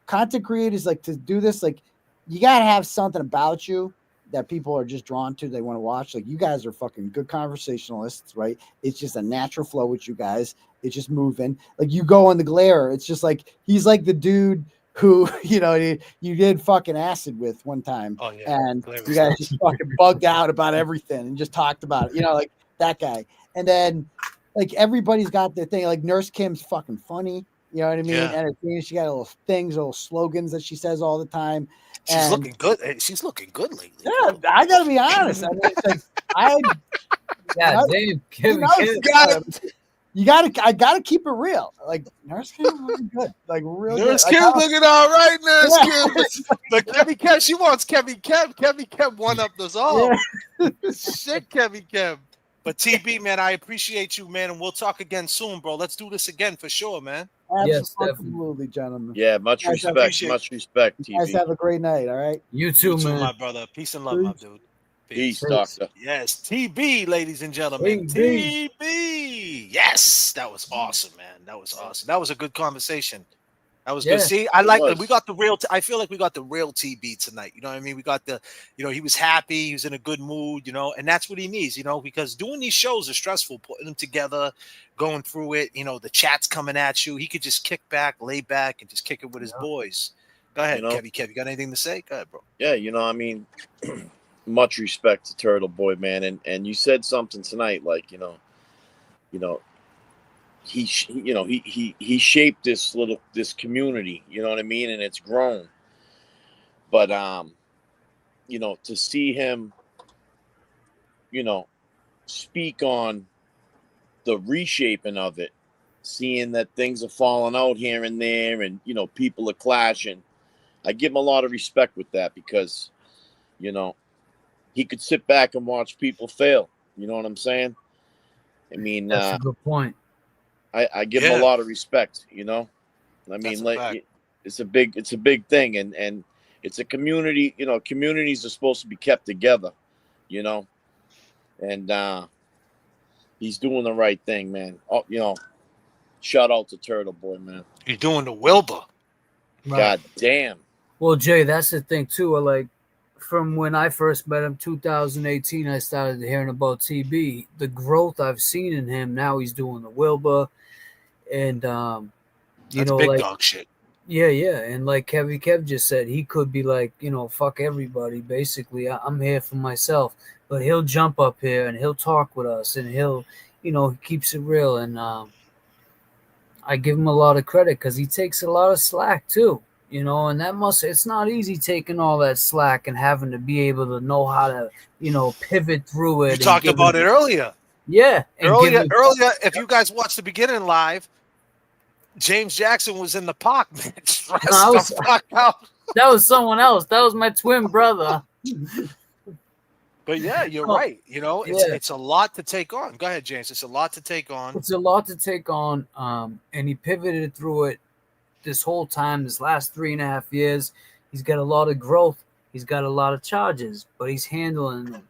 Speaker 3: content creators, like to do this, like you got to have something about you that people are just drawn to, they want to watch. Like, you guys are fucking good conversationalists, right? It's just a natural flow with you guys. It's just moving. Like, you go on the glare, it's just like he's like the dude who, you know, you did fucking acid with one time.
Speaker 2: Oh, yeah.
Speaker 3: And you guys just fucking bugged out about everything and just talked about it, you know, like that guy. And then like everybody's got their thing. Like Nurse Kim's fucking funny. You know what I mean?
Speaker 2: Yeah.
Speaker 3: And she got little things, little slogans that she says all the time.
Speaker 2: She's looking good. She's looking good lately.
Speaker 3: Yeah, I gotta be honest. I mean, it's like I gotta keep it real. Like Nurse Kim's looking good. Like real
Speaker 2: Nurse
Speaker 3: good.
Speaker 2: Kim's looking all right, Nurse
Speaker 3: Yeah.
Speaker 2: Kim. But KEV Kev, she wants KEV Kev. KEV Kev one up us all.
Speaker 3: Yeah.
Speaker 2: Shit, KEV Kev. But TB, man, I appreciate you, man, and we'll talk again soon, bro. Let's do this again for sure, man.
Speaker 3: Absolutely, gentlemen.
Speaker 6: Yeah, much
Speaker 3: Guys, I
Speaker 6: respect.
Speaker 3: appreciate
Speaker 6: Much respect,
Speaker 3: You guys
Speaker 6: TV.
Speaker 3: have a great night. All right.
Speaker 17: You too, man.
Speaker 2: my brother. Peace and love, my dude.
Speaker 6: Peace, doctor.
Speaker 2: Yes, TB, ladies and gentlemen. TB. Yes, that was awesome, man. That was awesome. That was a good conversation. That was good. See, I like that. We got the real. I feel like we got the real TB tonight. You know what I mean? We got the. You know, he was happy. He was in a good mood. You know, and that's what he needs. You know, because doing these shows is stressful. Putting them together, going through it. You know, the chat's coming at you. He could just kick back, lay back, and just kick it with his boys. Go ahead, KEV. Kev, you got anything to say? Go ahead, bro.
Speaker 6: Yeah, you know, I mean, much respect to Turtleboy, man, and you said something tonight, like you know. He shaped this community, you know what I mean, and it's grown. But you know, to see him, you know, speak on the reshaping of it, seeing that things are falling out here and there, and you know, people are clashing. I give him a lot of respect with that because, you know, he could sit back and watch people fail. You know what I'm saying? I mean,
Speaker 17: that's a good point.
Speaker 6: I give him a lot of respect, you know. I mean, like it's a big thing, and it's a community. You know, communities are supposed to be kept together, you know. And he's doing the right thing, man. Oh, you know, shout out to Turtleboy, man.
Speaker 2: He's doing the Wilbur.
Speaker 6: God damn.
Speaker 17: Well, Jay, that's the thing too. Like from when I first met him, 2018, I started hearing about TB. The growth I've seen in him. Now he's doing the Wilbur. And you
Speaker 2: That's
Speaker 17: know,
Speaker 2: big
Speaker 17: like
Speaker 2: dog shit.
Speaker 17: Yeah, and like Kev just said, he could be like, you know, fuck everybody. Basically, I'm here for myself, but he'll jump up here and he'll talk with us, and he'll, you know, he keeps it real, and I give him a lot of credit because he takes a lot of slack too, you know, and it's not easy taking all that slack and having to be able to know how to, you know, pivot through it.
Speaker 2: You talked about it earlier.
Speaker 17: Yeah.
Speaker 2: Earlier, if you guys watched the beginning live, James Jackson was in the park, man.
Speaker 17: That was someone else. That was my twin brother.
Speaker 2: But yeah, you're right. You know, it's a lot to take on. Go ahead, James. It's a lot to take on.
Speaker 17: It's a lot to take on. And he pivoted through it this whole time, this last 3.5 years. He's got a lot of growth. He's got a lot of charges, but he's handling them.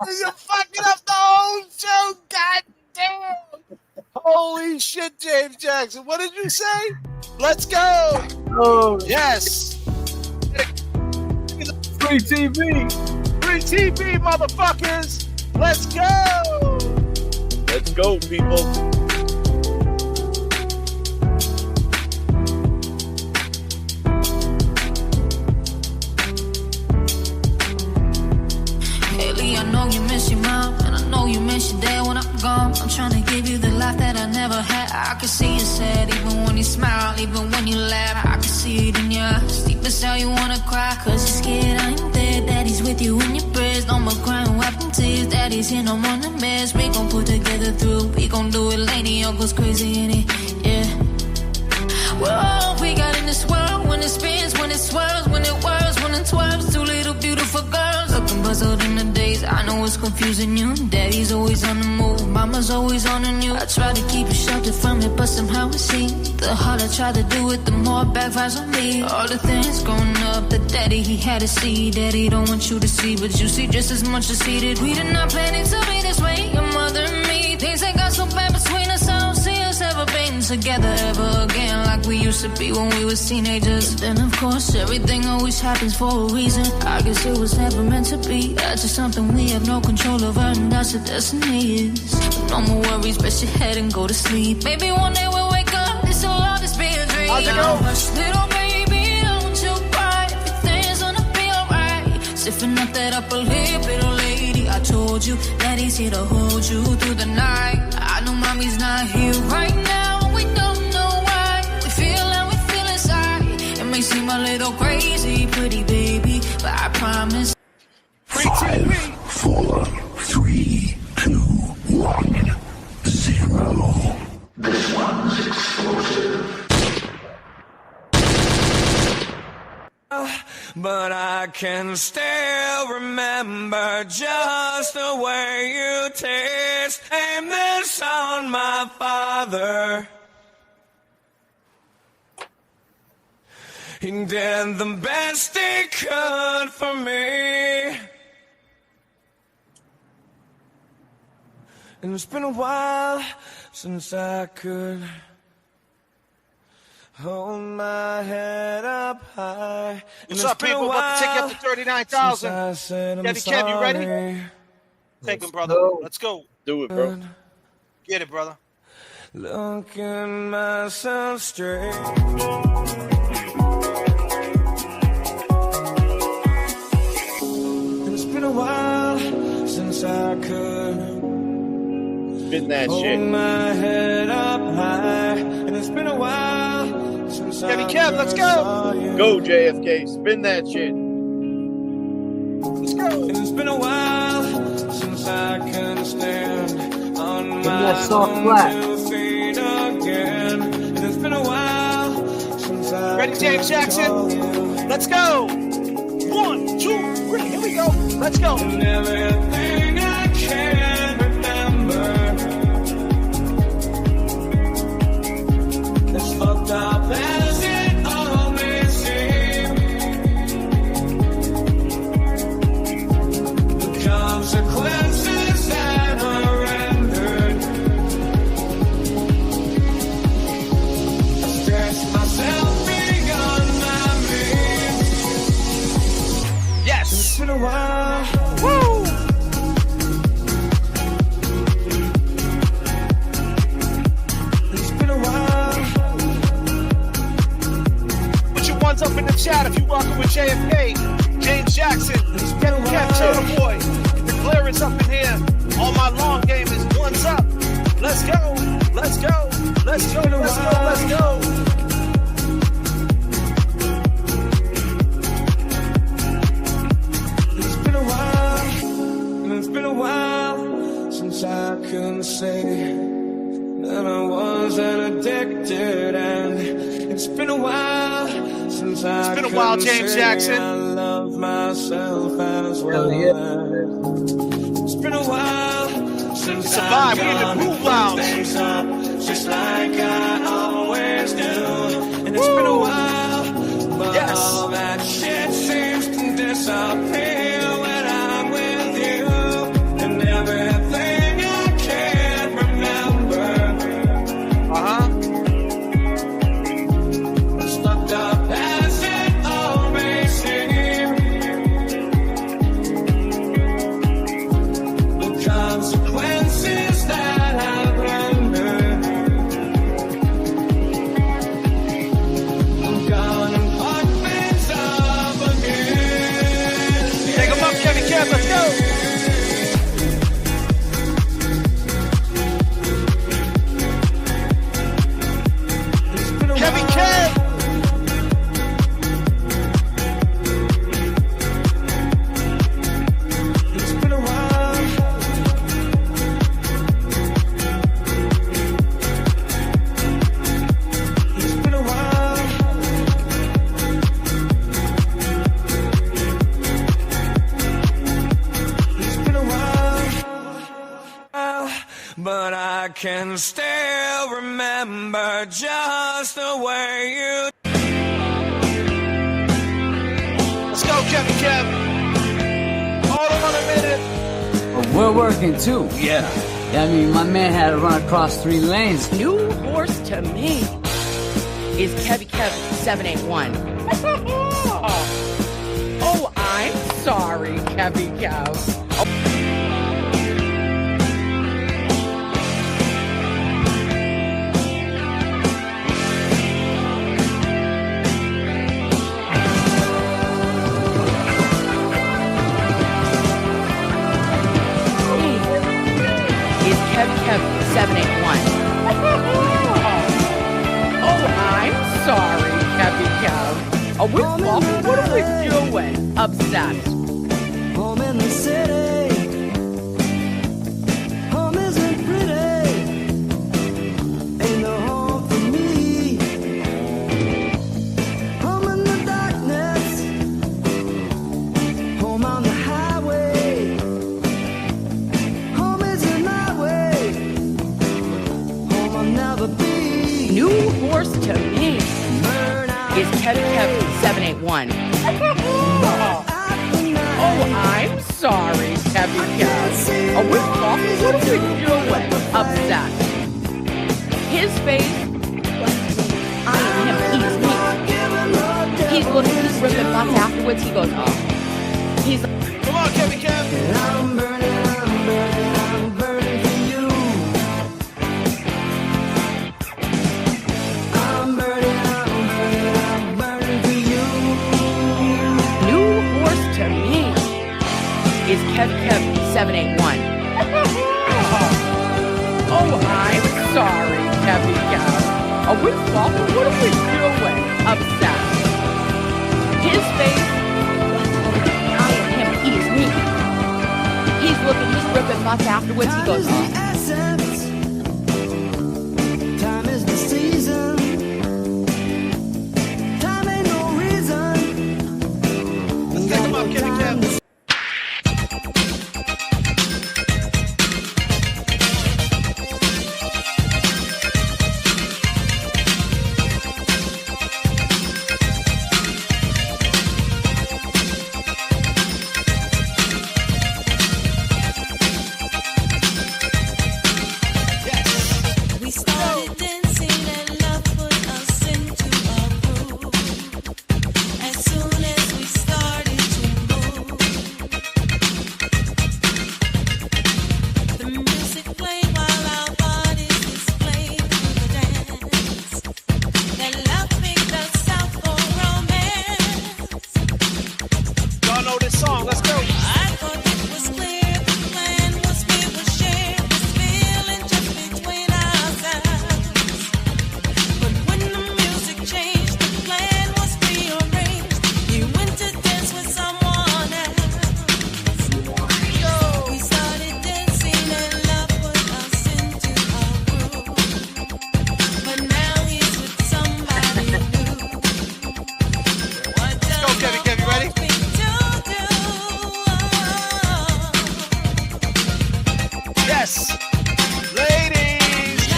Speaker 2: You're fucking up the whole show, god damn. Holy shit, James Jackson. What did you say? Let's go.
Speaker 17: Oh
Speaker 2: yes.
Speaker 17: Free TV.
Speaker 2: Free TV, motherfuckers. Let's go.
Speaker 6: Let's go, people.
Speaker 10: Lately, I know you miss your mom, and I know you miss your dad when I'm gone. I'm trying to give you the life that I never had. I can see you sad, even when you smile, even when you laugh. I can see it in your eyes, deep inside you wanna cry, cause you're scared I ain't there. Daddy's with you in your prayers, no more crying, wiping tears. Daddy's here, no more the mess. We gon' put together through, we gon' do it, lady. Uncle's crazy in it, yeah. We're all we got in this world. When it spins, when it swirls, when it whirls, when it twirls. Two little beautiful girls looking puzzled in the days. I know it's confusing you. Daddy's always on the move, mama's always on the news. I try to keep you sheltered from it, but somehow it seems the harder I try to do it, the more backfires on me. All the things growing up, the daddy he had to see. Daddy don't want you to see, but you see just as much as he did. We did not plan it to be this way, your mother and me. Things that got so bad between us, I don't see us ever never been together ever again like we used to be when we was teenagers. Then of course everything always happens for a reason. I guess it was never meant to be. That's just something we have no control over, and that's what destiny is. But no more worries, rest your head and go to sleep. Maybe one day we'll wake up, this will all just be a dream.
Speaker 2: How's it go?
Speaker 10: Hush, little baby, don't you cry. Everything's gonna be alright. Stiffen up that upper lip, little lady. I told you that he's here to hold you through the night. I know mommy's not here right now, we don't know why. We feel how we feel inside. It may seem a little crazy, pretty baby, but I promise.
Speaker 4: 5, 4, 3, 2, 1, 0. This one's explosive.
Speaker 12: But I can still remember just the way you taste. Aim this on my father. He did the best he could for me. And it's been a while since I could hold my head up high.
Speaker 2: What's up, people? About to take you up to 39,000. KEV, you ready? Take him, brother. Let's go.
Speaker 6: Do it, bro.
Speaker 2: Get it, brother.
Speaker 12: Looking myself straight. It's been a while since I could
Speaker 6: spin that
Speaker 12: hold
Speaker 6: shit.
Speaker 12: My head up high, and it's been a while since
Speaker 2: KEV, let's go.
Speaker 6: Go, J.F.K. Spin that shit.
Speaker 2: Let's go.
Speaker 12: It's been a while since I can stand on
Speaker 17: that
Speaker 12: my
Speaker 17: soft
Speaker 12: own
Speaker 17: flat.
Speaker 12: 2 feet again. And it's been a while since I
Speaker 2: Ready, James Jackson? Let's go. 1, 2, 3. Here we go. Let's go.
Speaker 12: And everything I can remember is fucked up as it all may seem. The consequences that are rendered. I stress myself beyond my means.
Speaker 2: Yes.
Speaker 12: It's been a while.
Speaker 2: Woo.
Speaker 12: It's been a while.
Speaker 2: Put your ones up in the chat if you rockin' with J.F.K. James Jackson, KEV, Turtleboy. The clearance up in here. All my long game is ones up. Let's go. Let's go. Let's go. Let's go. Let's go.
Speaker 12: It's been a while, and it's been a while since I couldn't say that I wasn't addicted, and it's been a while since I
Speaker 2: It's been a while,
Speaker 12: couldn't
Speaker 2: James
Speaker 12: say
Speaker 2: Jackson.
Speaker 12: I love myself as well. It's been a while since
Speaker 2: It's a vibe. We in the Groove Lounge.
Speaker 12: things up just like I always do, and it's been a while, but
Speaker 2: Yes.
Speaker 12: all that shit seems to disappear when I'm with you, and everything I can't remember. It's fucked up as it all may seem. The consequences that I've rendered. I'm gonna fuck things up again.
Speaker 2: Take him up, KEV. Let's go. KEV.
Speaker 12: It's been a while. It's been a while. It's been a while. But I can still remember just the way you.
Speaker 2: Let's go, KEV. Hold on a minute.
Speaker 1: But we're working too.
Speaker 2: Yeah.
Speaker 1: I mean, my man had to run across 3 lanes.
Speaker 11: New horse to me is KEVY 781. Oh, I'm sorry, KEV. Is KEV 781. Oh, I'm sorry, KEV. Are we fucking? What are we doing? Obsessed.
Speaker 12: Home in the city. Home isn't pretty. Ain't no home for me. Home in the darkness. Home on the highway. Home isn't my way. Home I'll never be.
Speaker 11: New horse to me is KEV 781. Oh, I'm sorry, KEV. Are we fucking? What are we doing? Obsessed. His face, I am him, he's me. He's looking, he's ripping butts afterwards. He goes, oh. He's like, come on, KEV.
Speaker 12: I'm burning for you. I'm burning for you.
Speaker 11: New horse to me is KEV 781. Oh, I'm sorry, KEV. Are we fucking? What are we doing? Obsessed. His face, I am him, he is me. He's looking, he's ripping butts afterwards. He goes, oh.
Speaker 12: Time is the season. Time ain't no reason. Let's take him up, KEV.
Speaker 9: We started dancing and love put us into a groove. As soon as we started to move, the music played while our bodies displayed the dance. That love picked us out for romance.
Speaker 2: Y'all know this song. Let's go.
Speaker 9: I thought it was clear the plan was we would share this feeling just between ourselves. But when the music changed, the plan was rearranged. You went to dance with someone else. We started dancing and love put us into a groove. But now he's with somebody new. What does
Speaker 2: Go, KEV, you ready? Yes. Ladies.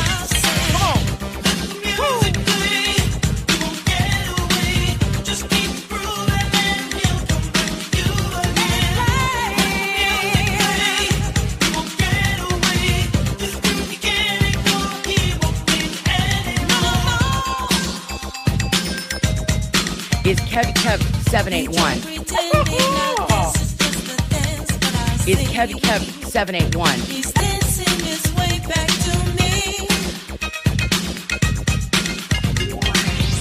Speaker 2: Come on.
Speaker 11: Is KEV 781. Is KEV 781.
Speaker 9: He's dancing his way back to me.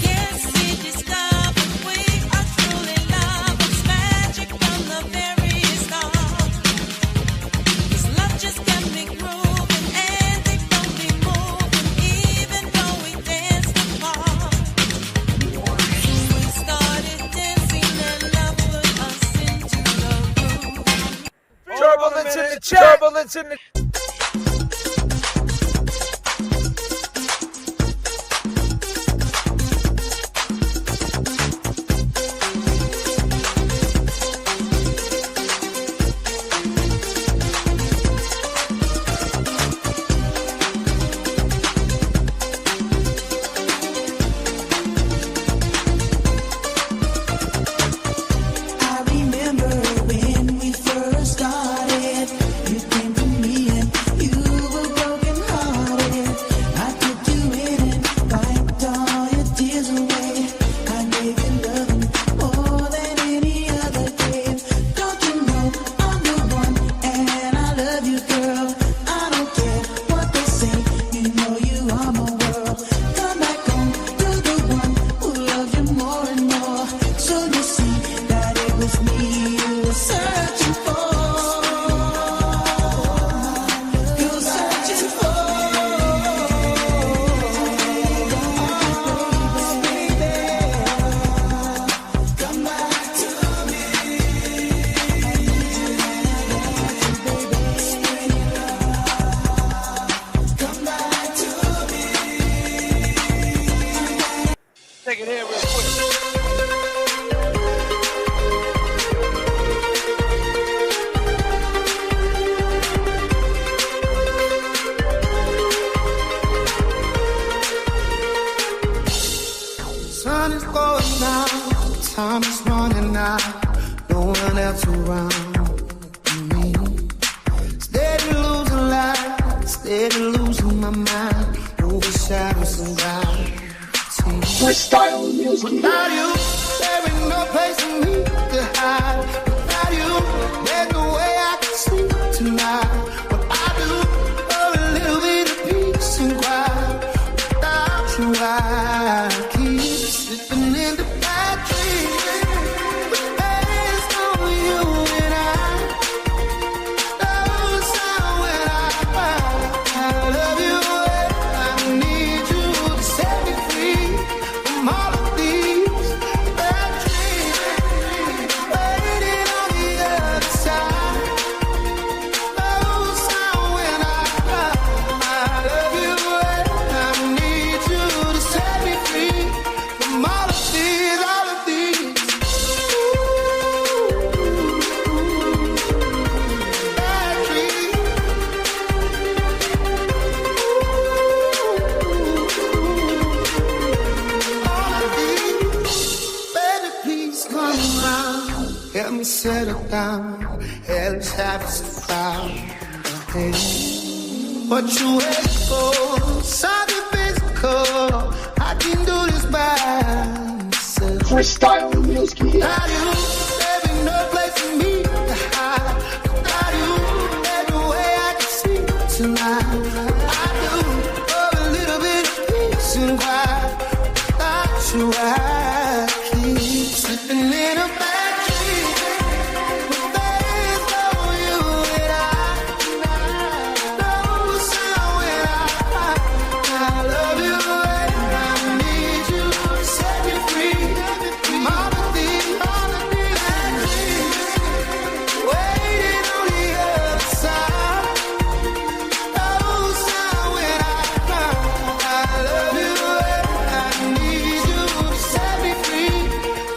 Speaker 9: Yes, he discovered we are truly love. It's magic from the very start. His love just kept me grooving and it got me moving, even though we danced apart. So we started dancing and love put us into the groove.
Speaker 2: Turbulence in the chat. Turbulence in the.
Speaker 12: I remember when we first started. You came to me surround me. Steady losing light, steady losing my mind. Over shadows and gravity.
Speaker 23: Freestyle music.
Speaker 12: Without you, there ain't no place for me to hide. Without you, there's no way I can sleep tonight. What I do for a little bit of peace and quiet. Without you, I keep slipping into bad dreams. But there's no you and I. Those are when I love you. I need you to set me free from all of these bad dreams. Waiting on the other side. Those are when I love you. I need you to set me free from all of these, all of these. Bad dreams. Baby, please come around. Help me settle down. Ellis has to found. Hey, what you wait for? Something physical. I can do this by myself.
Speaker 23: Freestyle music.
Speaker 12: Without you, there ain't no place for me to hide. Without you, there's no way I can sleep tonight. I do for a little bit of peace and quiet. Without you, I keep slipping in a bad dream. But there's no you and I. No sound when I love you. And I need you to set me free from all of these bad dreams. Waiting on the other side. No sound when I love you. And I need you to set me free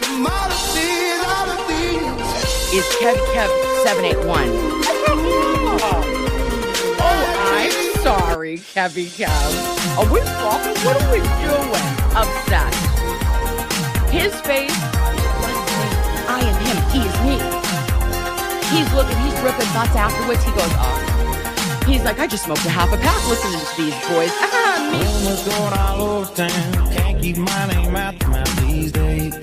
Speaker 12: from all of these, all of these.
Speaker 11: Is KEV 781. Oh, I'm sorry, KEV. Are we fucking? What are we doing? Obsessed. His face. I am him. He is me. He's looking. He's ripping butts afterwards. He goes, oh. He's like, I just smoked a half a pack listening to these boys. Me.
Speaker 13: Rumors going all over town. Can't keep my name out the mouth these days.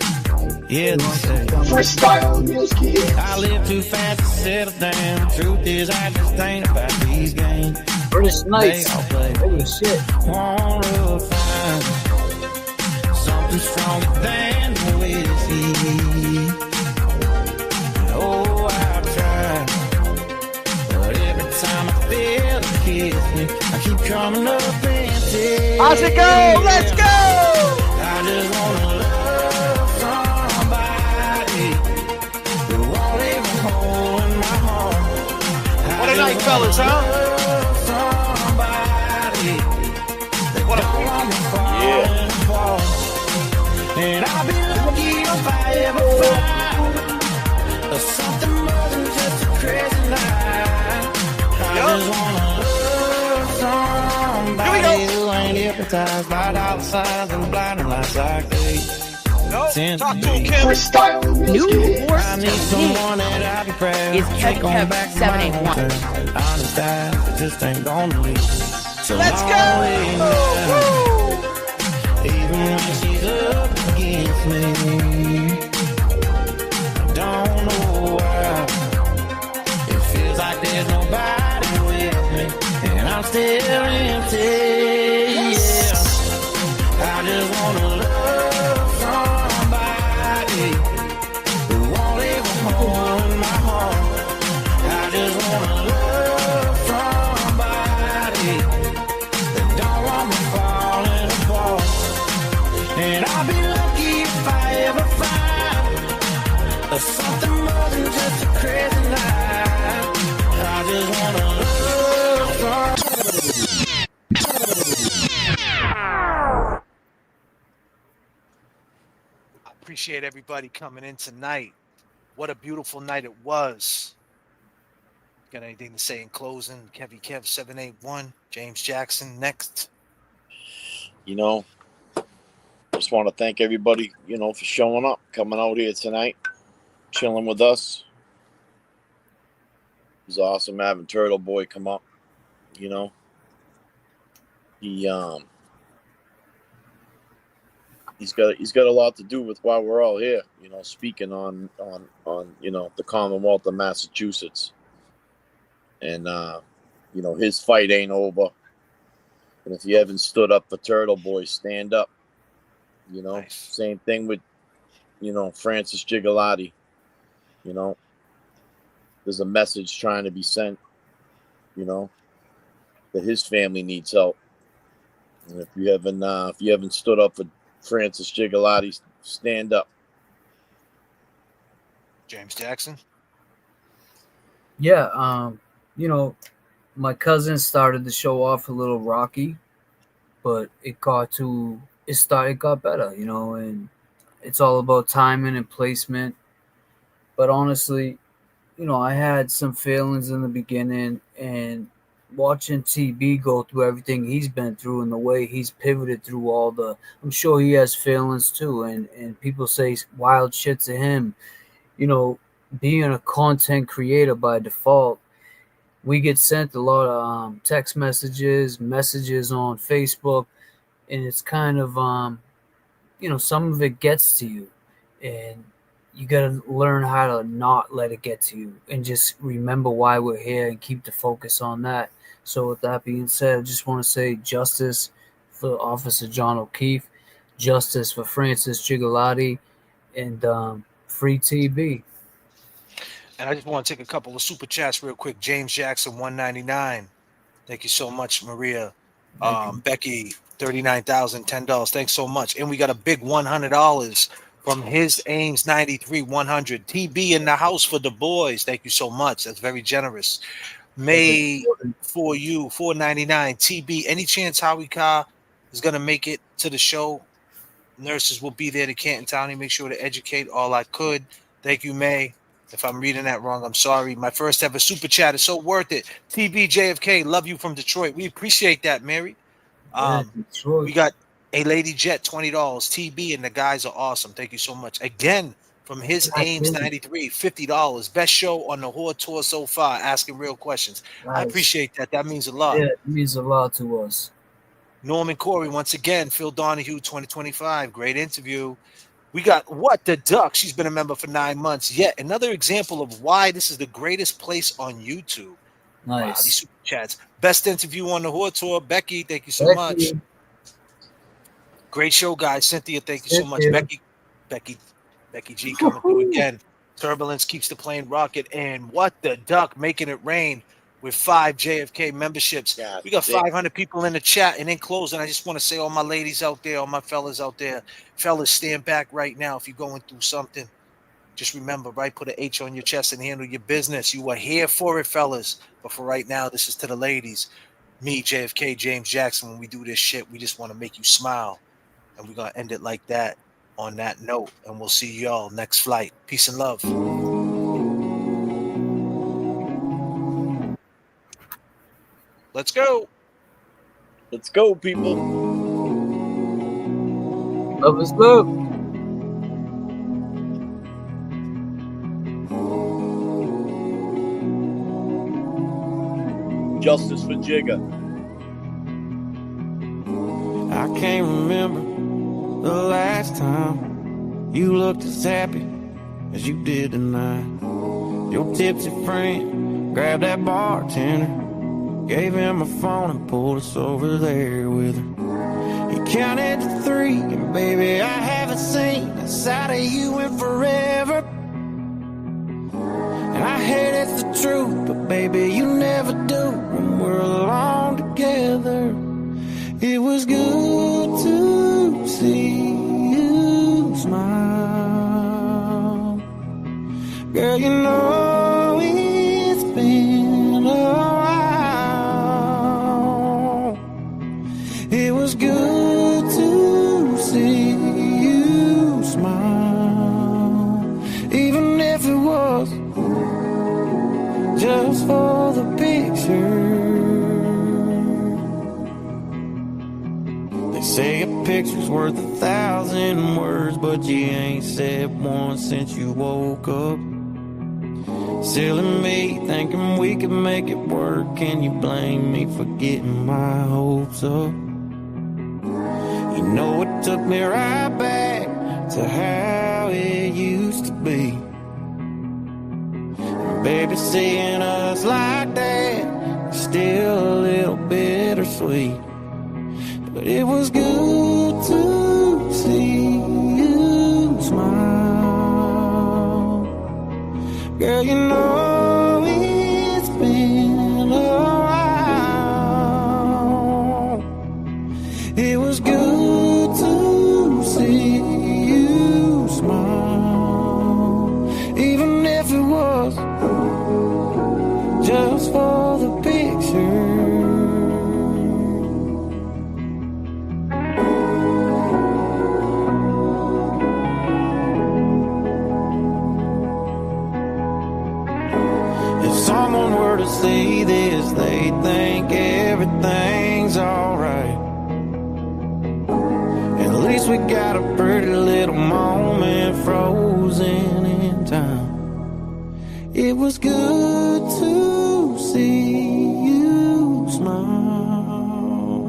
Speaker 13: Yeah, they say
Speaker 23: Freestyle music.
Speaker 13: I live too fast to settle down. Truth is, I just ain't about these games.
Speaker 17: British Knights.
Speaker 13: They all play.
Speaker 17: Holy shit.
Speaker 13: Wanna find something stronger than whiskey. Oh, I've tried, but every time I feel it kiss me, I keep coming up empty.
Speaker 3: How's it go? Let's go!
Speaker 13: I just wanna love somebody who won't leave a hole in my heart.
Speaker 2: What a night, fellas, huh?
Speaker 13: What a and I'll be lucky if I ever find something more than just a crazy night. I just wanna love somebody who ain't hypnotized by dollar signs and blinding lights like they tend to be.
Speaker 11: New horse
Speaker 13: I need someone that I can proud
Speaker 11: is
Speaker 13: take on
Speaker 11: KEV
Speaker 13: back
Speaker 11: 781.
Speaker 13: honest eyes, it just ain't gonna leave. So
Speaker 2: Let's go!
Speaker 13: even when she's up against me, I don't know why. It feels like there's nobody with me, and I'm still empty. Yeah, I just wanna love somebody who won't leave a hole in my heart. I just wanna love somebody that don't want me falling apart. And I'll be lucky if I ever find something more than just a crazy night. I just wanna love
Speaker 2: I appreciate everybody coming in tonight. What a beautiful night it was. Got anything to say in closing? KEV 781, James Jackson next.
Speaker 6: You know, just want to thank everybody, for showing up, coming out here tonight, chilling with us. was awesome having Turtleboy come up. You know, he's got a lot to do with why we're all here. You know, speaking on you know, the Commonwealth of Massachusetts, and you know, his fight ain't over. And if you haven't stood up for Turtleboy, stand up. You know, same thing with, you know, Francis Gigliotti. You know, there's a message trying to be sent, you know, that his family needs help. And if you haven't stood up for Francis Gigliotti, stand up.
Speaker 2: James Jackson.
Speaker 17: Yeah, you know, my cousin started the show off a little rocky, but it got better, you know, and it's all about timing and placement. But honestly, you know, I had some feelings in the beginning, and watching TB go through everything he's been through and the way he's pivoted through I'm sure he has feelings too, and people say wild shit to him. You know, being a content creator by default, we get sent a lot of text messages on Facebook, and it's kind of, you know, some of it gets to you, and you got to learn how to not let it get to you and just remember why we're here and keep the focus on that. So with that being said, I just want to say justice for Officer John O'Keefe, justice for Francis Gigliotti, and free TB.
Speaker 2: And I just want to take a couple of super chats real quick. James Jackson, $1.99. Thank you so much, Maria. Becky, $39,000, $10. Thanks so much. And we got a big $100 from his Ames 93 100. TB in the house for the boys. Thank you so much. That's very generous. May for you, $4.99. TB, any chance Howie Carr is going to make it to the show? Nurses will be there to Canton County. Make sure to educate all I could. Thank you, May. If I'm reading that wrong, I'm sorry. My first ever super chat is so worth it. TB J.F.K, love you from Detroit. We appreciate that, Mary. We got a Lady Jet, $20. TB and the guys are awesome. Thank you so much. Again, from his Ames 93, $50. Best show on the Horde Tour so far, asking real questions.
Speaker 17: Nice.
Speaker 2: I appreciate that. That means a lot.
Speaker 17: Yeah, it means a lot to us.
Speaker 2: Norman Corey, once again, Phil Donahue, 2025. Great interview. We got What the Duck. She's been a member for 9 months. Yet another example of why this is the greatest place on YouTube.
Speaker 17: Nice.
Speaker 2: Wow, these super chats. Best interview on the Horde Tour. Becky, thank you so much. Great show, guys. Cynthia, thank you so much. Becky G coming through again. Turbulence keeps the plane rocket. And What the Duck making it rain with 5 JFK memberships.
Speaker 6: Yeah,
Speaker 2: we got 500 people in the chat. And in closing, I just want to say, all my ladies out there, all my fellas out there, fellas, stand back right now. If you're going through something, just remember, right? Put an H on your chest and handle your business. You are here for it, fellas. But for right now, this is to the ladies. Me, JFK, James Jackson, when we do this shit, we just want to make you smile. And we're going to end it like that on that note. And we'll see y'all next flight. Peace and love. Let's go.
Speaker 6: Let's go, people.
Speaker 17: Love is love.
Speaker 6: Justice for Jigger.
Speaker 13: I can't remember the last time you looked as happy as you did tonight. Your tipsy friend grabbed that bartender, gave him a phone and pulled us over there with her. He counted to 3, and baby, I haven't seen a side of you in forever. And I hate it's the truth, but baby, you never do when we're alone together. It was good to see you smile. Girl, you know it's been a while. It was good to see you smile, even if it was just for the picture. They say a picture's worth 1,000 words, but you ain't said one since you woke up. Silly me, thinking we could make it work. Can you blame me for getting my hopes up? You know it took me right back to how it used to be. And baby, seeing us like that is still a little bittersweet. But it was good to see you smile. Girl, you know it's been a while. It was good to see you smile, even if it was just for the picture. Someone were to see this, they'd think everything's alright. At least we got a pretty little moment frozen in time. It was good to see you smile.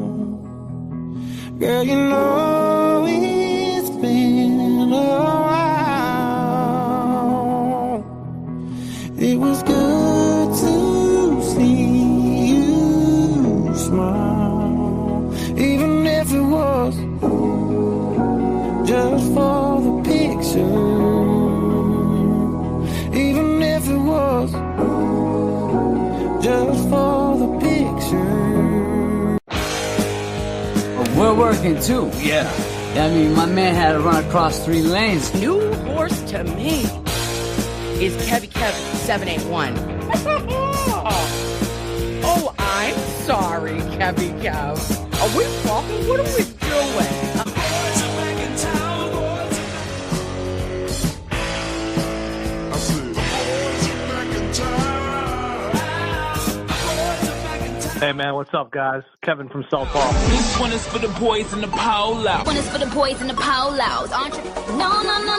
Speaker 13: Girl, you know it's been a while. It was good to see you smile, even if it was just for the picture. Even if it was just for the picture.
Speaker 1: We're working too. Yeah. I mean, my man had to run across 3 lanes.
Speaker 11: New horse to me is KEVY 781. Oh, I'm sorry, KEVY. Are we talking? What are we doing?
Speaker 8: Hey man, what's up, guys? Kevin from South Park.
Speaker 7: This one is for the boys in the polo.
Speaker 9: One is for the boys in the polos. Aren't you? No, no, no,